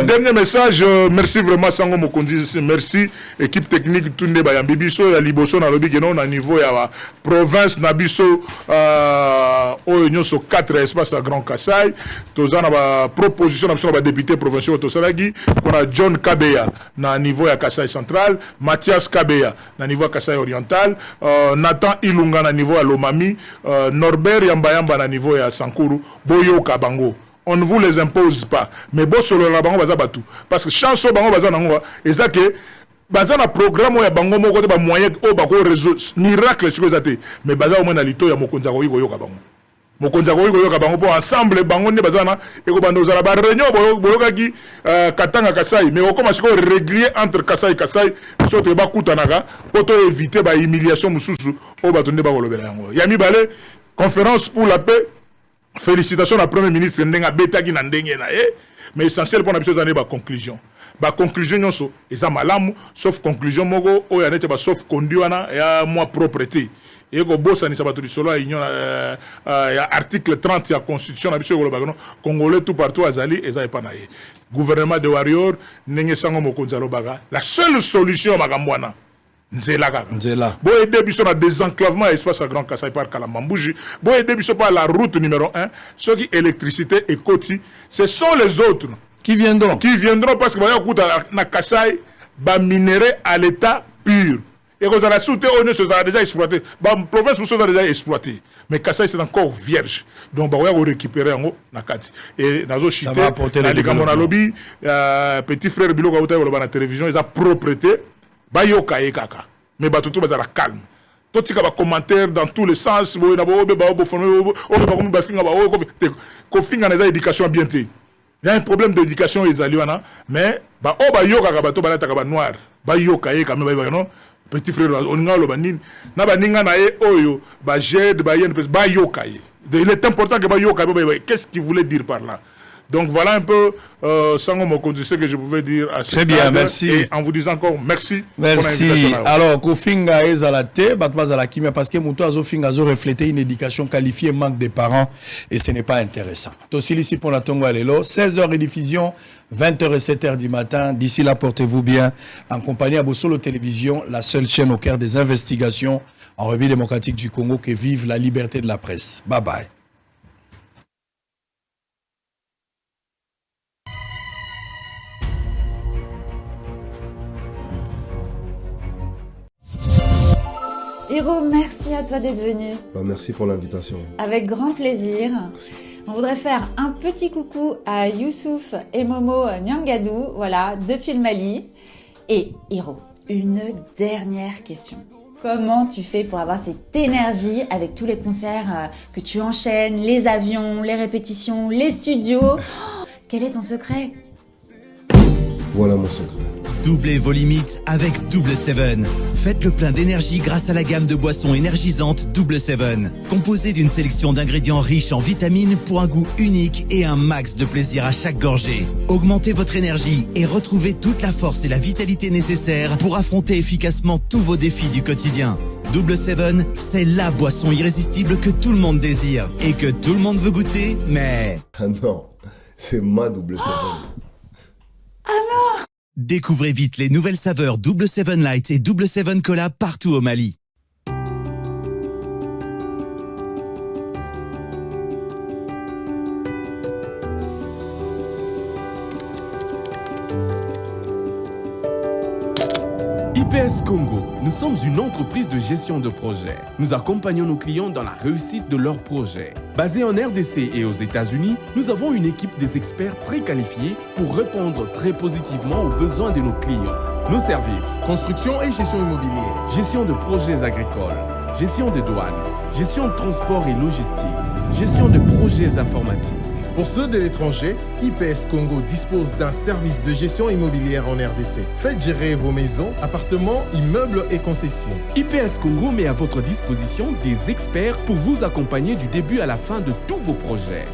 dernier message, merci vraiment Sango Mokondi, merci équipe technique Tunde Bayambi Biso, ya Liboso na lobi geno na niveau ya province na biso au union sur 4 espaces à Grand Kassai. Tozana ba proposition na biso ba député provincial Tosalagi, on a John Kabeya na niveau ya Kassai central, Mathias Kabeya na niveau ya Kassai oriental, Nathan Ilunga na niveau ya Lomami, Norbert Yamba na niveau ya Sankuru, Boyo Kabango. On ne vous les impose pas. Mais bon, sur le bango baza batu. Parce que chanson bango baza nango, et ça que baza na programme ya bango moko ba moyen o ba ko réseau miracle sur les mais baza au moins na lito ya mokonza ko yoka bango. Mokonza ko yoka bango pour ensemble bango ne baza na e ko bando za ba réunion boloka ki Katanga Kasai, mais on commence à régler entre Kasai et Kasai, surtout ba kutanaka pour éviter ba humiliation mususu o ba tonde ba kolobela yango. Yami balé conférence pour la paix. Félicitations à la Premier ministre Ndenga Betagi Nandenge na mais essentiel pour la mission d'année conclusion. Ba conclusion nyonso eza malamu sauf conclusion moko o ya nete ba sauf conduana ya moi propreté. Et ko bossa ni sabato solo union ya article 30 ya constitution na biso ko bagano congolais tout partout azali eza epa na ye. Gouvernement de warrior ndenge sango mokonza lobaga. La seule solution magambwana Nzela. Bon aider biso na désenclavement espace à Grand Kassai par Kalamambouji. Bon aider biso par la route numéro 1. Ceux qui électricité et Koti, ce sont les autres qui viendront. Qui viendront parce que na Kassai ba minéré à l'état pur. Et que ça la soute on est déjà exploité. Ba province nous sont déjà exploité. Mais Kassai c'est encore vierge. Donc ba va récupérer en na kati. Et nazo chité na likamona lobby petit frère Biloko Outa ko na télévision, ils a propreté. Bayoka e kaka mais batutu bazala calme totika ba commentaire dans tous les sens bo na bo ba bo fono o ba ko ba finga ba o ko finga na éducation bien té. Il y a un problème d'éducation ezaliwana mais ba o ba yoka ka bato balata ka ba noir bayoka e kama ba non petit frère on ngalo ba nini na ba ninga na e oyo ba jed ba yen ba yoka e. Il est important que ba yoka qu'est-ce qu'il voulait dire par là? Donc voilà un peu Sango Mokondi ce que je pouvais dire à ce Très bien, merci. Et en vous disant encore merci. Merci. Alors, Kofinga est à la tête, Batmaz à la Kimia, parce que Mouto Azo Finga a reflété une éducation qualifiée, manque des parents, et ce n'est pas intéressant. Tosil ici pour la Tongo Alelo, 16h de diffusion, 20h et 7h du matin. D'ici là, portez-vous bien. En compagnie à Bossolo Télévision, la seule chaîne au cœur des investigations en République démocratique du Congo, que vive la liberté de la presse. Bye bye. Hiro, merci à toi d'être venu. Merci pour l'invitation. Avec grand plaisir. Merci. On voudrait faire un petit coucou à Youssouf et Momo Nyangadou, voilà, depuis le Mali. Et Hiro, une dernière question. Comment tu fais pour avoir cette énergie avec tous les concerts que tu enchaînes, les avions, les répétitions, les studios? Quel est ton secret? Voilà mon secret. Doublez vos limites avec Double 7. Faites le plein d'énergie grâce à la gamme de boissons énergisantes Double 7. Composée d'une sélection d'ingrédients riches en vitamines pour un goût unique et un max de plaisir à chaque gorgée. Augmentez votre énergie et retrouvez toute la force et la vitalité nécessaires pour affronter efficacement tous vos défis du quotidien. Double 7, c'est la boisson irrésistible que tout le monde désire et que tout le monde veut goûter, mais... Ah non, c'est ma Double 7. Ah non! Découvrez vite les nouvelles saveurs Double 7 Light et Double 7 Cola partout au Mali. IPS Congo, nous sommes une entreprise de gestion de projet. Nous accompagnons nos clients dans la réussite de leurs projets. Basée en RDC et aux États-Unis, nous avons une équipe des experts très qualifiés pour répondre très positivement aux besoins de nos clients. Nos services: construction et gestion immobilière, gestion de projets agricoles, gestion des douanes, gestion de transport et logistique, gestion de projets informatiques. Pour ceux de l'étranger, IPS Congo dispose d'un service de gestion immobilière en RDC. Faites gérer vos maisons, appartements, immeubles et concessions. IPS Congo met à votre disposition des experts pour vous accompagner du début à la fin de tous vos projets.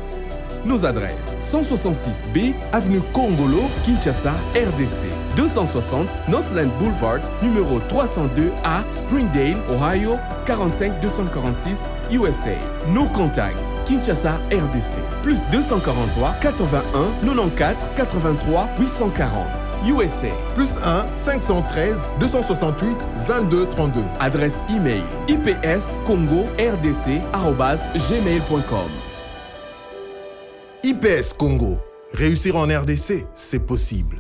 Nos adresses 166B, Avenue Congolo, Kinshasa, RDC. 260 Northland Boulevard, numéro 302A, Springdale, Ohio, 45 246, USA. Nos contacts, Kinshasa, RDC. Plus 243 81 94 83 840, USA. Plus 1 513 268 22 32. Adresse email ipscongo@gmail.com. IPS Congo. Réussir en RDC, c'est possible.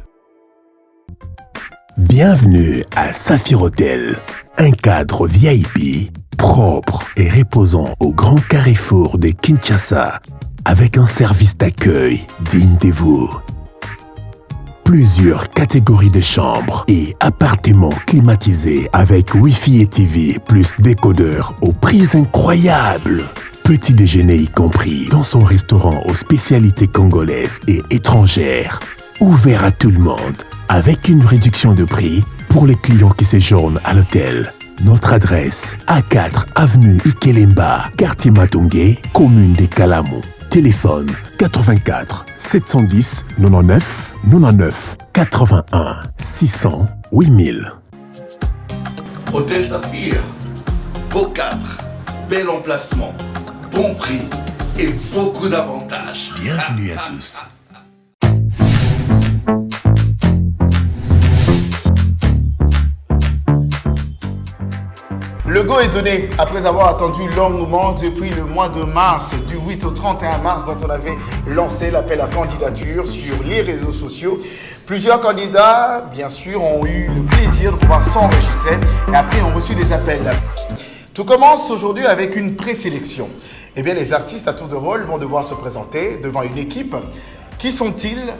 Bienvenue à Saphir Hotel, un cadre VIP, propre et reposant au grand carrefour de Kinshasa, avec un service d'accueil digne de vous. Plusieurs catégories de chambres et appartements climatisés avec Wi-Fi et TV plus décodeur aux prix incroyables. Petit déjeuner y compris dans son restaurant aux spécialités congolaises et étrangères. Ouvert à tout le monde avec une réduction de prix pour les clients qui séjournent à l'hôtel. Notre adresse, A4 avenue Ikelemba, quartier Matongé, commune des Kalamou. Téléphone 84 710 99 99 81 600 8000. Hôtel Saphir, beau cadre, bel emplacement, bon prix et beaucoup d'avantages. Bienvenue à tous. Le go est donné après avoir attendu longuement depuis le mois de mars, du 8 au 31 mars, dont on avait lancé l'appel à candidature sur les réseaux sociaux. Plusieurs candidats, bien sûr, ont eu le plaisir de pouvoir s'enregistrer et après ont reçu des appels. Tout commence aujourd'hui avec une présélection. Eh bien, les artistes à tour de rôle vont devoir se présenter devant une équipe. Qui sont-ils?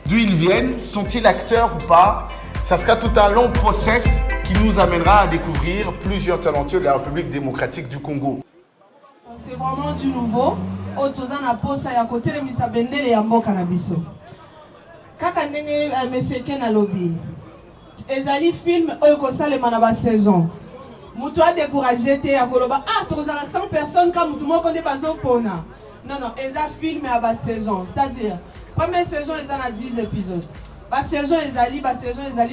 D'où ils viennent? Sont-ils acteurs ou pas? Ça sera tout un long process qui nous amènera à découvrir plusieurs talentueux de la République démocratique du Congo. C'est vraiment du nouveau. Autoza na posa ya kote le misabendele ya mboka na biso. Kaka ndenge monsieur Ken alobi. Ezali film oyo kosalema na ba saison. Mutu a découragé te ya koloba toza na 100 personnes ka mutu moko nde bazopona. Non, eza film ya ba saison. C'est-à-dire première saison eza na 10 épisodes. Ba saison ezali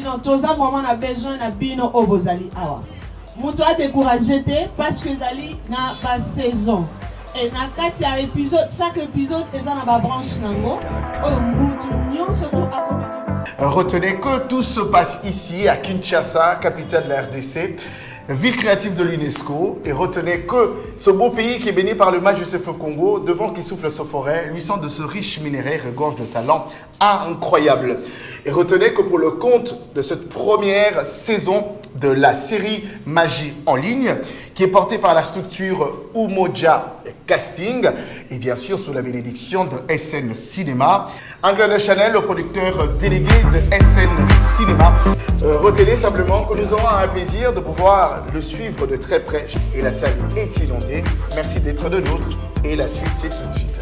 non toza vraiment na besoin na bino obozali awa. Mutu a découragé te parce que ezali na ba saison. Et na kati ya épisode, chaque épisode eza na ba branche nango. Oyo mutu nyonso to a bénéficier. Retenez que tout se passe ici à Kinshasa, capitale de la RDC, ville créative de l'UNESCO. Et retenez que ce beau pays qui est béni par le match du fleuve Congo, devant qui souffle ce forêt, lui sent de ce riche minerai regorge de talents incroyables. Et retenez que pour le compte de cette première saison de la série Magie en ligne, qui est portée par la structure Umoja Casting, et bien sûr sous la bénédiction de SN Cinéma, Anglais Chanel, le producteur délégué de SN Cinéma, retenez simplement que nous aurons un plaisir de pouvoir le suivre de très près et la salle est inondée. Merci d'être de nôtres et la suite c'est tout de suite.